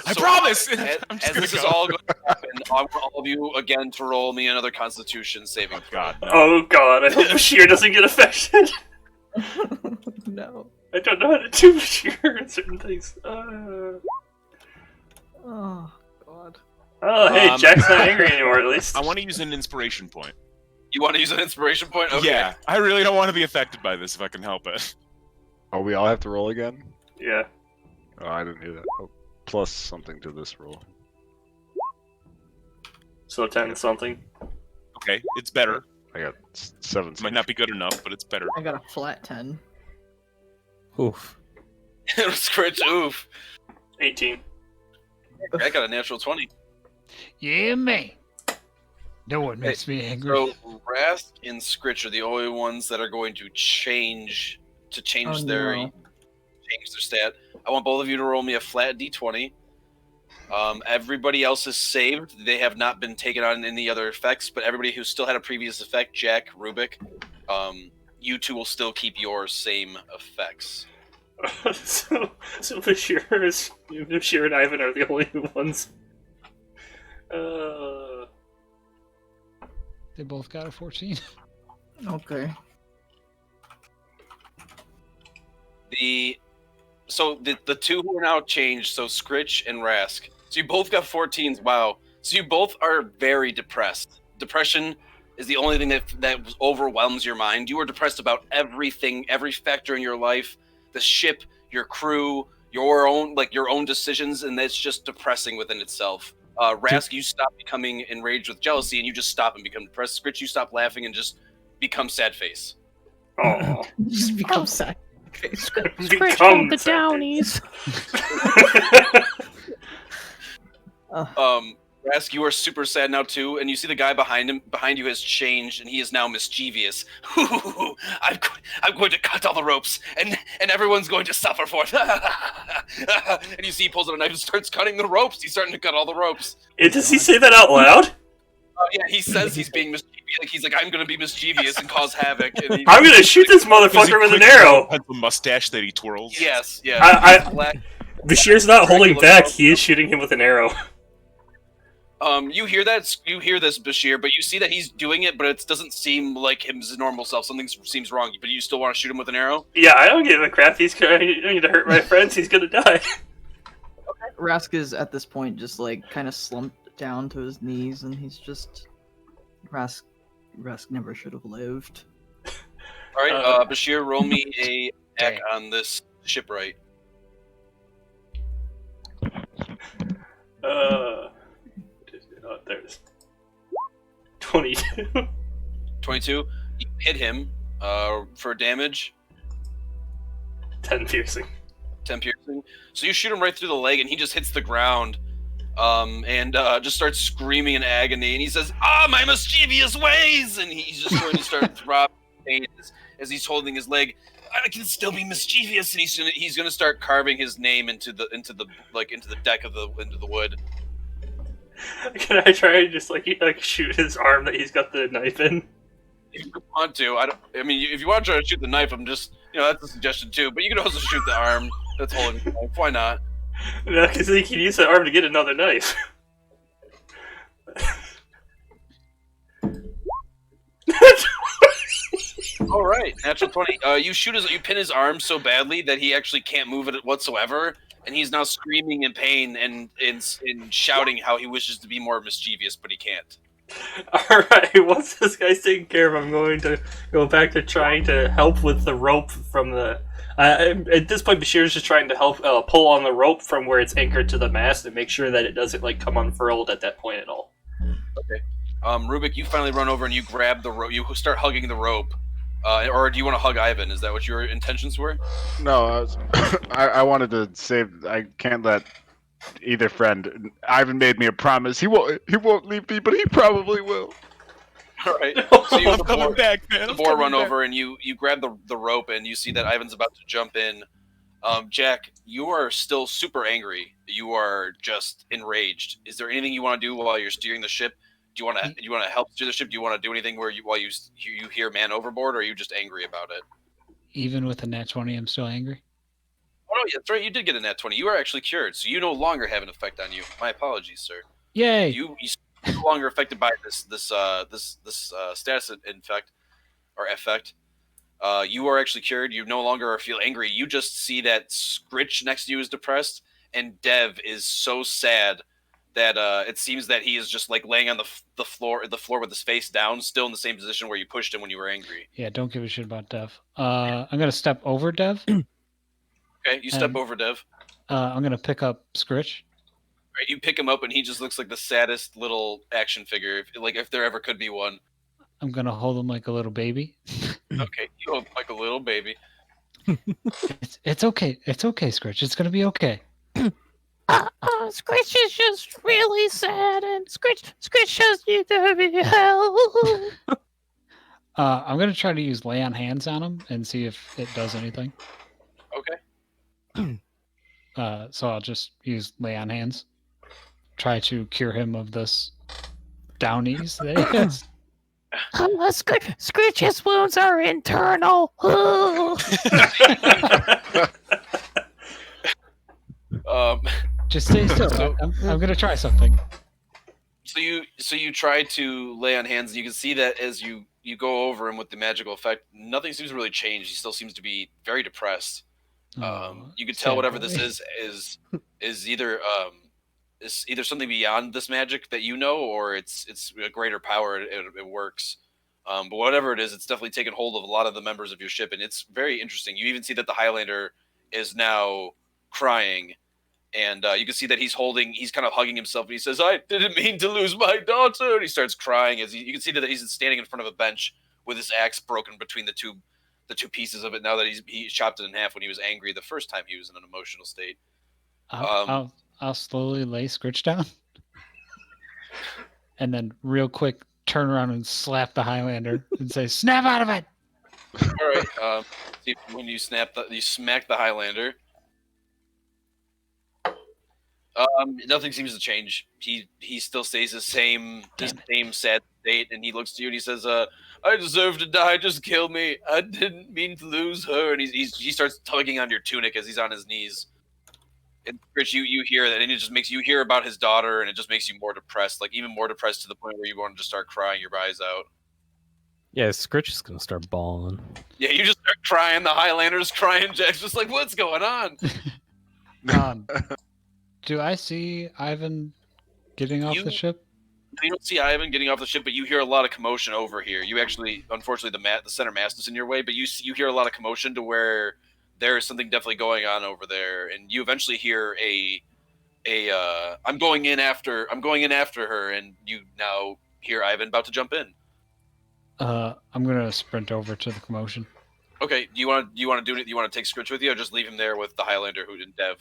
I So, promise. As, I'm as just gonna this is go. all going to happen, I want all of you again to roll me another Constitution saving throw. God. No. Oh god, I hope Bashir doesn't get affected. No. I don't know how to do Bashir in certain things. Oh God. Oh, hey, Um, Jack's not angry anymore, at least. I want to use an inspiration point. You want to use an inspiration point? Okay. Yeah, I really don't want to be affected by this if I can help it. Oh, we all have to roll again? Yeah. Oh, I didn't hear that. Oh, plus something to this roll. So 10 something. Okay, it's better. I got 7. Might not be good enough, but it's better. I got a flat 10. Oof. Skritch, oof. 18. I got a natural 20. Yeah, man. No one makes me angry. So Rask and Skritch are the only ones that are going to change Oh, their no. stat. I want both of you to roll me a flat d20. Everybody else is saved. They have not been taken on any other effects, but everybody who still had a previous effect, Jack, Rubik, you two will still keep your same effects. so Bashir and Ivan are the only ones. They both got a 14. Okay. The two who are now changed, so Skritch and Rask. So you both got 14s. Wow. So you both are very depressed. Depression is the only thing that overwhelms your mind. You are depressed about everything, every factor in your life, the ship, your crew, your own decisions, and that's just depressing within itself. Rask, you stop becoming enraged with jealousy, and you just stop and become depressed. Skritch, you stop laughing and just become sad face. Oh. Just become sad. Skritch hold the downies. Rask, you are super sad now too, and you see the guy behind you has changed, and he is now mischievous. I'm going to cut all the ropes, and everyone's going to suffer for it. And you see he pulls out a knife and starts cutting the ropes. He's starting to cut all the ropes. Does he say that out loud? Yeah, he says he's being mischievous he's like, I'm gonna be mischievous and cause havoc. And I'm gonna shoot this motherfucker with an arrow. Pencil mustache that he twirls. Yes, yes. I Bashir's not holding back. He is shooting him with an arrow. You hear that? You hear this, Bashir, but you see that he's doing it, but it doesn't seem like his normal self. Something seems wrong, but you still want to shoot him with an arrow? Yeah, I don't give a crap. He's going to hurt my friends. He's gonna die. Rask is at this point just like kind of slumped down to his knees, and he's just Rask never should have lived. All right, Bashir, roll me a attack on this shipwright. There's 22. 22. You hit him for damage. 10 piercing. 10 piercing. So you shoot him right through the leg, and he just hits the ground, and just starts screaming in agony. And he says, my mischievous ways!" And he's just going to start throbbing pain as he's holding his leg. I can still be mischievous, and he's gonna start carving his name into the deck of the wood. Can I try and just like shoot his arm that he's got the knife in? If you want to, I mean, if you want to try to shoot the knife, I'm just, that's a suggestion too. But you can also shoot the arm that's holding the knife. Why not? No, because he can use that arm to get another knife. All right, natural 20. You pin his arm so badly that he actually can't move it whatsoever, and he's now screaming in pain and shouting how he wishes to be more mischievous, but he can't. Alright, once this guy's taken care of, I'm going to go back to trying to help with the rope from the... at this point, Bashir's just trying to help pull on the rope from where it's anchored to the mast and make sure that it doesn't come unfurled at that point at all. Okay. Rubik, you finally run over and you grab the rope. You start hugging the rope. Or do you want to hug Ivan? Is that what your intentions were? No, I wanted to save. I can't let either friend. Ivan made me a promise. He won't leave me, but he probably will. All right. So you I'm coming back, man. The boar run over and you grab the rope and you see that Ivan's about to jump in. Jack, you are still super angry. You are just enraged. Is there anything you want to do while you're steering the ship? Do you want to help steer the ship? Do you want to do anything while you hear man overboard, or are you just angry about it? Even with a nat 20, I'm still angry. Oh no, that's right. You did get a nat 20. You are actually cured, so you no longer have an effect on you. My apologies, sir. Yay! You no longer affected by this status effect. You are actually cured. You no longer feel angry. You just see that Skritch next to you is depressed, and Dev is so sad that it seems that he is just like laying on the floor with his face down, still in the same position where you pushed him when you were angry. Yeah, don't give a shit about Dev. I'm gonna step over Dev. Okay, you step over Dev. I'm gonna pick up Skritch. Right, you pick him up, and he just looks like the saddest little action figure, if there ever could be one. I'm gonna hold him like a little baby. Okay, you hold him like a little baby. It's okay. It's okay, Skritch. It's gonna be okay. Skritch is just really sad, and Skritch just needs to be helped. I'm gonna try to use lay on hands on him and see if it does anything. Okay. So I'll just use lay on hands. Try to cure him of this downies that he has. Skritch's wounds are internal. Just stay still. I'm gonna try something. So you try to lay on hands, and you can see that as you go over him with the magical effect, nothing seems to really change. He still seems to be very depressed. You can tell whatever this is either something beyond this magic that you know, or it's a greater power. It works. But whatever it is, it's definitely taken hold of a lot of the members of your ship, and it's very interesting. You even see that the Highlander is now crying. And you can see that he's kind of hugging himself, and he says, "I didn't mean to lose my daughter." And he starts crying you can see that he's standing in front of a bench with his axe broken between the two pieces of it. Now that he chopped it in half when he was angry the first time he was in an emotional state. I'll slowly lay Skritch down, and then real quick turn around and slap the Highlander and say, "Snap out of it!" All right. When you smack the Highlander. Nothing seems to change. He still stays the same sad state, and he looks to you and he says, "I deserve to die. Just kill me. I didn't mean to lose her." And he starts tugging on your tunic as he's on his knees. And Skritch, you hear that, and it just makes you hear about his daughter, and it just makes you more depressed, like even more depressed to the point where you want to just start crying your eyes out. Yeah, Skritch is gonna start bawling. Yeah, you just start crying. The Highlander's crying. Jack's just like, "What's going on?" Do I see Ivan getting off the ship? You don't see Ivan getting off the ship, but you hear a lot of commotion over here. You actually, unfortunately, the center mast is in your way, but you hear a lot of commotion to where there is something definitely going on over there, and you eventually hear I'm going in after her, and you now hear Ivan about to jump in. I'm gonna sprint over to the commotion. Okay, do you want to take Skritch with you, or just leave him there with the Highlander who didn't Dev?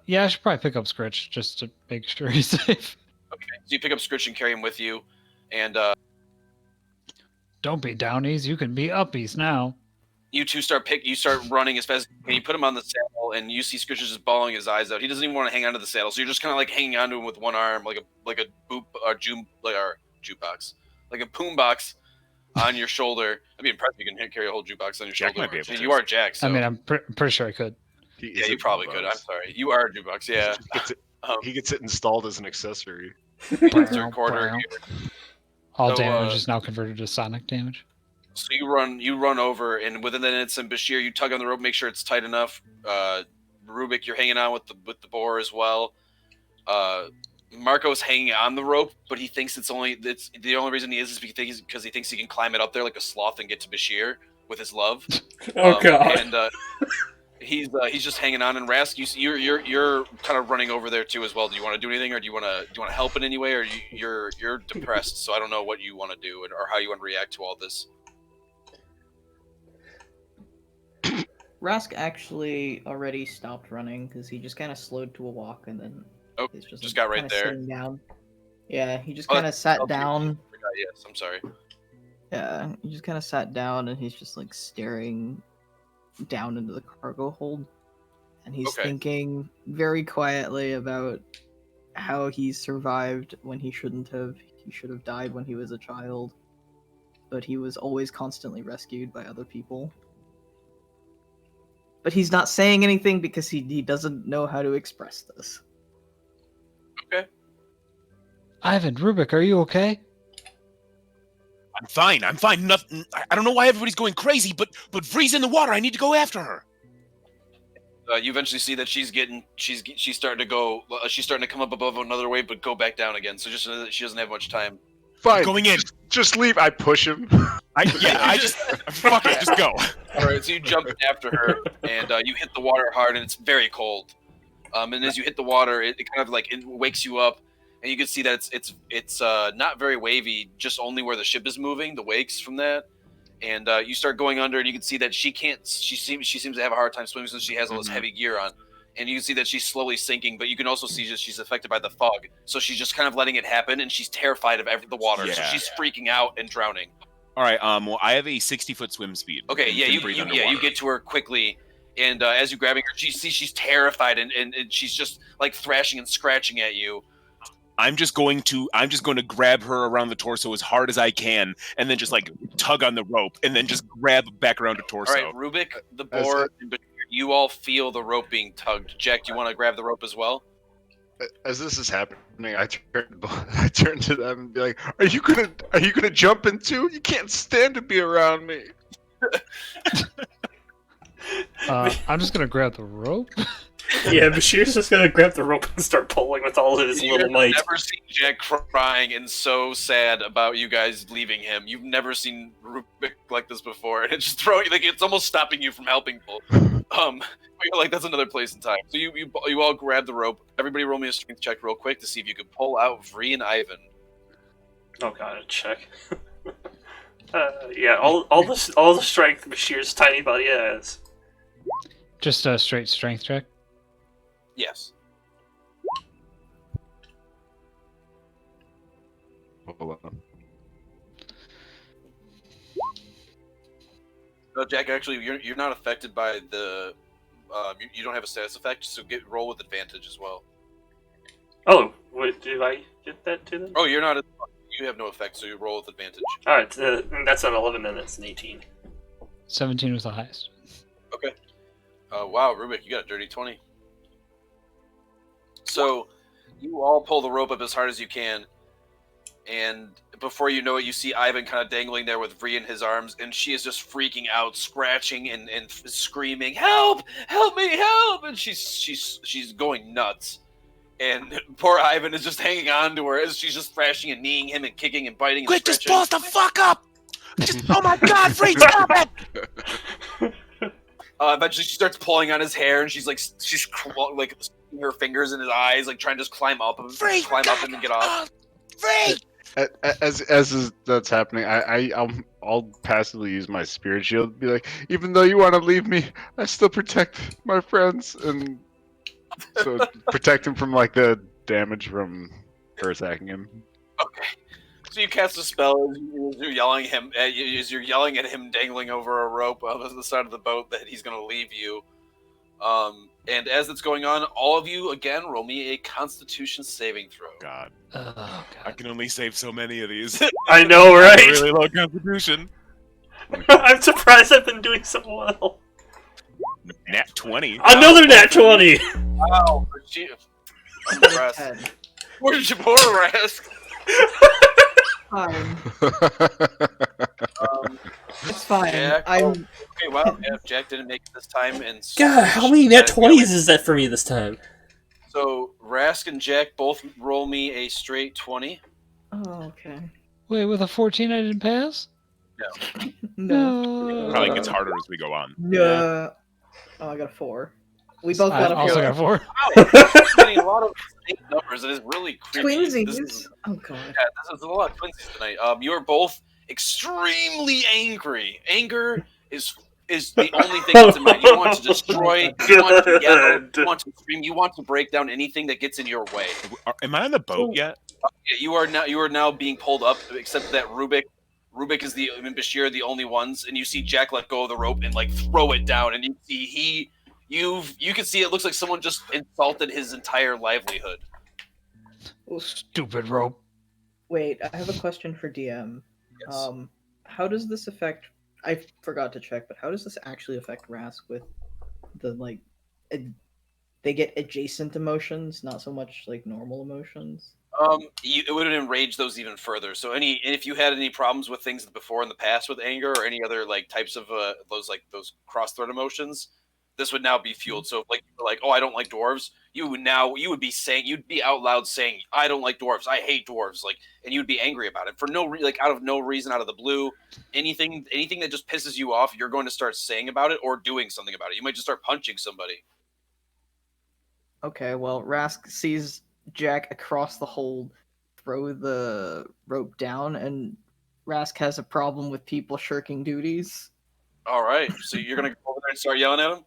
Yeah, I should probably pick up Skritch just to make sure he's safe. Okay, so you pick up Skritch and carry him with you, and don't be downies, you can be uppies now. You two start running as fast as you can. You put him on the saddle, and you see Skritch just bawling his eyes out. He doesn't even want to hang onto the saddle, so you're just kind of like hanging onto him with one arm, like a jukebox, like a boombox on your shoulder. I'd be impressed if you can carry a whole jukebox on your Jack shoulder. might be able to. You are Jack. So. I mean, I'm pretty sure I could. Yeah, you probably could. I'm sorry. You are a jukebox. Yeah. He gets it installed as an accessory. Recorder. All damage is now converted to sonic damage. So you run over, and within the instant, Bashir, you tug on the rope, make sure it's tight enough. Rubik, you're hanging on with the boar as well. Marco's hanging on the rope, but he thinks it's the only reason he is because he thinks he can climb it up there like a sloth and get to Bashir with his love. Oh god! And he's just hanging on. And Rask, you're kind of running over there too as well. Do you want to do anything, or do you want to help in any way, or you're depressed? So I don't know what you want to do or how you want to react to all this. Rask actually already stopped running because he just kind of slowed to a walk and then he's just got right there. Sitting down. Yeah, he just kind of sat down. Yes, I'm sorry. Yeah, he just kind of sat down and he's just like staring down into the cargo hold, and he's thinking very quietly about how he survived when he shouldn't have. He should have died when he was a child, but he was always constantly rescued by other people. But he's not saying anything because he doesn't know how to express this. Okay. Ivan, Rubik, are you okay? I'm fine. Nothing. I don't know why everybody's going crazy, but Vree's in the water. I need to go after her. You eventually see that she's starting to come up above another wave, but go back down again. So just so that she doesn't have much time. Fine. Going in. Just leave. I push him. Fuck it. Just go. All right. So you jump after her, and you hit the water hard, and it's very cold. And as you hit the water, it kind of like it wakes you up. And you can see that it's not very wavy, just only where the ship is moving, the wakes from that. And you start going under, and you can see that she seems to have a hard time swimming since she has all this heavy gear on. And you can see that she's slowly sinking, but you can also see that she's affected by the fog. So she's just kind of letting it happen, and she's terrified of the water. Yeah. So she's freaking out and drowning. All right. Well, I have a 60-foot swim speed. Okay. Yeah. You get to her quickly. And as you're grabbing her, she's terrified, and she's just like thrashing and scratching at you. I'm just going to grab her around the torso as hard as I can, and then just like tug on the rope, and then just grab back around the torso. All right, Rubik, the boar, you all feel the rope being tugged. Jack, do you want to grab the rope as well? As this is happening, I turn to them and be like, "Are you gonna jump in too? You can't stand to be around me." I'm just gonna grab the rope. Yeah, Bashir's just gonna grab the rope and start pulling with all his little might. You've never seen Jack crying and so sad about you guys leaving him. You've never seen Rubik like this before, and it's just it's almost stopping you from helping pull. You're like, that's another place and time. So you all grab the rope. Everybody roll me a strength check real quick to see if you can pull out Vree and Ivan. Oh god, check. Yeah, all the strength Bashir's tiny body has. Just a straight strength check. Yes. Hold on. No, Jack. Actually, you're not affected by the. You don't have a status effect, so roll with advantage as well. Oh, wait, did I get that too then? Oh, you're not. You have no effect, so you roll with advantage. Alright, that's an 11 and that's an 18. 17 was the highest. Okay. Wow, Rubik, you got a dirty 20. So, you all pull the rope up as hard as you can, and before you know it, you see Ivan kind of dangling there with Vree in his arms, and she is just freaking out, scratching and screaming, "Help! Help me! Help!" And she's going nuts. And poor Ivan is just hanging on to her as she's just thrashing and kneeing him and kicking and biting and Quick, just scratching. pause the fuck up! Oh my god, Free, stop it! Eventually, she starts pulling on his hair, and she's sticking her fingers in his eyes, like trying to just climb up him and get off. Free! As that's happening, I'll passively use my spirit shield and be like, even though you want to leave me, I still protect my friends, and so protect him from like the damage from her attacking him. Okay. So you cast a spell as you're yelling at him dangling over a rope on the side of the boat that he's going to leave you. And as it's going on, all of you again roll me a Constitution saving throw. God. Oh, God. I can only save so many of these. I know, I right? have really low constitution. I'm surprised I've been doing so well. Nat 20. Another nat 20! Wow, I'm impressed. Where's your poor Rask? Fine. It's fine. Jack, I'm. Okay, wow, yeah, Jack didn't make it this time, and God, how many nat 20s is that for me this time? So Rask and Jack both roll me a straight 20. Oh, okay. Wait, with a 14 I didn't pass? No. Probably gets harder as we go on. No. Oh, I got a 4. We both I got a 4. also got 4. Wow, getting a lot of same numbers. It is really creepy. Twinsies. Oh god. Yeah, this is a lot of twinsies tonight. You are both extremely angry. Anger is the only thing that's in mind. You want to destroy. You want to yell. You want to scream. You want to break down anything that gets in your way. Am I on the boat yet? Yeah, you are now being pulled up, except that Rubik is and Bashir are the only ones, and you see Jack let go of the rope and like throw it down, and you see you can see it looks like someone just insulted his entire livelihood. Stupid rope. Wait, I have a question for DM. Yes. How does this affect? I forgot to check, but how does this actually affect Rask with the like? They get adjacent emotions, not so much like normal emotions. It would enrage those even further. So if you had any problems with things before in the past with anger or any other like types of those cross-thread emotions, this would now be fueled. So if like oh, I don't like dwarves, you'd be out loud saying I don't like dwarves, I hate dwarves, like, and you'd be angry about it for out of no reason, out of the blue. Anything that just pisses you off, you're going to start saying about it or doing something about it. You might just start punching somebody. Okay, well, Rask sees Jack across the hold throw the rope down, and Rask has a problem with people shirking duties. All right, so you're gonna go over there and start yelling at him.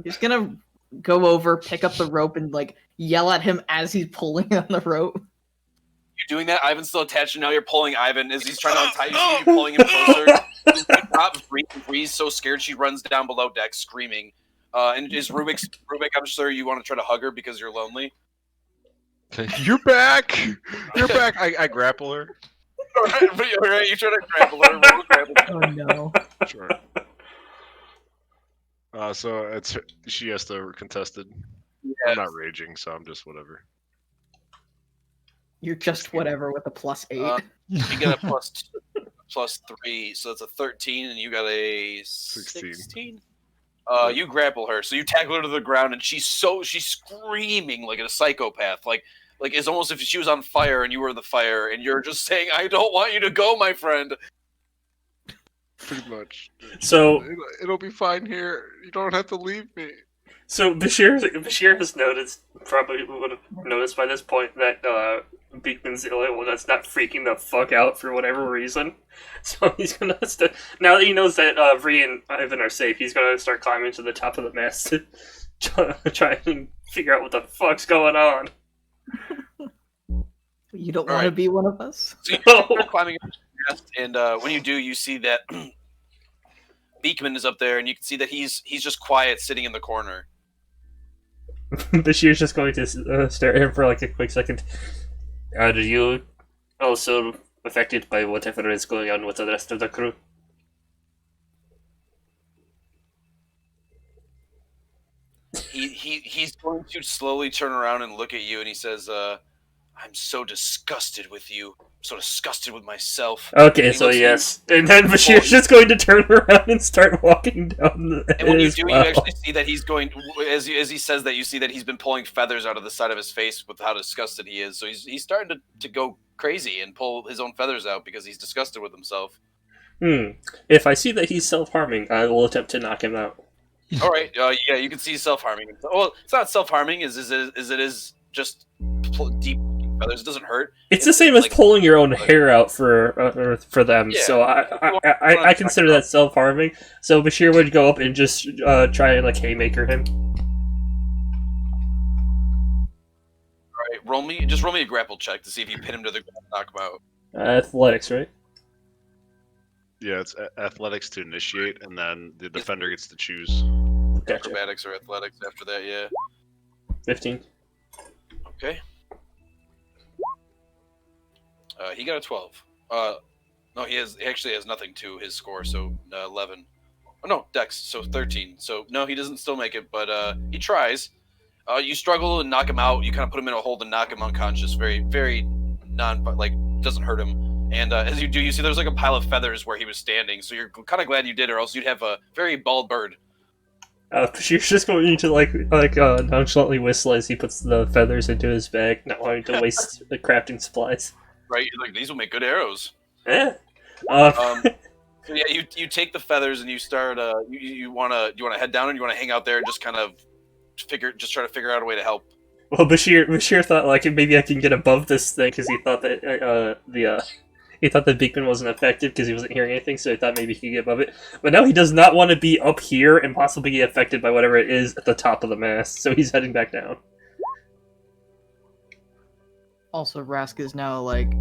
He's gonna go over, pick up the rope, and like yell at him as he's pulling on the rope. You're doing that. Ivan's still attached, and now you're pulling Ivan as he's trying to untie you. You're pulling him closer. You drop Bree's so scared she runs down below deck screaming. And is Rubik? I'm sure you want to try to hug her because you're lonely. You're back. You're back. I grapple her. All right, you try to grapple her. Oh no! Sure. So she has to contest it. Yes. I'm not raging, so I'm just whatever. You're just whatever with a +8. You get a +3, so that's a 13, and you got a 16. You grapple her, so you tackle her to the ground, and she's screaming like a psychopath, like it's almost if she was on fire and you were the fire, and you're just saying, "I don't want you to go, my friend." Pretty much. So it'll be fine here. You don't have to leave me. So Bashir has noticed, probably would have noticed by this point, that Beekman's the only one that's not freaking the fuck out for whatever reason. So he's gonna now that he knows that Vree and Ivan are safe, he's gonna start climbing to the top of the mast to try and figure out what the fuck's going on. You don't want to be one of us? So you're climbing up the mast, and when you do, you see that Beekman is up there, and you can see that he's just quiet, sitting in the corner. Bashir's just going to stare at him for like a quick second. Did you also affected by whatever is going on with the rest of the crew. He's going to slowly turn around and look at you, and he says, "I'm so disgusted with you. So disgusted with myself." Okay, And he so looks at you, yes. And then Bashir's just going to turn around and start walking down the and when you as do, well. you actually see that he's going. As he says that, you see that he's been pulling feathers out of the side of his face with how disgusted he is. So he's starting to go crazy and pull his own feathers out because he's disgusted with himself. If I see that he's self-harming, I will attempt to knock him out. All right, yeah, you can see self-harming. Well, it's not self-harming, as it is just deep feathers. It doesn't hurt. It's the same as pulling your own hair out for them. Yeah. So I consider that self-harming. So Bashir would go up and just try and like haymaker him. All right, roll me a grapple check to see if you pin him to the ground and knock him out. Athletics, right? Yeah, it's athletics to initiate, and then the defender gets to choose. Gotcha. Acrobatics or athletics after that, yeah. 15. Okay. He got a 12. No, he actually has nothing to his score, so 11. Oh no, Dex, so 13. So no, he doesn't still make it, but he tries. You struggle and knock him out. You kind of put him in a hold and knock him unconscious. Very, very doesn't hurt him. And as you do, you see there's like a pile of feathers where he was standing. So you're kind of glad you did, or else you'd have a very bald bird. Bashir's just going to like nonchalantly whistle as he puts the feathers into his bag, not wanting to waste the crafting supplies. Right? You're like, these will make good arrows. Yeah. So yeah, you take the feathers and you start. Do you want to head down and you want to hang out there and just kind of try to figure out a way to help? Well, Bashir thought like maybe I can get above this thing because he thought that he thought the beacon wasn't affected because he wasn't hearing anything, so he thought maybe he could get above it. But now he does not want to be up here and possibly get affected by whatever it is at the top of the mast, so he's heading back down. Also, Rask is now like,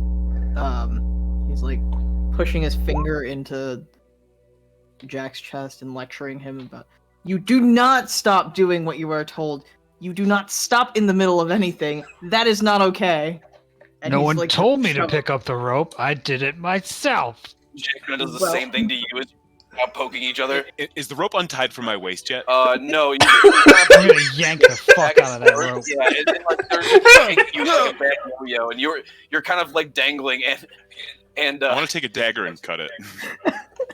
he's like pushing his finger into Jack's chest and lecturing him about, you do not stop doing what you are told. You do not stop in the middle of anything. That is not okay. And no one like, told me to pick up the rope. I did it myself. Jake does the same thing to you as you're poking each other. Is the rope untied from my waist yet? No. I'm gonna yank the fuck out of that rope. Yeah, you like a bad yo-yo, and you're kind of like dangling, and I want to take a dagger and cut it.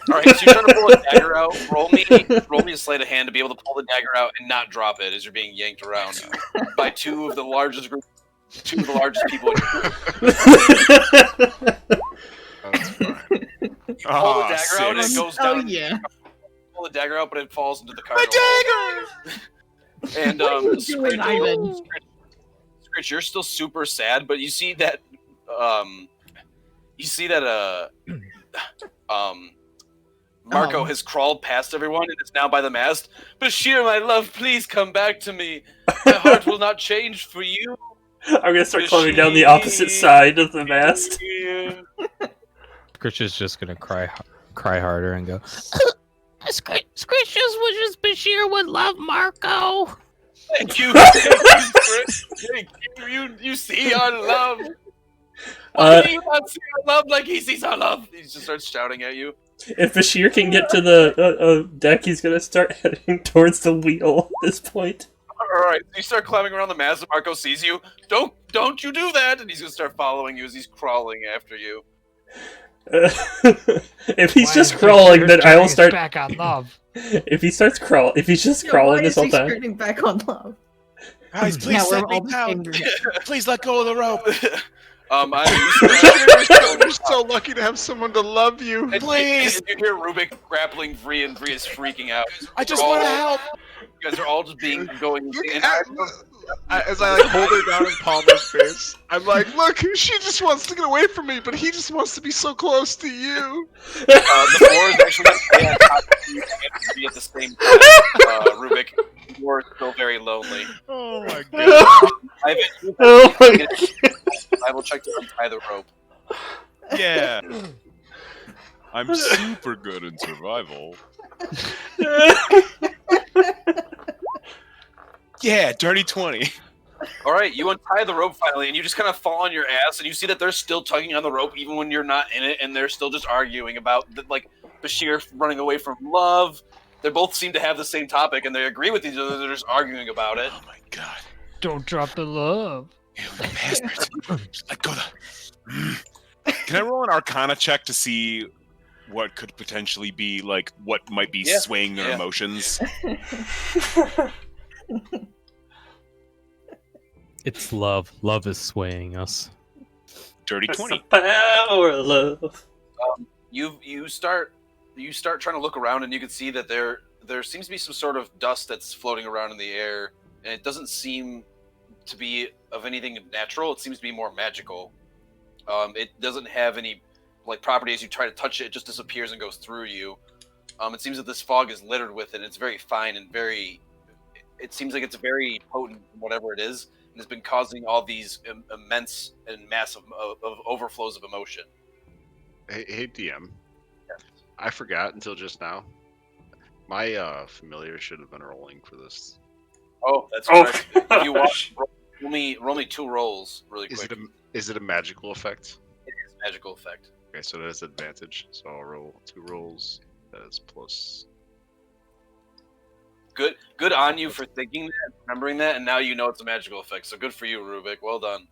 All right, so you're trying to pull a dagger out. Roll me a sleight of hand to be able to pull the dagger out and not drop it as you're being yanked around by two of the largest people in your group. That's fine. You pull the dagger out and it goes down. Oh yeah. Pull the dagger out, but it falls into the cargo. My dagger! And What are you doing, Ivan? Skritch, you're still super sad, but you see that Marco has crawled past everyone and is now by the mast. Bashir, my love, please come back to me. My heart will not change for you. I'm gonna start climbing down the opposite side of the mast. Skritch is just gonna cry harder and go, Skritch just wishes Bashir would love Marco. Thank you, Skritch. Thank you. You see our love. Why do you not see our love like he sees our love? He just starts shouting at you. If Bashir can get to the deck, he's gonna start heading towards the wheel at this point. Alright, so you start climbing around the mast and Marco sees you. Don't you do that! And he's gonna start following you as he's crawling after you. If he's just crawling, then I will start back on love. If he's just crawling this whole time. Turning back on love. Guys, please set me down. Please let go of the rope. You're so lucky to have someone to love you. Please. You hear Rubik grappling Free, and Free is freaking out. I just want to help. You guys are all just going. As I like hold her down and palm her face, I'm like, look, she just wants to get away from me, but he just wants to be so close to you. The floor is actually going to stay on top of you and at the same time. Rubik, you are still very lonely. Oh my god. I will check to untie the rope. Yeah. I'm super good in survival. Yeah, dirty 20. All right, you untie the rope finally, and you just kind of fall on your ass, and you see that they're still tugging on the rope even when you're not in it, and they're still just arguing about like Bashir running away from love. They both seem to have the same topic, and they agree with each other. They're just arguing about it. Oh my god. Don't drop the love. You bastards. Let go Can I roll an Arcana check to see what could potentially be, like, what might be swaying their emotions? It's love. Love is swaying us. Dirty That's 20. the power of love. You start trying to look around, and you can see that there seems to be some sort of dust that's floating around in the air, and it doesn't seem to be of anything natural. It seems to be more magical. It doesn't have any like property. As you try to touch it, it just disappears and goes through you. It seems that this fog is littered with it. It's very fine and very. It seems like it's very potent, whatever it is, and has been causing all these immense and massive of overflows of emotion. Hey DM. I forgot until just now. My familiar should have been rolling for this. Oh, that's correct. If you watch, roll me 2 rolls really quick. Is it a magical effect? It is a magical effect. Okay, so that is advantage. So I'll roll 2 rolls. That is plus. Good on you for thinking that, remembering that, and now you know it's a magical effect. So good for you, Rubik. Well done.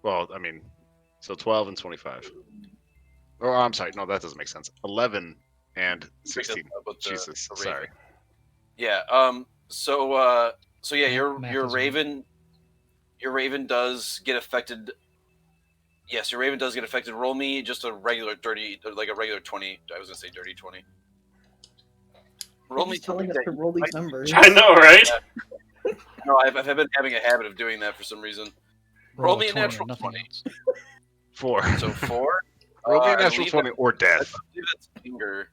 Well, I mean, so 12 and 25. Oh, I'm sorry. No, that doesn't make sense. 11 and 16. Jesus, sorry. Yeah. So yeah, your raven does get affected. Yes, your raven does get affected. Roll me just a regular 20. I was gonna say dirty 20. Roll me telling us to roll these numbers. I know, right? Yeah. No, I've been having a habit of doing that for some reason. Roll me a natural 20. 4. So 4. Roll me a natural 20 or death. I believe that's anger.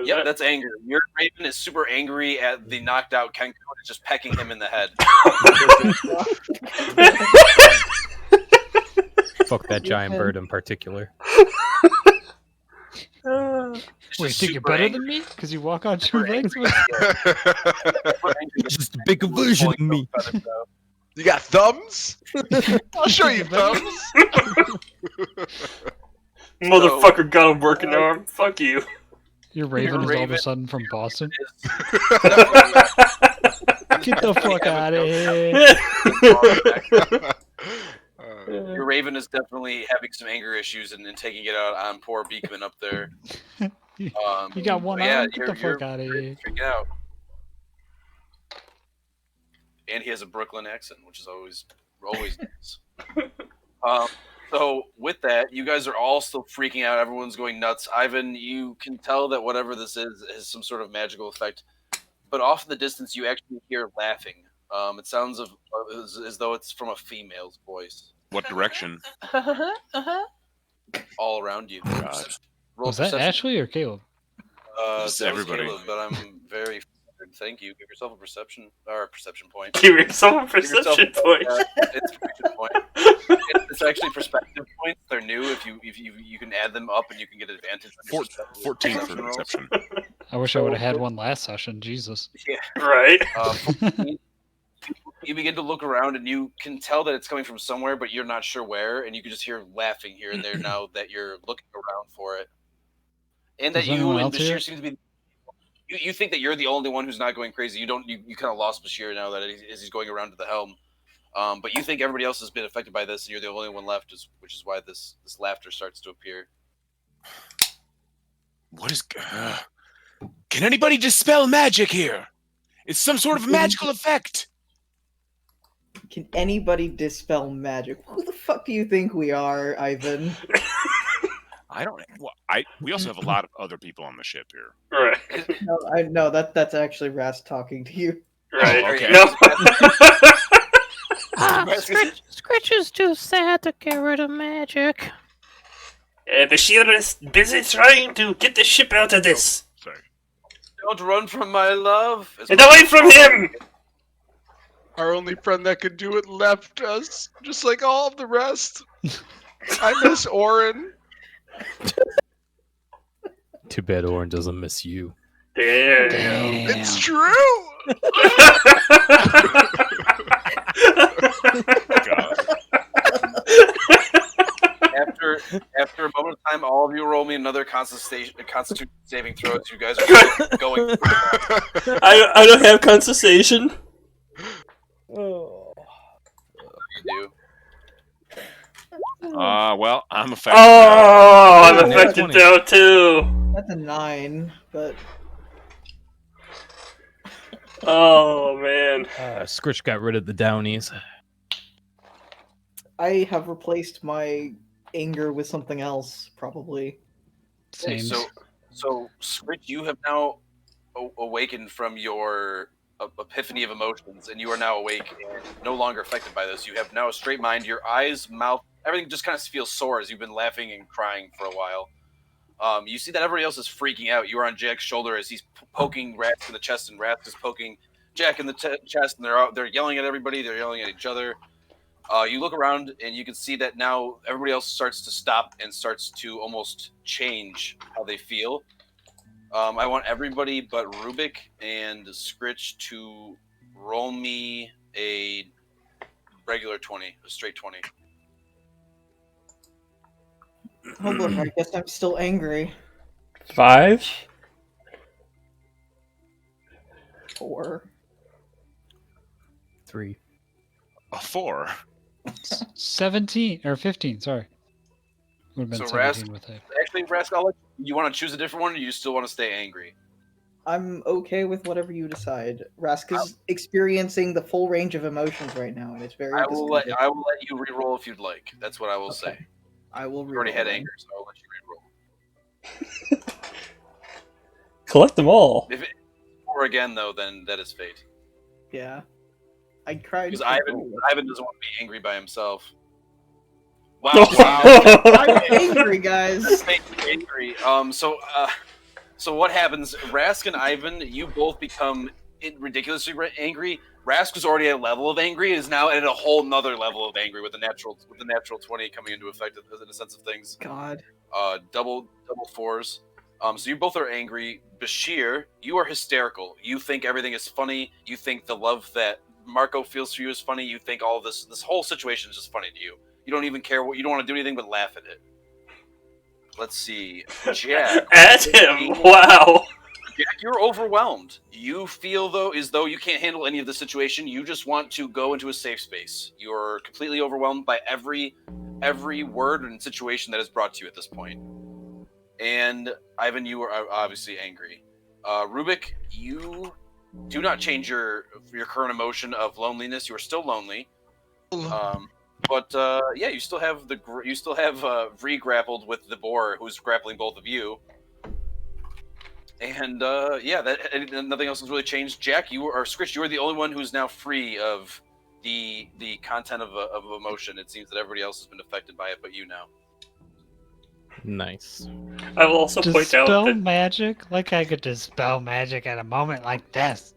Yep, that's anger. Your raven is super angry at the knocked out Kenko and is just pecking him in the head. Fuck that giant bird in particular. Wait, think you're better than me? Because you walk on 2 legs? Just a bigger version of me. You got thumbs? I'll show you thumbs. Motherfucker got a working arm. Fuck you. Your raven is all of a sudden from Boston? Get the fuck out of here. Your raven is definitely having some anger issues and taking it out on poor Beekman up there. You got one arm? Get the fuck out of here. Freaking out. And he has a Brooklyn accent, which is always nice. So with that, you guys are all still freaking out. Everyone's going nuts. Ivan, you can tell that whatever this is has some sort of magical effect. But off in the distance, you actually hear laughing. It sounds as though it's from a female's voice. What direction? All around you. God. Was that Ashley or Caleb? Just everybody. Caleb, but I'm very flattered. Thank you. Give yourself a perception point. Give yourself a perception point. It's a perception point. It's actually perspective points. They're new. If you can add them up and you can get advantage. On 14 for perception. I wish I would have had one last session. Jesus. Yeah. Right. You begin to look around and you can tell that it's coming from somewhere, but you're not sure where, and you can just hear laughing here and there now that you're looking around for it. And that you and Bashir seem to be. You think that you're the only one who's not going crazy. You don't. You kind of lost Bashir now that he's going around to the helm. But you think everybody else has been affected by this, and you're the only one left, which is why this laughter starts to appear. What is? Can anybody dispel magic here? It's some sort of magical effect. Can anybody dispel magic? Who the fuck do you think we are, Ivan? I don't. Well, we also have a lot of other people on the ship here. Right. No, that's actually Rast talking to you. Right. Oh, okay. No. Skritch is too sad to get rid of magic. Bashir is busy trying to get the ship out of this. Sorry. Don't run from my love. Get away from him! Our only friend that could do it left us, just like all of the rest. I miss Oren. Too bad Oren doesn't miss you. Damn. It's true. God. After a moment of time, all of you roll me another Constitution saving throw. As you guys are going. I don't have concentration. You do. Well, I'm affected. Oh, I'm Nat affected 20. now too. That's a 9, but Oh man. Skritch got rid of the downies. I have replaced my anger with something else, probably. Okay, Same. so Skritch, you have now awakened from your epiphany of emotions, and you are now awake and no longer affected by this. You have now a straight mind. Your eyes, mouth, everything just kind of feels sore as you've been laughing and crying for a while. You see that everybody else is freaking out. You are on Jack's shoulder as he's poking Rask in the chest, and Rask is poking Jack in the chest, and they're yelling at everybody. They're yelling at each other. You look around, and you can see that now everybody else starts to stop and starts to almost change how they feel. I want everybody but Rubik and Skritch to roll me a regular 20, a straight 20. Oh look, I guess I'm still angry. 5. 4. 3. A 4. 17 or 15. Sorry, would have been So 17 with it. Actually, Rask, you want to choose a different one, or you still want to stay angry? I'm okay with whatever you decide. Rask is experiencing the full range of emotions right now, and it's very I will let disconcerting. you re-roll if you'd like. That's what I will say. I will You already had re-roll. anger, so I'll let you re-roll. Collect them all. If it or again though, then that is fate. Yeah. I cried. Because for Ivan gold. doesn't want to be angry by himself. Wow, I'm angry, guys. That's making me angry. So what happens? Rask and Ivan, you both become ridiculously angry. Rask was already at a level of angry, is now at a whole nother level of angry with the natural 20 coming into effect in a sense of things. God. Double 4s. So you both are angry. Bashir, you are hysterical. You think everything is funny. You think the love that Marco feels for you is funny. You think all of this whole situation is just funny to you. You don't even care you don't want to do anything but laugh at it. Let's see. Jack. At him. Wow. Jack, you're overwhelmed. You feel as though you can't handle any of the situation. You just want to go into a safe space. You're completely overwhelmed by every word and situation that is brought to you at this point. And Ivan, you are obviously angry. Rubik, you do not change your current emotion of loneliness. You are still lonely. But yeah, you still have Vree grappled with the boar, who's grappling both of you. And yeah, nothing else has really changed. Jack, Skritch, you are the only one who's now free of the content of emotion. It seems that everybody else has been affected by it, but you now. Nice. I will also point out Dispel that magic? Like I could dispel magic at a moment like this.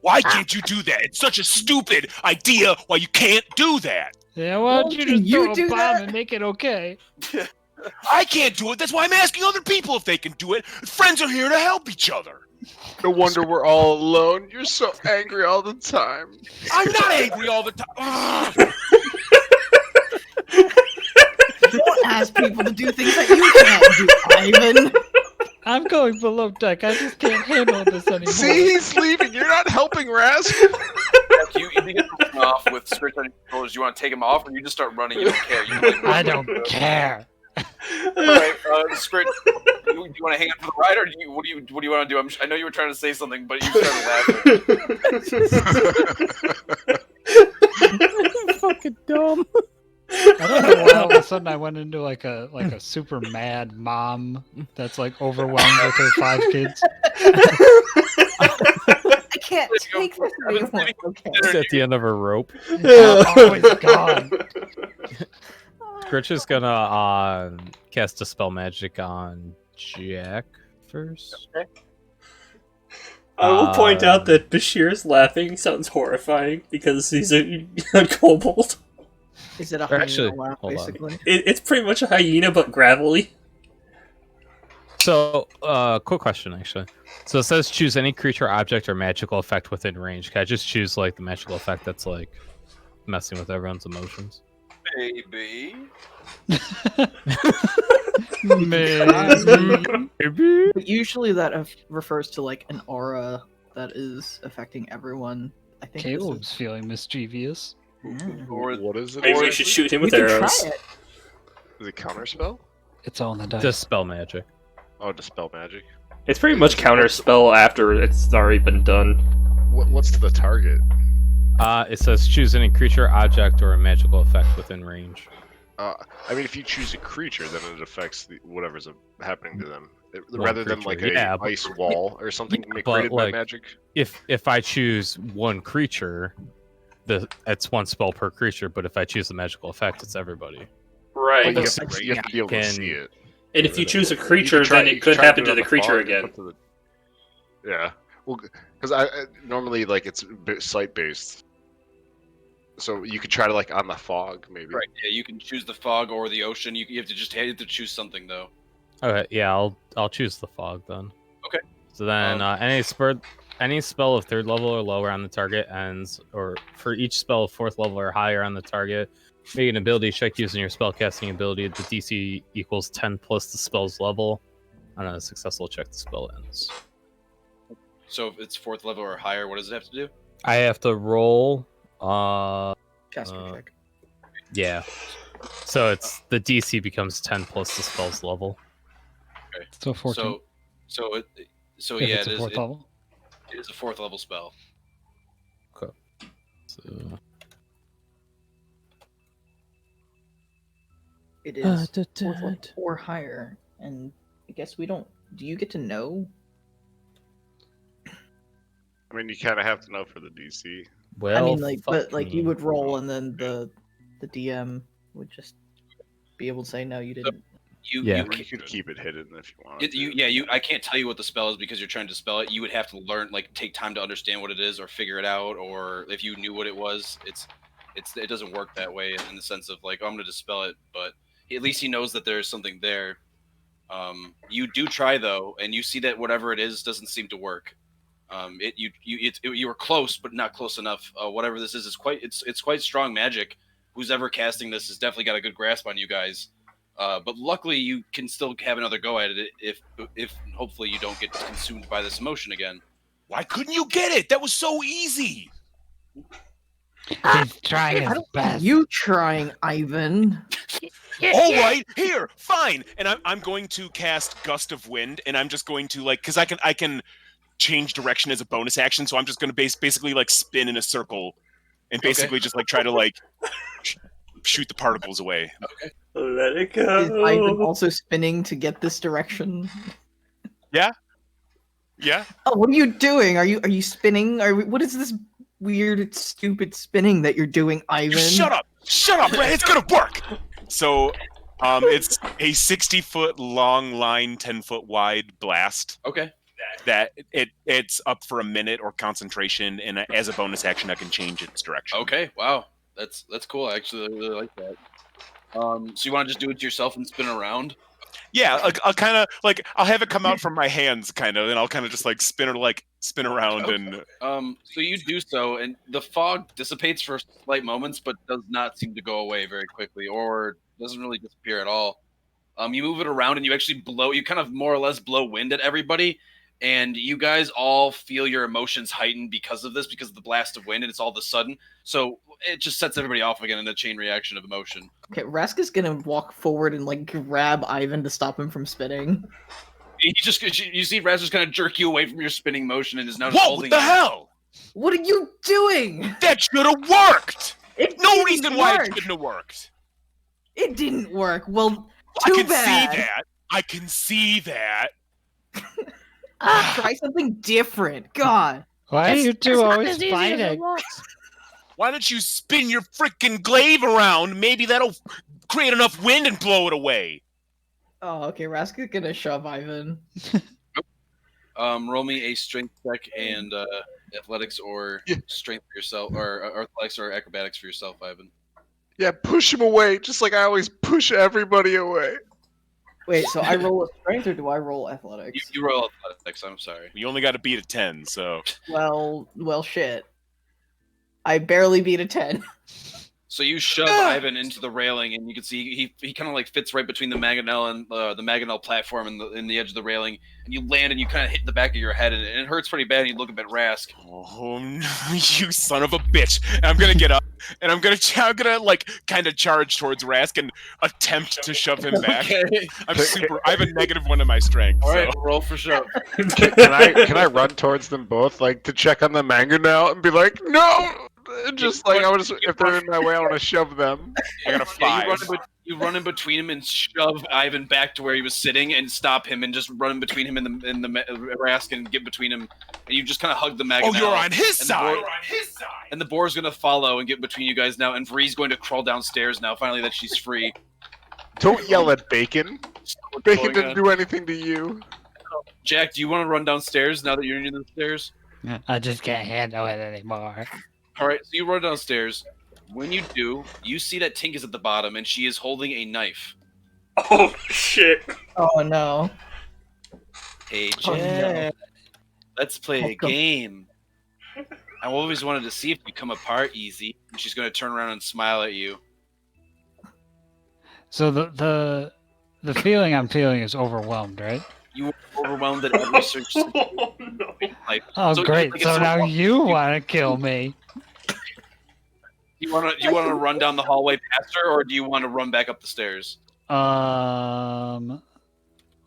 Why can't you do that? It's such a stupid idea why you can't do that. Yeah, why don't you just you throw do a bomb that? and make it okay? I can't do it. That's why I'm asking other people if they can do it. Friends are here to help each other. No wonder we're all alone. You're so angry all the time. I'm not angry all the time. Don't ask people to do things that you can't do, Ivan. I'm going below deck. I just can't handle this anymore. See, he's leaving. You're not helping, Rask. Jack, you begin to run off with Skritch on your shoulders. You want to take him off, or you just start running? You don't care. I don't care. All right, Skritch, do you want to hang on for the ride, or what do you want to do? I know you were trying to say something, but you started laughing. Fucking dumb. I don't know why all of a sudden I went into like a super mad mom that's like overwhelmed with her 5 kids. I can't take this anymore. Okay. It's at the end of her rope. I'm always gone. Skritch is gonna cast Dispel Magic on Jack first. Okay. I will point out that Bashir's laughing sounds horrifying because he's a kobold. Is it a Or hyena actually, laugh, hold on. basically? It's pretty much a hyena, but gravelly. So, quick question, actually. So it says choose any creature, object, or magical effect within range. Can I just choose like the magical effect that's like messing with everyone's emotions? Maybe. Maybe. But usually that refers to like an aura that is affecting everyone. I think this Caleb's is... feeling mischievous. Or What is it? Maybe we should shoot him We with can try arrows. it. Is it counterspell? It's all in the dice. Dispel magic. Oh, dispel magic. It's pretty much counterspell after it's already been done. What's to the target? It says choose any creature, object, or a magical effect within range. I mean, if you choose a creature, then it affects whatever's happening to them, Well, rather than like creature, yeah, a ice wall or something but, created by like, magic. If I choose one creature, it's one spell per creature. But if I choose the magical effect, it's everybody. Right. Well, Like, you have to be able to can- see it. And if you choose a creature, You can then you it can could try happen do it to on the creature fog and again. put yeah. Well, because I normally like it's sight based, so you could try to like on the fog maybe. right, yeah, you can choose the fog or the ocean. You have to choose something though. Okay, yeah, I'll choose the fog then. Okay. So then any spell of 3rd level or lower on the target ends, or for each spell of 4th level or higher on the target, make an ability check using your spellcasting ability. The DC equals 10 plus the spell's level. On a successful check, the spell ends. So if it's 4th level or higher, what does it have to do? I have to roll. Caster check. Yeah. So it's the DC becomes 10 plus the spell's level. Okay. So 14. So if yeah, it's a 4th level. It is a 4th level spell. So It is 4th level or higher, and I guess we don't. Do you get to know? I mean, you kind of have to know for the DC. well, I mean, like, but fuck like me. you would roll, and then the DM would just be able to say no, you didn't. Yeah. Or you could keep it hidden if you want. I can't tell you what the spell is because you're trying to spell it. You would have to learn, like, take time to understand what it is or figure it out. Or if you knew what it was, it doesn't work that way in the sense of like, oh, I'm going to dispel it, but at least he knows that there's something there. You do try though, and you see that whatever it is doesn't seem to work. You were close, but not close enough. Whatever this is it's quite strong magic. Who's ever casting this has definitely got a good grasp on you guys. But luckily, you can still have another go at it if hopefully you don't get consumed by this emotion again. Why couldn't you get it? That was so easy. He's trying his best. You trying, Ivan? All right, here, fine. And I'm going to cast Gust of Wind, and I'm just going to because I can change direction as a bonus action. So I'm just going to basically like spin in a circle, and basically just like try to like shoot the particles away. Okay. Let it go. Is Ivan also spinning to get this direction? Yeah. Oh, what are you doing? Are you spinning? What is this weird, stupid spinning that you're doing, Ivan? Shut up, Brad. It's gonna work. So, it's a 60-foot long line, 10-foot wide blast. Okay. That it's up for a minute or concentration, and as a bonus action, I can change its direction. Okay. Wow. That's cool. I actually really like that. So you want to just do it to yourself and spin around? Yeah, I'll kind of I'll have it come out from my hands, kind of, and I'll kind of just spin around and. So you do so, and the fog dissipates for slight moments, but does not seem to go away very quickly, or doesn't really disappear at all. You move it around, and you actually you kind of more or less blow wind at everybody, and you guys all feel your emotions heightened because of this, because of the blast of wind, and it's all of a sudden. So it just sets everybody off again in a chain reaction of emotion. Okay, Rask is gonna walk forward and like grab Ivan to stop him from spinning. You see Raz just kind of jerk you away from your spinning motion and is now just Whoa! holding What the you. hell? What are you doing? That should have worked. It No didn't reason why it work. shouldn't have worked. It didn't work. Well, I too can bad. see that. I can see that. Try something different. God. Why are you two It's not always as easy as it fighting? looks. Why don't you spin your freaking glaive around? Maybe that'll create enough wind and blow it away. Oh, okay. Rask is gonna shove Ivan. Roll me a strength check and athletics or strength for yourself, or athletics or acrobatics for yourself, Ivan. Yeah, push him away, just like I always push everybody away. Wait, so I roll a strength or do I roll athletics? You roll athletics. I'm sorry. You only got to beat a 10, so Well, shit. I barely beat a 10. So you shove Ivan into the railing, and you can see he kind of like fits right between the mangonel and the mangonel platform and in the edge of the railing. And you land, and you kind of hit the back of your head, and it hurts pretty bad. And you look up at Rask. oh no, you son of a bitch! And I'm gonna get up, and I'm gonna like kind of charge towards Rask and attempt to shove him back. Okay. I have a -1 in my strength. All right, so. roll for shove. Can I run towards them both, like to check on the mangonel and be like, no? Just like if they're in my way, I want to shove them. I got a 5. You run in between him and shove Ivan back to where he was sitting and stop him and just run in between him and the Rask and get between him. And you just kind of hug the mangonel. Oh, you're on his side. And the boar's going to follow and get between you guys now. And Vree's going to crawl downstairs now, finally that she's free. Don't yell at Bacon. What's Bacon going didn't on? do anything to you. Jack, do you want to run downstairs now that you're near the stairs? I just can't handle it anymore. All right, so you run downstairs. When you do, you see that Tink is at the bottom, and she is holding a knife. Oh shit! Oh no. Hey, Oh, Jack, no. let's play a Welcome. game. I always wanted to see if you come apart easy. And she's going to turn around and smile at you. So the feeling I'm feeling is overwhelmed, right? You were overwhelmed at every search. Oh no! Like, Oh, so great. like, So it's now you want to kill me. You want to run down the hallway past her, or do you want to run back up the stairs?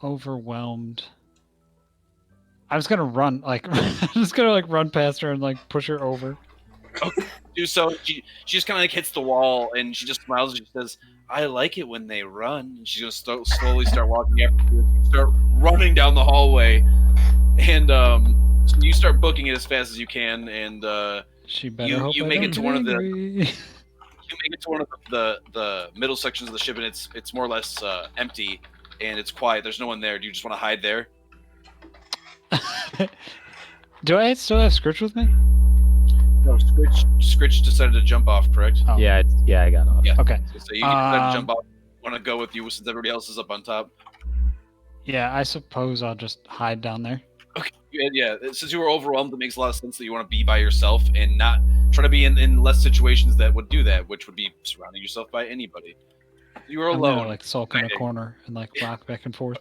Overwhelmed. I was gonna run, like, I'm just gonna like run past her and like push her over. Do so. She just kind of like hits the wall, and she just smiles and she says, "I like it when they run." And she's gonna slowly start walking after you. You start running down the hallway, and so you start booking it as fast as you can, and She better You- hope you I make it don't to get one of the- angry. you make it to one of the middle sections of the ship, and it's more or less empty, and it's quiet. There's no one there. Do you just want to hide there? Do I still have Skritch with me? No, Skritch decided to jump off, correct? Oh. Yeah, I got off. Yeah. Okay. So you decided to jump off. Want to go with you since everybody else is up on top? Yeah, I suppose I'll just hide down there. Okay. Yeah. Since you were overwhelmed, it makes a lot of sense that you want to be by yourself and not try to be in less situations that would do that, which would be surrounding yourself by anybody. You were I'm gonna alone. like sulk in a corner and like rock back and forth.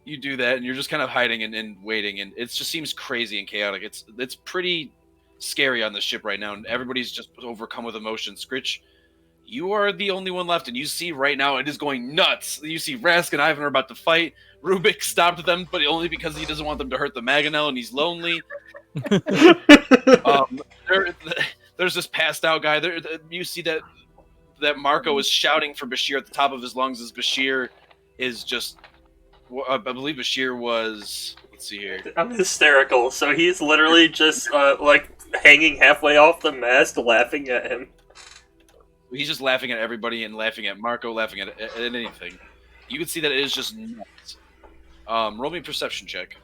You do that, and you're just kind of hiding and waiting, and it just seems crazy and chaotic. It's pretty scary on the ship right now, and everybody's just overcome with emotion. Skritch, you are the only one left, and you see right now it is going nuts. You see Rask and Ivan are about to fight. Rubik stopped them, but only because he doesn't want them to hurt the Mangonel, and he's lonely. There's this passed out guy. You see that Marco is shouting for Bashir at the top of his lungs as Bashir is just... I believe Bashir was... Let's see here. I'm hysterical. So he's literally just like hanging halfway off the mast, laughing at him. He's just laughing at everybody and laughing at Marco, laughing at anything. You can see that it is just nuts. Roll me a perception check.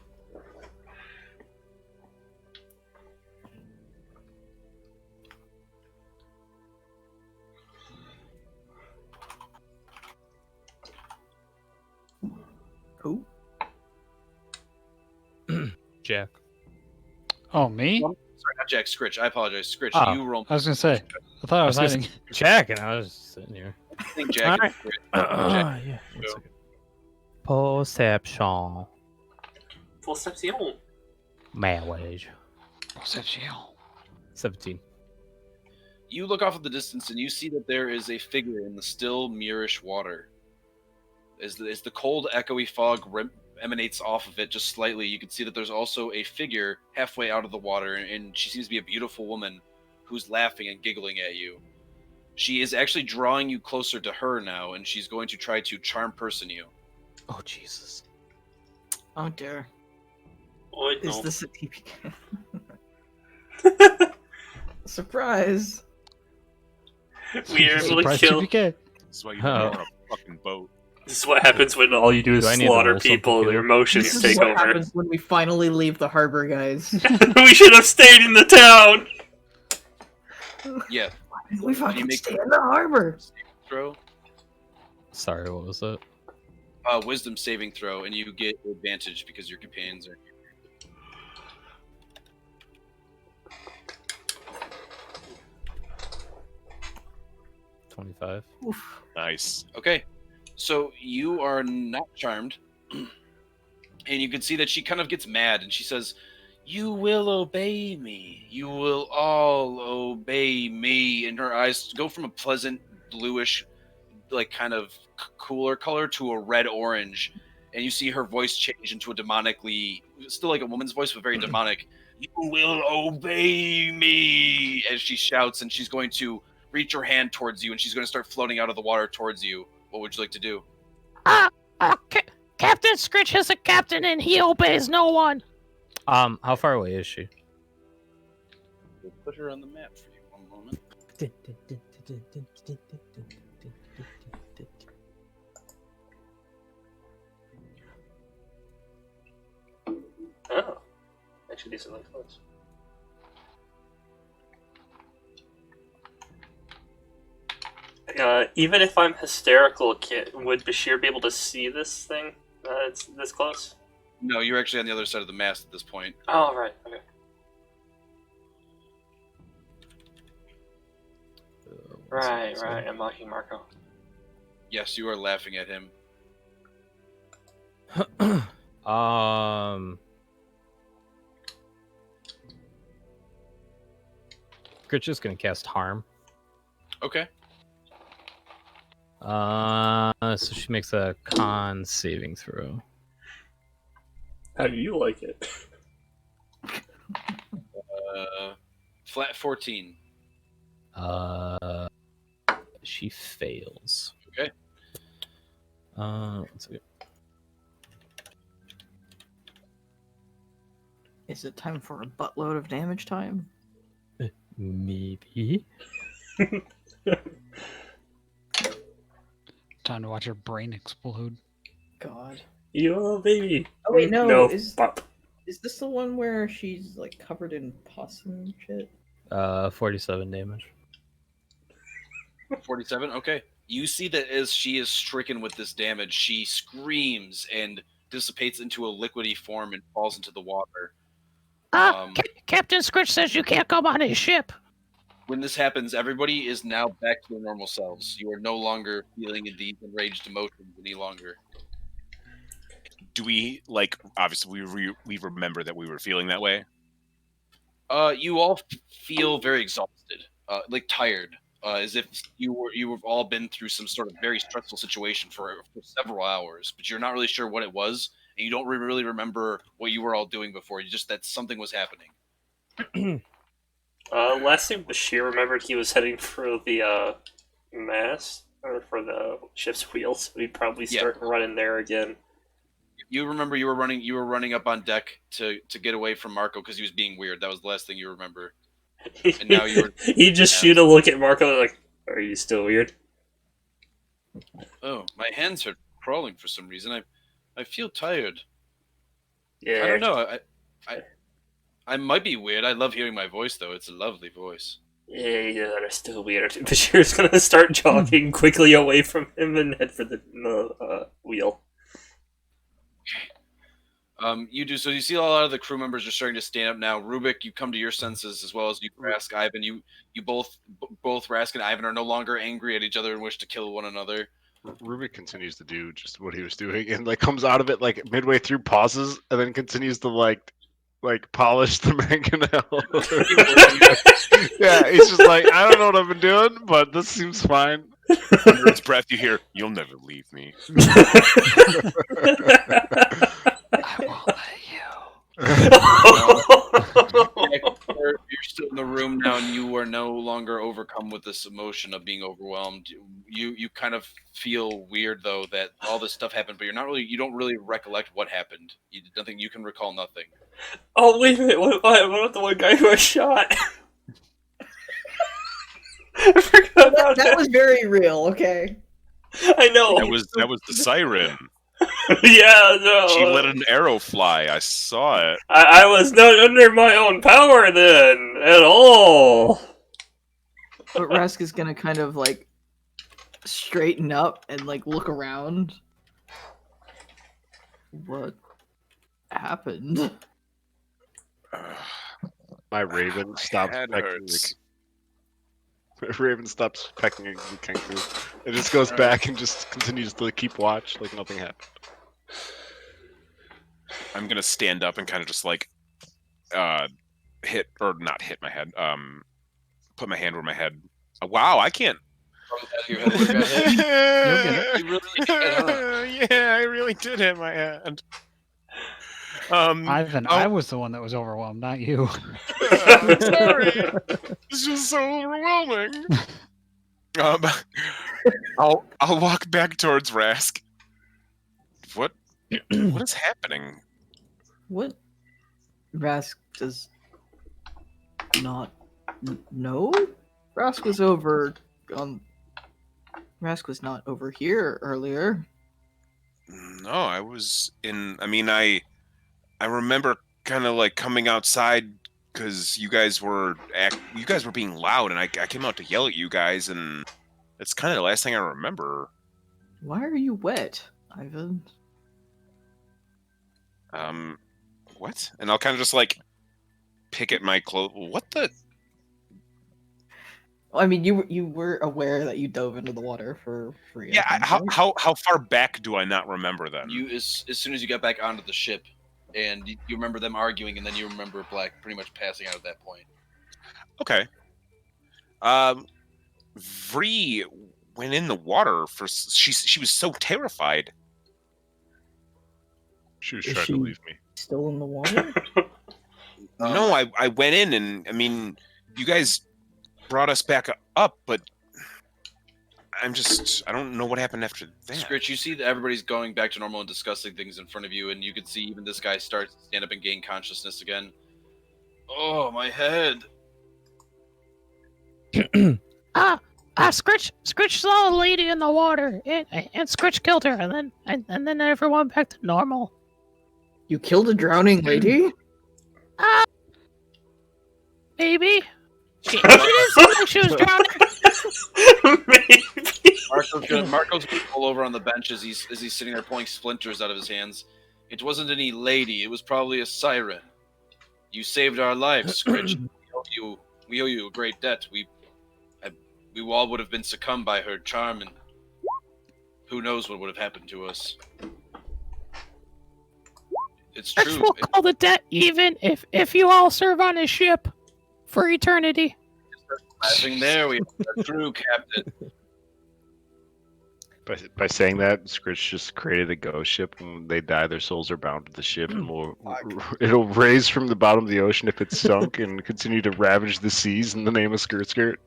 Who? Jack. Oh, me? Sorry, not Jack. Skritch. I apologize. Skritch, Oh. you roll. I was gonna say. I thought I was just hiding. Jack, and I was sitting here. I think Jack and Skritch. Jack. Yeah. one second. Perception. Perception. Marriage. Perception. 17. You look off at the distance and you see that there is a figure in the still, mirrorish water. As the cold, echoey fog emanates off of it just slightly, you can see that there's also a figure halfway out of the water, and she seems to be a beautiful woman who's laughing and giggling at you. She is actually drawing you closer to her now, and she's going to try to charm person you. Oh, Jesus. Oh dear. Oh, no. Is this a TPK? Surprise! We are able to Surprise kill. TPK. This is why you don't on a fucking boat. This is what happens when all you do is Do I need to slaughter roll something people. too? Your emotions This is take what over. happens when we finally leave the harbor, guys. We should have stayed in the town. Yeah. We fucking make- stay in the harbor. Throw. Sorry, what was that? wisdom saving throw, and you get advantage because your companions are. 25. Nice. Okay, so you are not charmed, and you can see that she kind of gets mad, and she says, "You will obey me. You will all obey me." And her eyes go from a pleasant bluish, like kind of cooler color to a red orange, and you see her voice change into a demonically, still like a woman's voice, but very demonic. "You will obey me," as she shouts, and she's going to reach her hand towards you, and she's going to start floating out of the water towards you. What would you like to do? Captain Skritch is a captain and he obeys no one. How far away is she? We'll put her on the map for you. One moment. Oh, actually decently close. Even if I'm hysterical, would Bashir be able to see this thing? It's this close? No, you're actually on the other side of the mast at this point. Oh, right. Okay. Right. I'm mocking Marco. Yes, you are laughing at him. Skritch is gonna cast harm. Okay. So she makes a con saving throw. How do you like it? Flat 14. She fails. Okay. Let's see. Is it time for a buttload of damage time? Maybe. Time to watch her brain explode. God. You little baby. Oh wait, no. No. Is this the one where she's like covered in pus and shit? 47 damage. 47? Okay. You see that as she is stricken with this damage, she screams and dissipates into a liquidy form and falls into the water. Captain Skritch says you can't come on his ship. When this happens, everybody is now back to their normal selves. You are no longer feeling these enraged emotions any longer. Do we, like, obviously we remember that we were feeling that way? You all feel very exhausted, like tired, as if you have all been through some sort of very stressful situation for several hours, but you're not really sure what it was, and you don't really remember what you were all doing before. You just that something was happening. Last thing Bashir remembered, he was heading for the mast, or for the ship's wheels. We'd probably start running there again. You remember you were running up on deck to get away from Marco because he was being weird. That was the last thing you remember. And now he just shoot a look at Marco like, "Are you still weird?" Oh, my hands are crawling for some reason. I feel tired. Yeah. I don't know. I might be weird. I love hearing my voice though. It's a lovely voice. Yeah, you are still weird. Bashir's gonna start jogging quickly away from him and head for the wheel. You do so. You see a lot of the crew members are starting to stand up now. Rubik, you come to your senses as well as you, Rask, Ivan. You both Rask and Ivan are no longer angry at each other and wish to kill one another. Rubik continues to do just what he was doing and like comes out of it like midway through, pauses, and then continues to like polish the mangonel. Yeah, he's just like, I don't know what I've been doing, but this seems fine. Under its breath, you hear, "You'll never leave me." I won't let you. You're still in the room now, and you are no longer overcome with this emotion of being overwhelmed. You kind of feel weird though that all this stuff happened, but you don't really recollect what happened. You can recall nothing. Oh wait a minute! What about the one guy who was shot? I forgot about That was very real. Okay. I know. That was the siren. Yeah, no. She let an arrow fly. I saw it. I was not under my own power then at all. But Rask is gonna kind of like straighten up and like look around. What happened? My raven stops head pecking. hurts. My raven stops pecking the Kenku. It just goes back and just continues to keep watch like nothing happened. I'm gonna stand up and kind of just like hit or not hit my head. Put my hand where my head. Wow, I can't. Your head would have got hit. You'll get it. You really hit, huh? Yeah, I really did hit my hand. Ivan, oh. I was the one that was overwhelmed, not you. I'm sorry. It's just so overwhelming. I'll walk back towards Rask. What is happening? What? Rask does not know? Rask was over on. Rask was not over here earlier. No, I was in. I mean, I remember kind of like coming outside because you guys were being loud, and I came out to yell at you guys, and it's kind of the last thing I remember. Why are you wet, Ivan? What? And I'll kind of just like pick at my clothes. What the? I mean, you were aware that you dove into the water for free. Yeah. How far back do I not remember then? You as soon as you got back onto the ship, and you remember them arguing, and then you remember Black pretty much passing out at that point. Okay. Vree went in the water for she was so terrified. She was Is trying she- to leave me. Still in the water? No, I went in and I mean, you guys brought us back up, but I don't know what happened after that. Skritch, you see that everybody's going back to normal and discussing things in front of you, and you can see even this guy starts to stand up and gain consciousness again. Oh, my head. Skritch saw a lady in the water, and Skritch killed her, and then everyone back to normal. You killed a drowning lady? Maybe. She didn't seem like she was drowning. Marco's gonna pull over on the bench as he's sitting there pulling splinters out of his hands. It wasn't any lady. It was probably a siren. You saved our lives, Skritch. We owe you a great debt. We all would have been succumbed by her charm, and who knows what would have happened to us. It's Skritch true. will call the debt even if you all serve on his ship for eternity. Laughing there, we are through, Captain. By saying that, Skritch just created a ghost ship. When they die, their souls are bound to the ship, and it'll raise from the bottom of the ocean if it's sunk, and continue to ravage the seas in the name of Skirt Skirt.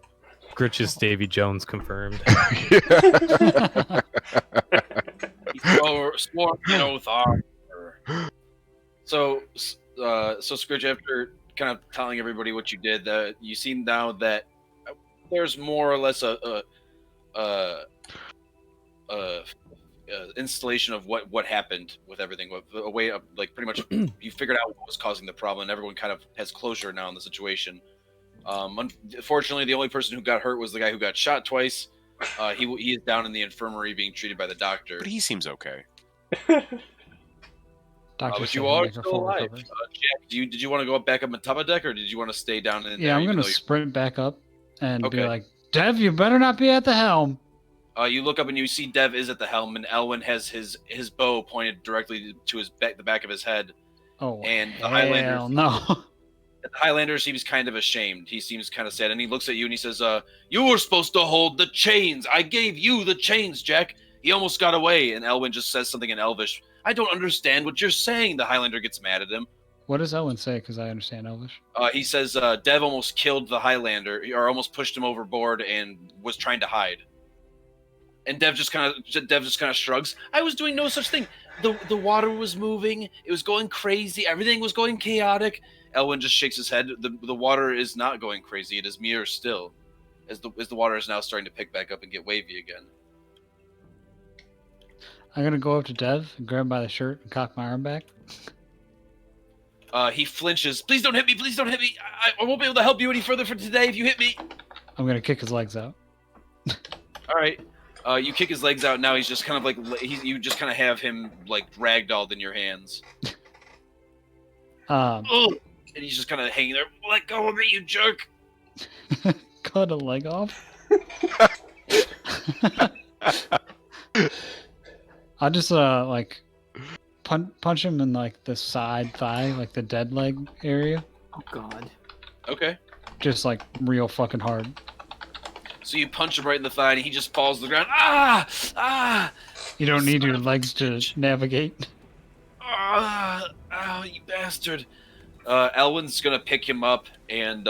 Skritch's Davy Jones confirmed. Yeah. Swore an oath on her. So Skritch, after kind of telling everybody what you did, you see now that there's more or less a installation of what happened with everything, a way of like pretty much you figured out what was causing the problem, and everyone kind of has closure now in the situation. Unfortunately, the only person who got hurt was the guy who got shot twice. He is down in the infirmary being treated by the doctor. But he seems okay. But you are still alive. Jack, did you want to go back up on top of deck, or did you want to stay down in there? Yeah, I'm going to sprint back up and be Okay. like, Dev, you better not be at the helm. You look up and you see Dev is at the helm, and Elwyn has his bow pointed directly to the back of his head. Oh, And the hell no. The Highlander seems kind of ashamed. He seems kind of sad, and he looks at you and he says, "You were supposed to hold the chains. I gave you the chains, Jack. He almost got away." And Elwyn just says something in Elvish. "I don't understand what you're saying." The Highlander gets mad at him. What does Owen say? Because I understand Elvish. He says Dev almost killed the Highlander, or almost pushed him overboard and was trying to hide. And Dev just kind of shrugs. "I was doing no such thing. The water was moving. It was going crazy. Everything was going chaotic." Elwyn just shakes his head. The water is not going crazy. It is mirror still, as the water is now starting to pick back up and get wavy again. I'm going to go up to Dev and grab him by the shirt and cock my arm back. He flinches. "Please don't hit me. Please don't hit me. I won't be able to help you any further for today if you hit me." I'm going to kick his legs out. All right. You kick his legs out. Now he's just kind of like you just kind of have him like ragdolled in your hands. Um, Oh, and he's just kind of hanging there. Let go of me, you jerk! cut a leg off. I'll just like punch him in like the side thigh, like the dead leg area. Oh God. Okay. Just like real fucking hard. So you punch him right in the thigh, and he just falls to the ground. Ah! Ah! You don't need your legs to navigate. Ah! Ah! You bastard! Elwin's gonna pick him up, and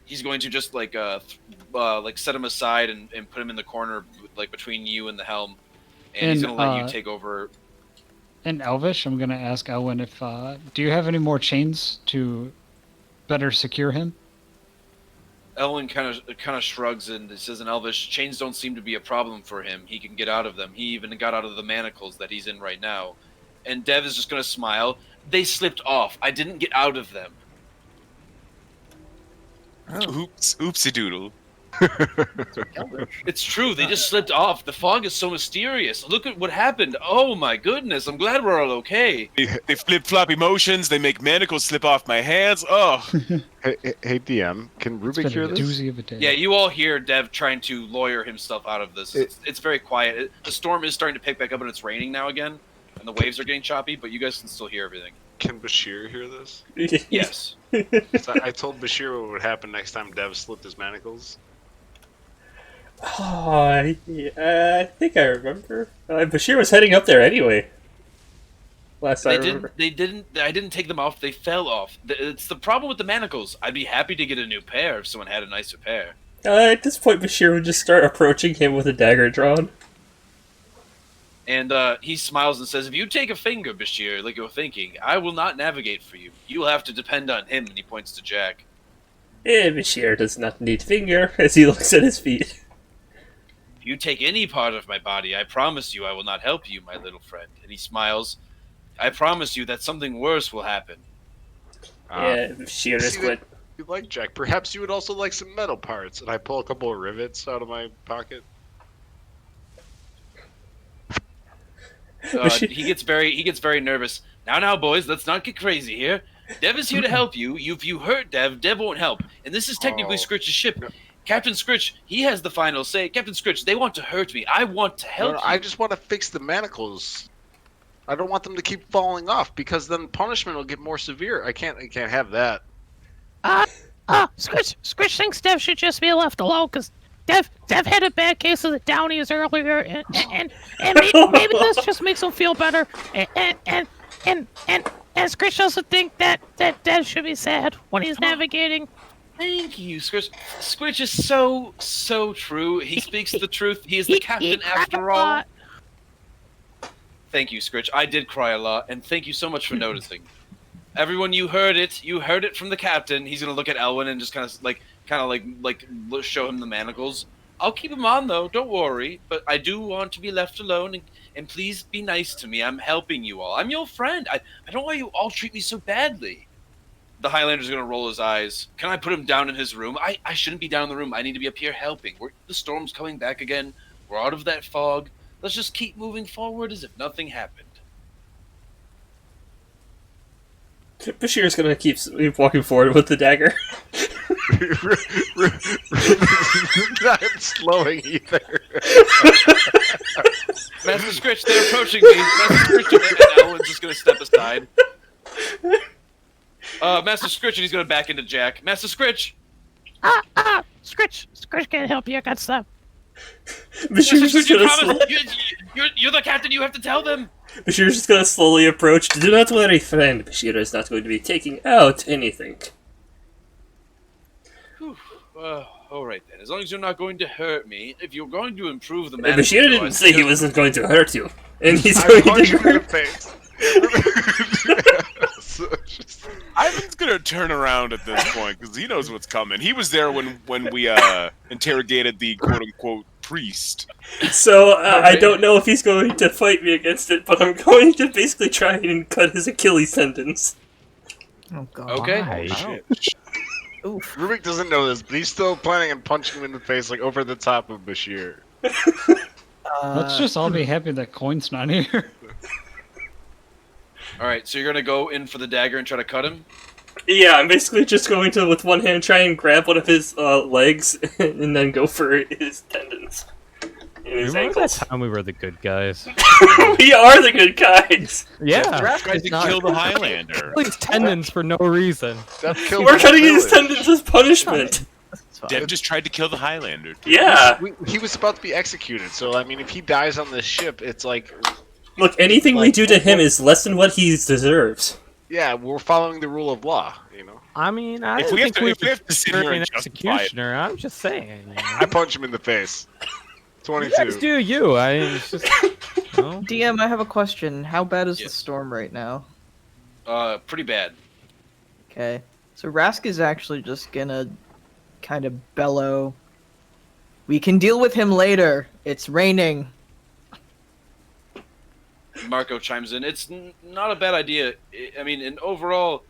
he's going to just like set him aside and put him in the corner, like between you and the helm, and he's gonna let you take over. In Elvish, I'm gonna ask Elwin if do you have any more chains to better secure him? Elwin kind of shrugs and says in Elvish, chains don't seem to be a problem for him. He can get out of them. He even got out of the manacles that he's in right now. And Dev is just going to smile. They slipped off. I didn't get out of them. Oops, oopsie doodle. It's true. They just slipped off. The fog is so mysterious. Look at what happened. Oh my goodness. I'm glad we're all okay. They flip-flop emotions. They make manacles slip off my hands. Oh. Hey, DM, can It's Rubik been hear a this? doozy of a day. Yeah, you all hear Dev trying to lawyer himself out of this. It's very quiet. The storm is starting to pick back up, and it's raining now again, and the waves are getting choppy, but you guys can still hear everything. Can Bashir hear this? Yes. So I told Bashir what would happen next time Dev slipped his manacles. Oh, yeah, I think I remember. Bashir was heading up there anyway. Last I remember. I didn't take them off. They fell off. It's the problem with the manacles. I'd be happy to get a new pair if someone had a nicer pair. At this point, Bashir would just start approaching him with a dagger drawn. And he smiles and says, if you take a finger, Bashir, like you're thinking, I will not navigate for you. You'll have to depend on him, and he points to Jack. Bashir does not need finger, as he looks at his feet. If you take any part of my body, I promise you I will not help you, my little friend. And he smiles. I promise you that something worse will happen. Bashir is good. You like Jack. Perhaps you would also like some metal parts. And I pull a couple of rivets out of my pocket. He gets very nervous. Now, boys, let's not get crazy here. Dev is here to help you. If you hurt Dev, Dev won't help. And this is technically Skritch's ship. No. Captain Skritch, he has the final say. Captain Skritch, they want to hurt me. I want to help you. I just want to fix the manacles. I don't want them to keep falling off because then punishment will get more severe. I can't have that. Skritch thinks Dev should just be left alone because Dev had a bad case of the Downies earlier, and maybe this just makes him feel better. And Skritch doesn't think that Dev should be sad when he's navigating. Thank you, Skritch. Skritch is so true. He speaks the truth. He is the captain after all. Thank you, Skritch. I did cry a lot, and thank you so much for noticing. Everyone, you heard it. You heard it from the captain. He's gonna look at Elwin and just kind of show him the manacles. I'll keep him on though. Don't worry. But I do want to be left alone, and please be nice to me. I'm helping you all. I'm your friend. I don't know why you all treat me so badly. The Highlander's gonna roll his eyes. Can I put him down in his room? I shouldn't be down in the room. I need to be up here helping. The storm's coming back again. We're out of that fog. Let's just keep moving forward as if nothing happened. Bashir's gonna keep walking forward with the dagger. Not slowing either. Master Skritch, they're approaching me. Master Skritch and Elwin's just gonna step aside. Master Skritch, and he's gonna back into Jack. Master Skritch! Skritch can't help you. I got stuff. Bashir's just gonna You're the captain. You have to tell them. Bashir's just gonna slowly approach. Do not worry, friend. Bashir is not going to be taking out anything. All right then. As long as you're not going to hurt me, if you're going to improve the And management, Bashir didn't say he wasn't going to hurt you, and he's I going punch to him in the hurt. face. Ivan's gonna turn around at this point because he knows what's coming. He was there when we interrogated the quote-unquote priest. So I don't know if he's going to fight me against it, but I'm going to basically try and cut his Achilles tendons. Oh God. Okay. Oof. Rubik doesn't know this, but he's still planning on punching him in the face, like over the top of Bashir. Let's just all be happy that Coin's not here. All right, so you're gonna go in for the dagger and try to cut him. Yeah, I'm basically just going to, with one hand, try and grab one of his legs and then go for his tendons. And his Remember ankles. that time we were the good guys? We are the good guys! Yeah. Tried to kill the Highlander. Please tendons for no reason. We're cutting his tendons as punishment! That's fine. Dev just tried to kill the Highlander. Yeah! He was about to be executed, so I mean, if he dies on this ship, it's like, Look, anything we do to him is less than what he deserves. yeah, we're following the rule of law, you know. I mean, I If don't we have think to- we if we have to should sit here be an and justify it- executioner. I'm just saying. You know. I punch him in the face. You guys 22. do you. It's just, you know. DM, I have a question. How bad is Yes. the storm right now? Pretty bad. Okay. So Rask is actually just gonna kind of bellow. We can deal with him later. It's raining. Marco chimes in. It's not a bad idea. I mean, and overall,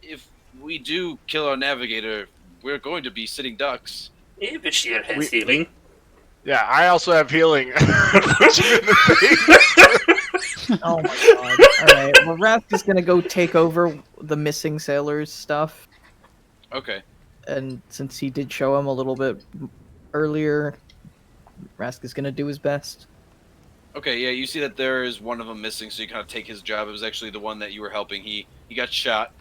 if we do kill our navigator, we're going to be sitting ducks. Yeah, Bashir has healing. Yeah, I also have healing. Punch him in the face. Oh my god. Alright, well Rask is gonna go take over the missing sailors stuff. Okay. And since he did show him a little bit earlier, Rask is gonna do his best. Okay, yeah, you see that there is one of them missing, so you kind of take his job. It was actually the one that you were helping. He got shot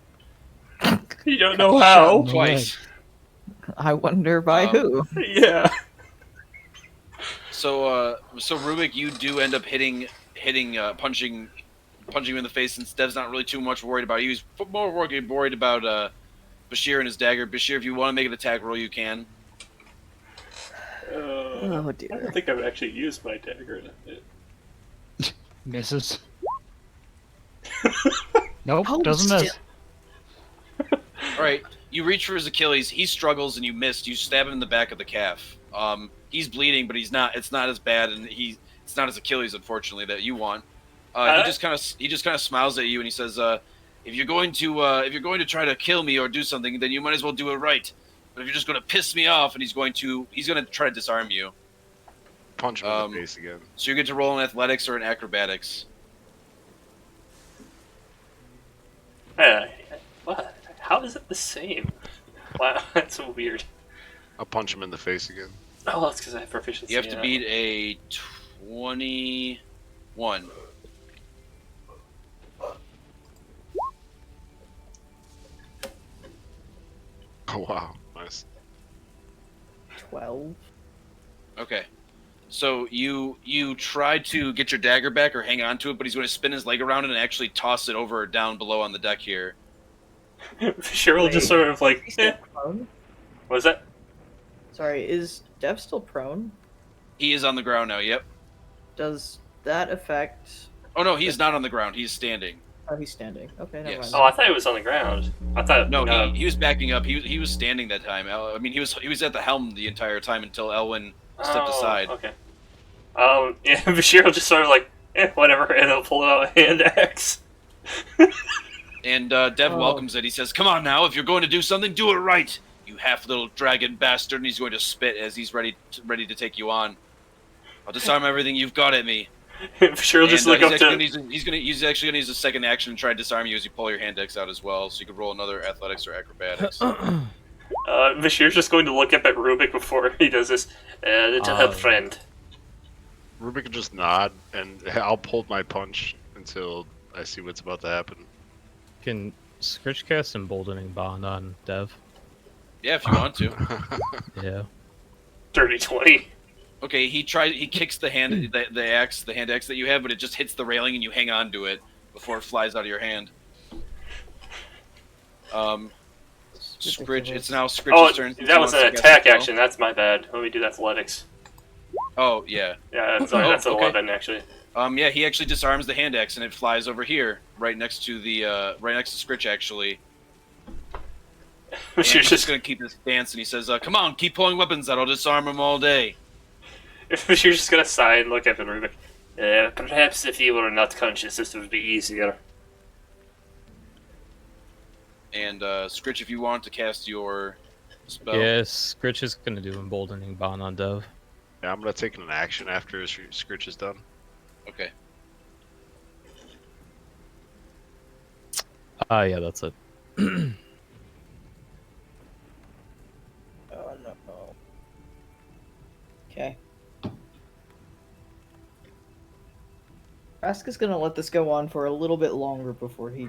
You don't know how. twice. I wonder by who. Yeah. So Rubik, you do end up punching him in the face, and Dev's not really too much worried about it. He was more worried about Bashir and his dagger. Bashir, if you want to make an attack roll, you can. Oh I dear. don't think I've actually used my dagger. Misses. Nope, Hold doesn't miss. All right, you reach for his Achilles. He struggles, and you missed. You stab him in the back of the calf. He's bleeding, but he's not. It's not as bad, and it's not his Achilles, unfortunately, that you want. He just kind of smiles at you, and he says, "If you're going to try to kill me or do something, then you might as well do it right. But if you're just going to piss me off," and he's going to try to disarm you. Punch him in the face again. So you get to roll in athletics or in acrobatics. What? How is it the same? Wow, that's so weird. I'll punch him in the face again. Oh, that's because I have proficiency. You have to in beat a 21. Oh wow, nice. 12. Okay. So you try to get your dagger back or hang on to it, but he's going to spin his leg around and actually toss it over down below on the deck here. Cheryl just sort of like, He's still prone? what was that? Sorry, is Dev still prone? He is on the ground now. Yep. Does that affect... Oh no, he's not on the ground. He's standing. Oh, he's standing. Okay, never Yes. Oh, I thought it was on the ground. I thought No, he was backing up. He was standing that time. I mean, he was at the helm the entire time until Elwyn stepped aside. Okay. Yeah, Bashir will just sort of like, whatever, and he'll pull out a hand axe. And Dev welcomes it. He says, "Come on now, if you're going to do something, do it right, you half little dragon bastard." And he's going to spit as he's ready to take you on. I'll disarm everything you've got at me. Bashir will just look up to... He's actually gonna use a second action and try to disarm you as you pull your hand decks out as well. So you can roll another athletics or acrobatics. Bashir's just going to look up at Rubik before he does this. Little help friend. Rubik can just nod, and I'll hold my punch until I see what's about to happen. Can Skritch cast Emboldening Bond on Dev? Yeah, if you want to. Yeah. Dirty 20. Okay, he kicks the hand axe that you have, but it just hits the railing and you hang on to it before it flies out of your hand. Skritch, it's now Skritch's turn. That was an attack action. That's my bad. Let me do athletics. Oh yeah. Yeah, that's 11 actually. Yeah, he actually disarms the hand axe and it flies over here, right next to Skritch actually. And he's just gonna keep his stance, and he says, "Come on, keep pulling weapons out. I'll disarm them all day." Bashir's just gonna sigh and look up at Rubik. Perhaps if you were not conscious, this would be easier. And Skritch, if you want to cast your spell. Yes, Skritch is gonna do Emboldening Bond on Dev. Yeah, I'm gonna take an action after Skritch is done. Okay. Yeah, that's it. Oh no. Okay. Rask is gonna let this go on for a little bit longer before he.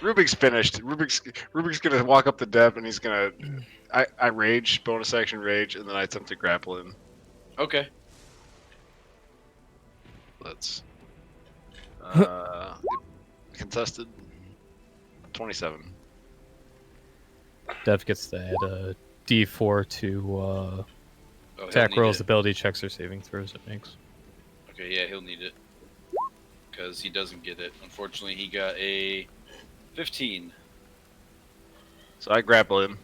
Rubik's finished. Rubik's gonna walk up to Dev and he's gonna. I rage, bonus action rage, and then I attempt to grapple him. Okay. Let's. Contested. 27. Dev gets to add a D4 to Oh, he'll attack need rolls, it. ability checks, or saving throws it makes. Okay, yeah, he'll need it. Because he doesn't get it. Unfortunately, he got a 15. So I grapple him.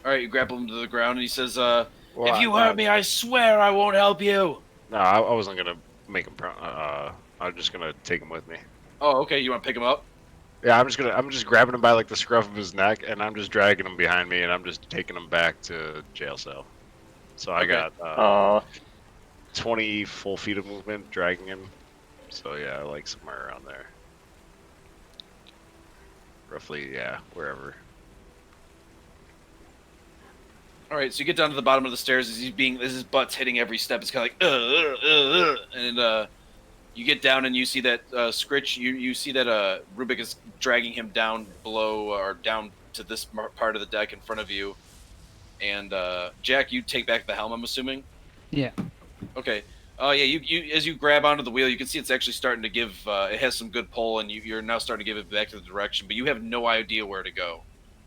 Alright, you grapple him to the ground, and he says, Well, if you hurt me, I swear I won't help you! No, I wasn't gonna make him. I'm just gonna take him with me. Oh, okay, you want to pick him up? Yeah, I'm just grabbing him by like the scruff of his neck, and I'm just dragging him behind me, and I'm just taking him back to jail cell. So I Okay. got 20 full feet of movement dragging him. So yeah, like somewhere around there. Roughly, yeah, wherever. Alright, so you get down to the bottom of the stairs as his butt's hitting every step. It's kind of like, and you get down and you see that Skritch, you see that Rubik is dragging him down below, or down to this part of the deck in front of you. And Jack, you take back the helm, I'm assuming? Yeah. Okay. Oh yeah, you as you grab onto the wheel, you can see it's actually starting to give. It has some good pull, and you're now starting to give it back to the direction. But you have no idea where to go.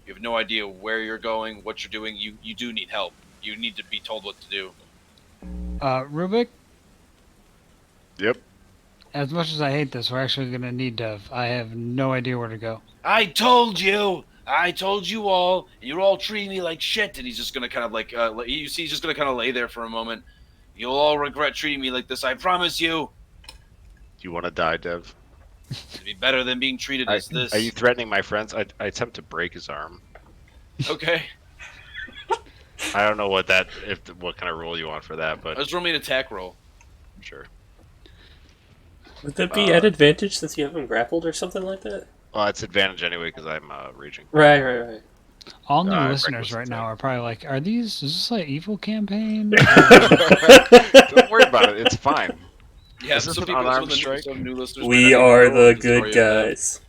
You have no idea where you're going, what you're doing. You do need help. You need to be told what to do. Rubik, Yep. as much as I hate this, we're actually gonna need Dev. I have no idea where to go. I told you. I told you all. And you're all treating me like shit. And he's just gonna kind of like you see, he's just gonna kind of lay there for a moment. You'll all regret treating me like this. I promise you. Do you want to die, Dev? It'd be better than being treated as this. Are you threatening my friends? I attempt to break his arm. Okay. I don't know what kind of roll you want for that, but Let's roll me an attack roll. sure. Would that be at advantage since you have him grappled or something like that? Well, it's advantage anyway because I'm raging. Right. All new Break listeners was right now attack. are probably like, is this like evil campaign? Don't worry about it. It's fine. Yeah, Is this some an people, unarmed some strike? new listeners. We might not are even know the the story good of that. guys. Is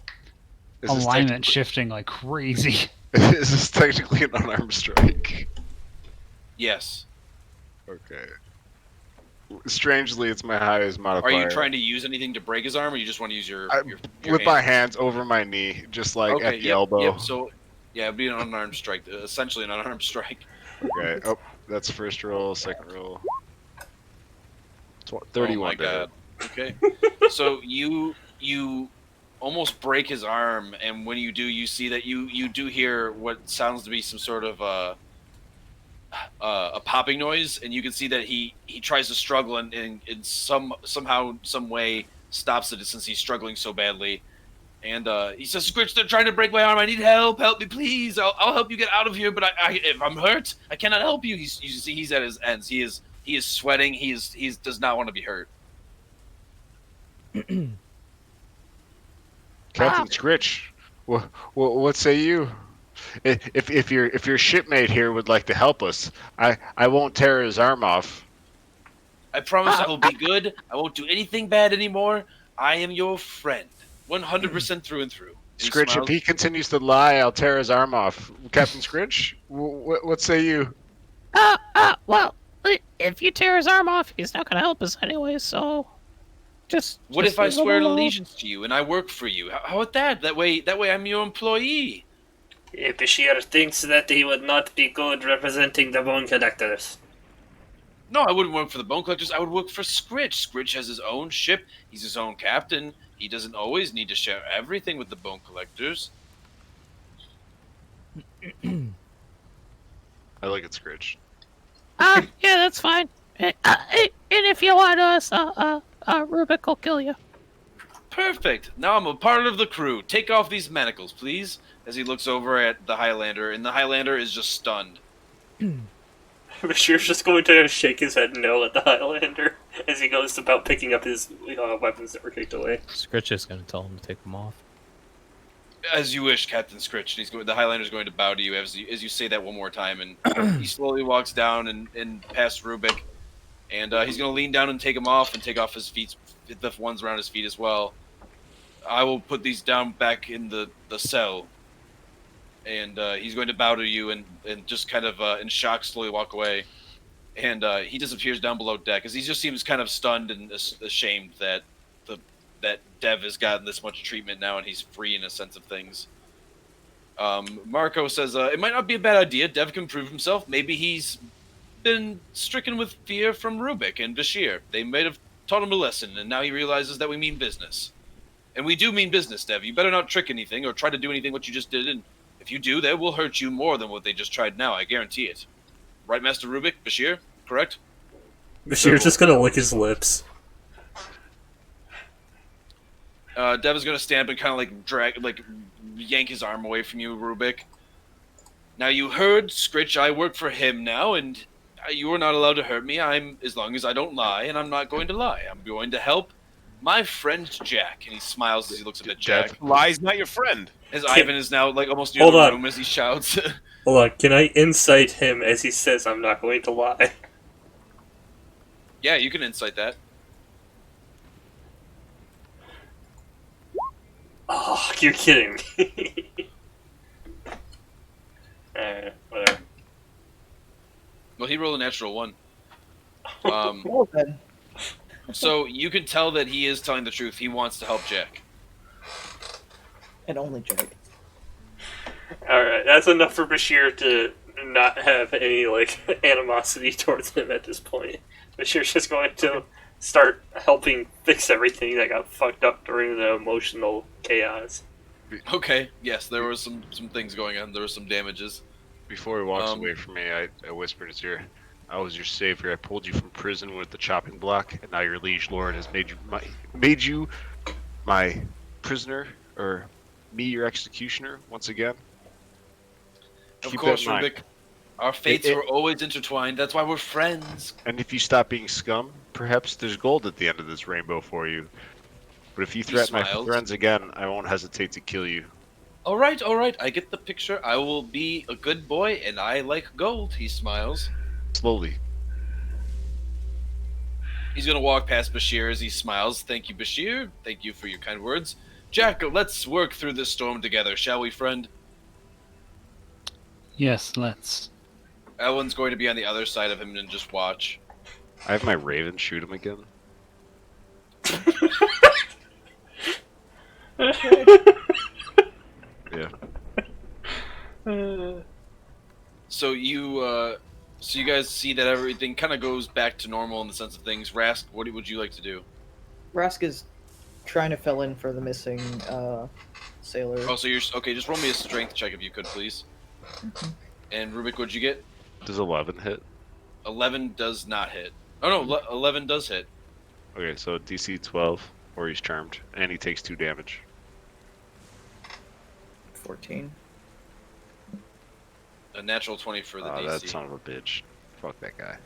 this Alignment shifting like crazy. Is this technically an unarmed strike? Yes. Okay. Strangely, it's my highest Are modifier. you trying to use anything to break his arm, or you just want to use your with my hands over my knee, just like okay, at the elbow? Yep. So, yeah, it'd be an unarmed strike. Essentially, an unarmed strike. Okay. Oh, that's first roll. Second roll. 31. Oh my god. Okay. So you almost break his arm, and when you do, you see that you do hear what sounds to be some sort of a popping noise, and you can see that he tries to struggle and in somehow some way stops it since he's struggling so badly. And he says, "Skritch, they're trying to break my arm. I need help. Help me, please. I'll help you get out of here. But if I'm hurt, I cannot help you." You see, he's at his ends. He is sweating. He does not want to be hurt. Captain Skritch, what say you? If your shipmate here would like to help us, I won't tear his arm off. I promise I will be good. I won't do anything bad anymore. I am your friend, 100% through and through. He Skritch, smiles. if he continues to lie, I'll tear his arm off. Captain Skritch, what say you? Well, if you tear his arm off, he's not gonna help us anyway, so What just if I leave him swear an alone. allegiance to you and I work for you? How about that? That way I'm your employee. Bashir thinks that he would not be good representing the Bone Collectors. No, I wouldn't work for the Bone Collectors. I would work for Skritch. Skritch has his own ship. He's his own captain. He doesn't always need to share everything with the Bone Collectors. I look at Skritch. Yeah, that's fine. And if you lie to us, Rubik will kill you. Perfect. Now I'm a part of the crew. Take off these manacles, please. as he looks over at the Highlander, and the Highlander is just stunned. Bashir's just going to shake his head no at the Highlander as he goes about picking up his weapons that were kicked away. Skritch is going to tell him to take them off. As you wish, Captain Skritch. The Highlander's going to bow to you as you say that one more time, and he slowly walks down and past Rubik, and he's going to lean down and take them off, and take off his feet, the ones around his feet as well. I will put these down back in the cell, and he's going to bow to you and just kind of in shock slowly walk away, and he disappears down below deck, as he just seems kind of stunned and ashamed that Dev has gotten this much treatment now, and he's free in a sense of things. Marco says, it might not be a bad idea. Dev can prove himself. Maybe he's been stricken with fear from Rubik and Bashir. They might have taught him a lesson, and now he realizes that we mean business. And we do mean business, Dev. You better not trick anything or try to do anything what you just did, and if you do, they will hurt you more than what they just tried now. I guarantee it. Right, Master Rubik? Bashir? Correct? Bashir's just gonna lick his lips. Dev is going to stand up and kind of yank his arm away from you, Rubik. Now you heard Skritch, I work for him now, and you are not allowed to hurt me. As long as I don't lie, and I'm not going to lie. I'm going to help my friend Jack. And he smiles as he looks up at Jack. Lie's not your friend. As Ivan is now almost near the room as he shouts. Hold on, can I insight him as he says I'm not going to lie? Yeah, you can insight that. Oh, you're kidding me. Whatever. Well, he rolled a natural 1. Well then. So you can tell that he is telling the truth. He wants to help Jack. And only Jack. Alright, that's enough for Bashir to not have any, animosity towards him at this point. Bashir's just going to start helping fix everything that got fucked up during the emotional chaos. Okay, yes, there were some things going on. There were some damages. Before he walks away from me, I whispered in his ear, I was your savior. I pulled you from prison with the chopping block, and now your liege lord has made you my prisoner, or me your executioner once again. Of course, Rubik. Our fates were always intertwined. That's why we're friends. And if you stop being scum, perhaps there's gold at the end of this rainbow for you. But if you threaten my friends again, I won't hesitate to kill you. All right. I get the picture. I will be a good boy, and I like gold. He smiles. Slowly. He's going to walk past Bashir as he smiles. Thank you, Bashir. Thank you for your kind words. Jack, let's work through this storm together, shall we, friend? Yes, let's. Ellen's going to be on the other side of him and just watch. I have my raven shoot him again. Yeah. So you guys see that everything kind of goes back to normal in the sense of things. Rask, what would you like to do? Rask is trying to fill in for the missing sailor. Oh, so you're okay. Just roll me a strength check if you could, please. And Rubik, what'd you get? Does 11 hit? 11 does not hit. Oh no, 11 does hit. Okay, so DC 12, or he's charmed, and he takes 2 damage. 14. A natural 20 for the DC. That son of a bitch. Fuck that guy.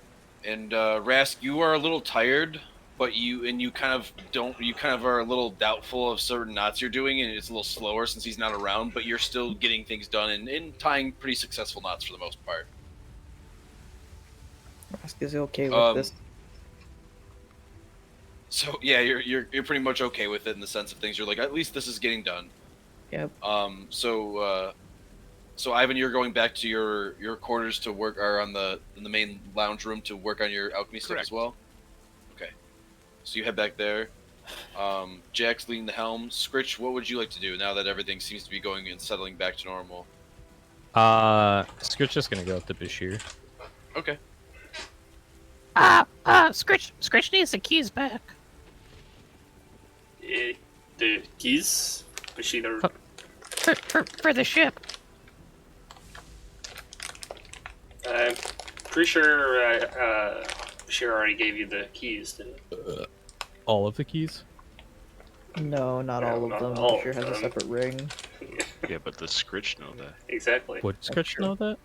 And Rask, you are a little tired, but you kind of are a little doubtful of certain knots you're doing, and it's a little slower since he's not around, but you're still getting things done and tying pretty successful knots for the most part. Rask is okay with this. So yeah, you're pretty much okay with it in the sense of things. You're like, at least this is getting done. Yep. So Ivan, you're going back to your quarters to work, or in the main lounge room to work on your alchemy stuff as well. Okay. So you head back there. Jack's leading the helm. Skritch, what would you like to do now that everything seems to be going and settling back to normal? Skritch is gonna go up to Bashir. Okay. Skritch needs the keys back. The keys? Bashir. For the ship. I'm pretty sure Bashir already gave you the keys, didn't he? All of the keys? No, not all of them. all Bashir has a separate ring. Yeah, but does Skritch know that? Exactly. Would Skritch know that?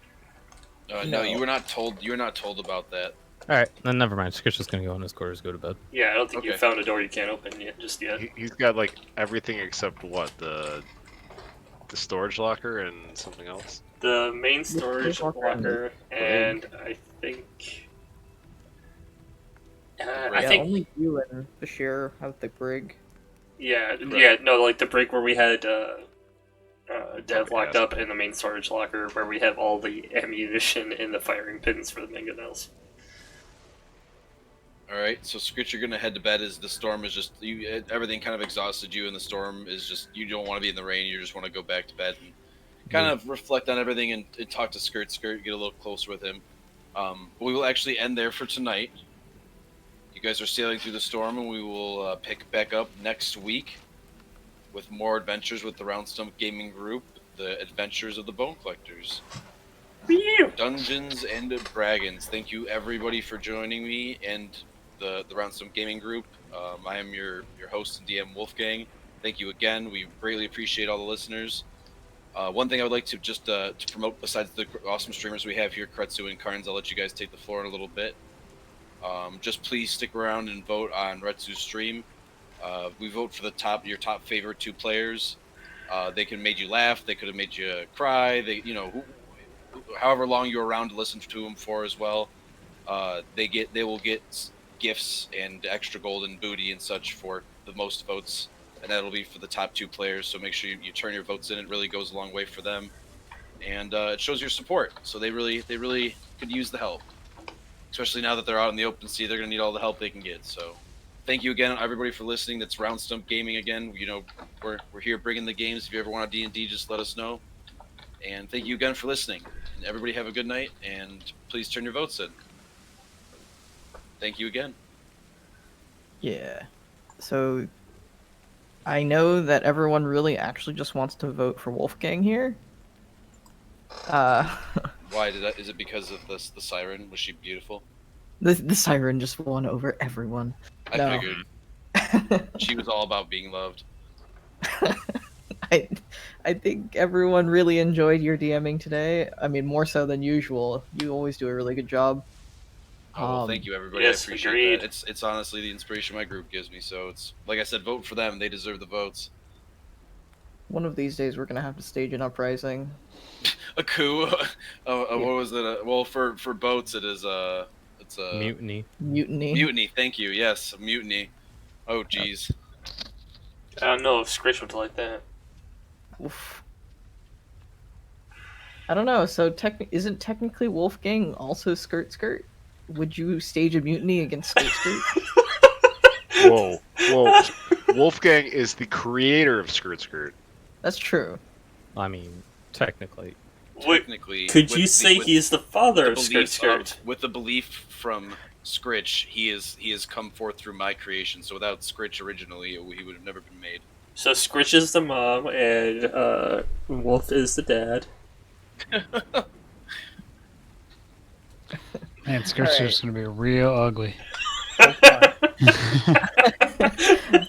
No, No. you were not told. You were not told about that. All right, then never mind. Skritch is gonna go in his quarters, go to bed. Yeah, I don't think you Okay. found a door you can't open yet, just yet. He's got like everything except what the storage locker and something else. The main storage locker locker, and I think. I Yeah, think. only you and Bashir have the brig. Yeah, Right. yeah, no, like the break where we had Dev Okay, locked yes. up in the main storage locker, where we have all the ammunition and the firing pins for the mangonels. All right, so Skritch, you're gonna head to bed. As the storm is just everything kind of exhausted you, and the storm is just you don't want to be in the rain. You just want to go back to bed and kind of reflect on everything and talk to Skirt, get a little closer with him. We will actually end there for tonight. You guys are sailing through the storm, and we will pick back up next week with more adventures with the Round Stump Gaming Group, the Adventures of the Bone Collectors. Dungeons and Dragons. Thank you everybody for joining me and the Round Stump Gaming Group. I am your host and DM Wolfgang. Thank you again. We greatly appreciate all the listeners. One thing I would like to just to promote, besides the awesome streamers we have here, Kuuretsu and Carnes, I'll let you guys take the floor in a little bit. Just please stick around and vote on Retsu's stream. We vote for your top favorite 2 players. They could have made you laugh. They could have made you cry. However long you're around to listen to them for as well. They will get gifts and extra golden booty and such for the most votes, and that'll be for the top 2 players. So make sure you turn your votes in. It really goes a long way for them, and it shows your support. So they really could use the help, especially now that they're out in the open sea. They're gonna need all the help they can get. So thank you again, everybody, for listening. That's Round Stump Gaming again. We're here bringing the games. If you ever want a D&D, just let us know. And thank you again for listening. And everybody have a good night, and please turn your votes in. Thank you again. Yeah. So I know that everyone really actually just wants to vote for Wolfgang here. Why did that? Is it because of the siren? Was she beautiful? The siren just won over everyone. I No. figured she was all about being loved. I think everyone really enjoyed your DMing today. I mean, more so than usual. You always do a really good job. Oh, well, thank you, everybody. yes, I appreciate agreed. that. It's honestly the inspiration my group gives me. So it's like I said, vote for them. They deserve the votes. One of these days, we're gonna have to stage an uprising. A coup. What was it? Well, for boats, it's a Mutiny. Mutiny. mutiny. Thank you. Yes, a mutiny. Oh, jeez. I don't know if Skritch would like that. Oof. I don't know. So isn't technically Wolfgang also Skirt? Would you stage a mutiny against Skirt? Whoa. Wolfgang is the creator of Skirt. That's true. I mean, technically. Technically, Could you say he's the father of belief Skirt? with the belief from Skritch, he has come forth through my creation. So without Skritch originally, he would have never been made. So Skritch is the mom, and Wolf is the dad. Man, Skirt's gonna be real ugly.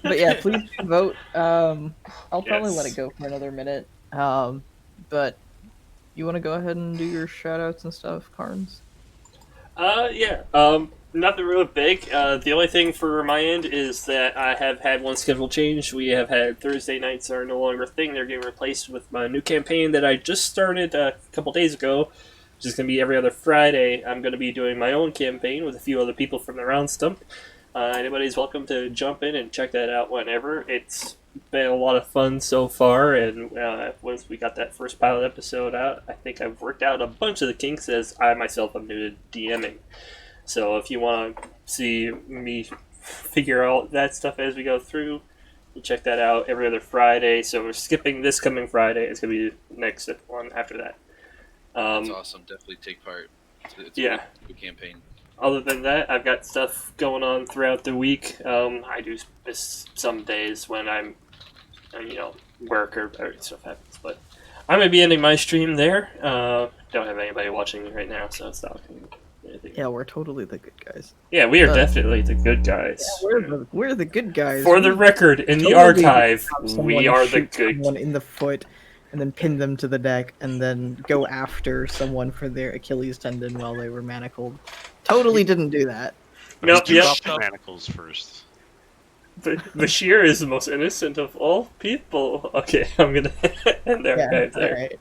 But yeah, please vote. I'll probably let Yes. it go for another minute. But you want to go ahead and do your shoutouts and stuff, Carnes? Yeah. Nothing really big. The only thing for my end is that I have had one schedule change. We have had Thursday nights are no longer a thing. They're getting replaced with my new campaign that I just started a couple days ago, which is going to be every other Friday. I'm going to be doing my own campaign with a few other people from the Round Stump. Anybody's welcome to jump in and check that out whenever. It's been a lot of fun so far, and once we got that first pilot episode out, I think I've worked out a bunch of the kinks as I myself am new to DMing. So if you want to see me figure out that stuff as we go through, you check that out every other Friday. So we're skipping this coming Friday. It's going to be the next one after that. That's awesome. Definitely take part. It's Yeah. a good campaign. Other than that, I've got stuff going on throughout the week. I do miss some days when I'm, work or stuff happens. But I'm going to be ending my stream there. Don't have anybody watching me right now, so it's not going to be anything. Yeah, we're totally the good guys. Yeah, we are definitely the good guys. Yeah, we're the good guys. For the record, in the Totally archive, stab someone we and are the shoot good. someone in the foot and then pin them to the deck, and then go after someone for their Achilles tendon while they were manacled. Totally didn't do that. No, Do yeah. off the manacles first. Bashir is the most innocent of all people. Okay, I'm gonna end there, Yeah, guys. all right.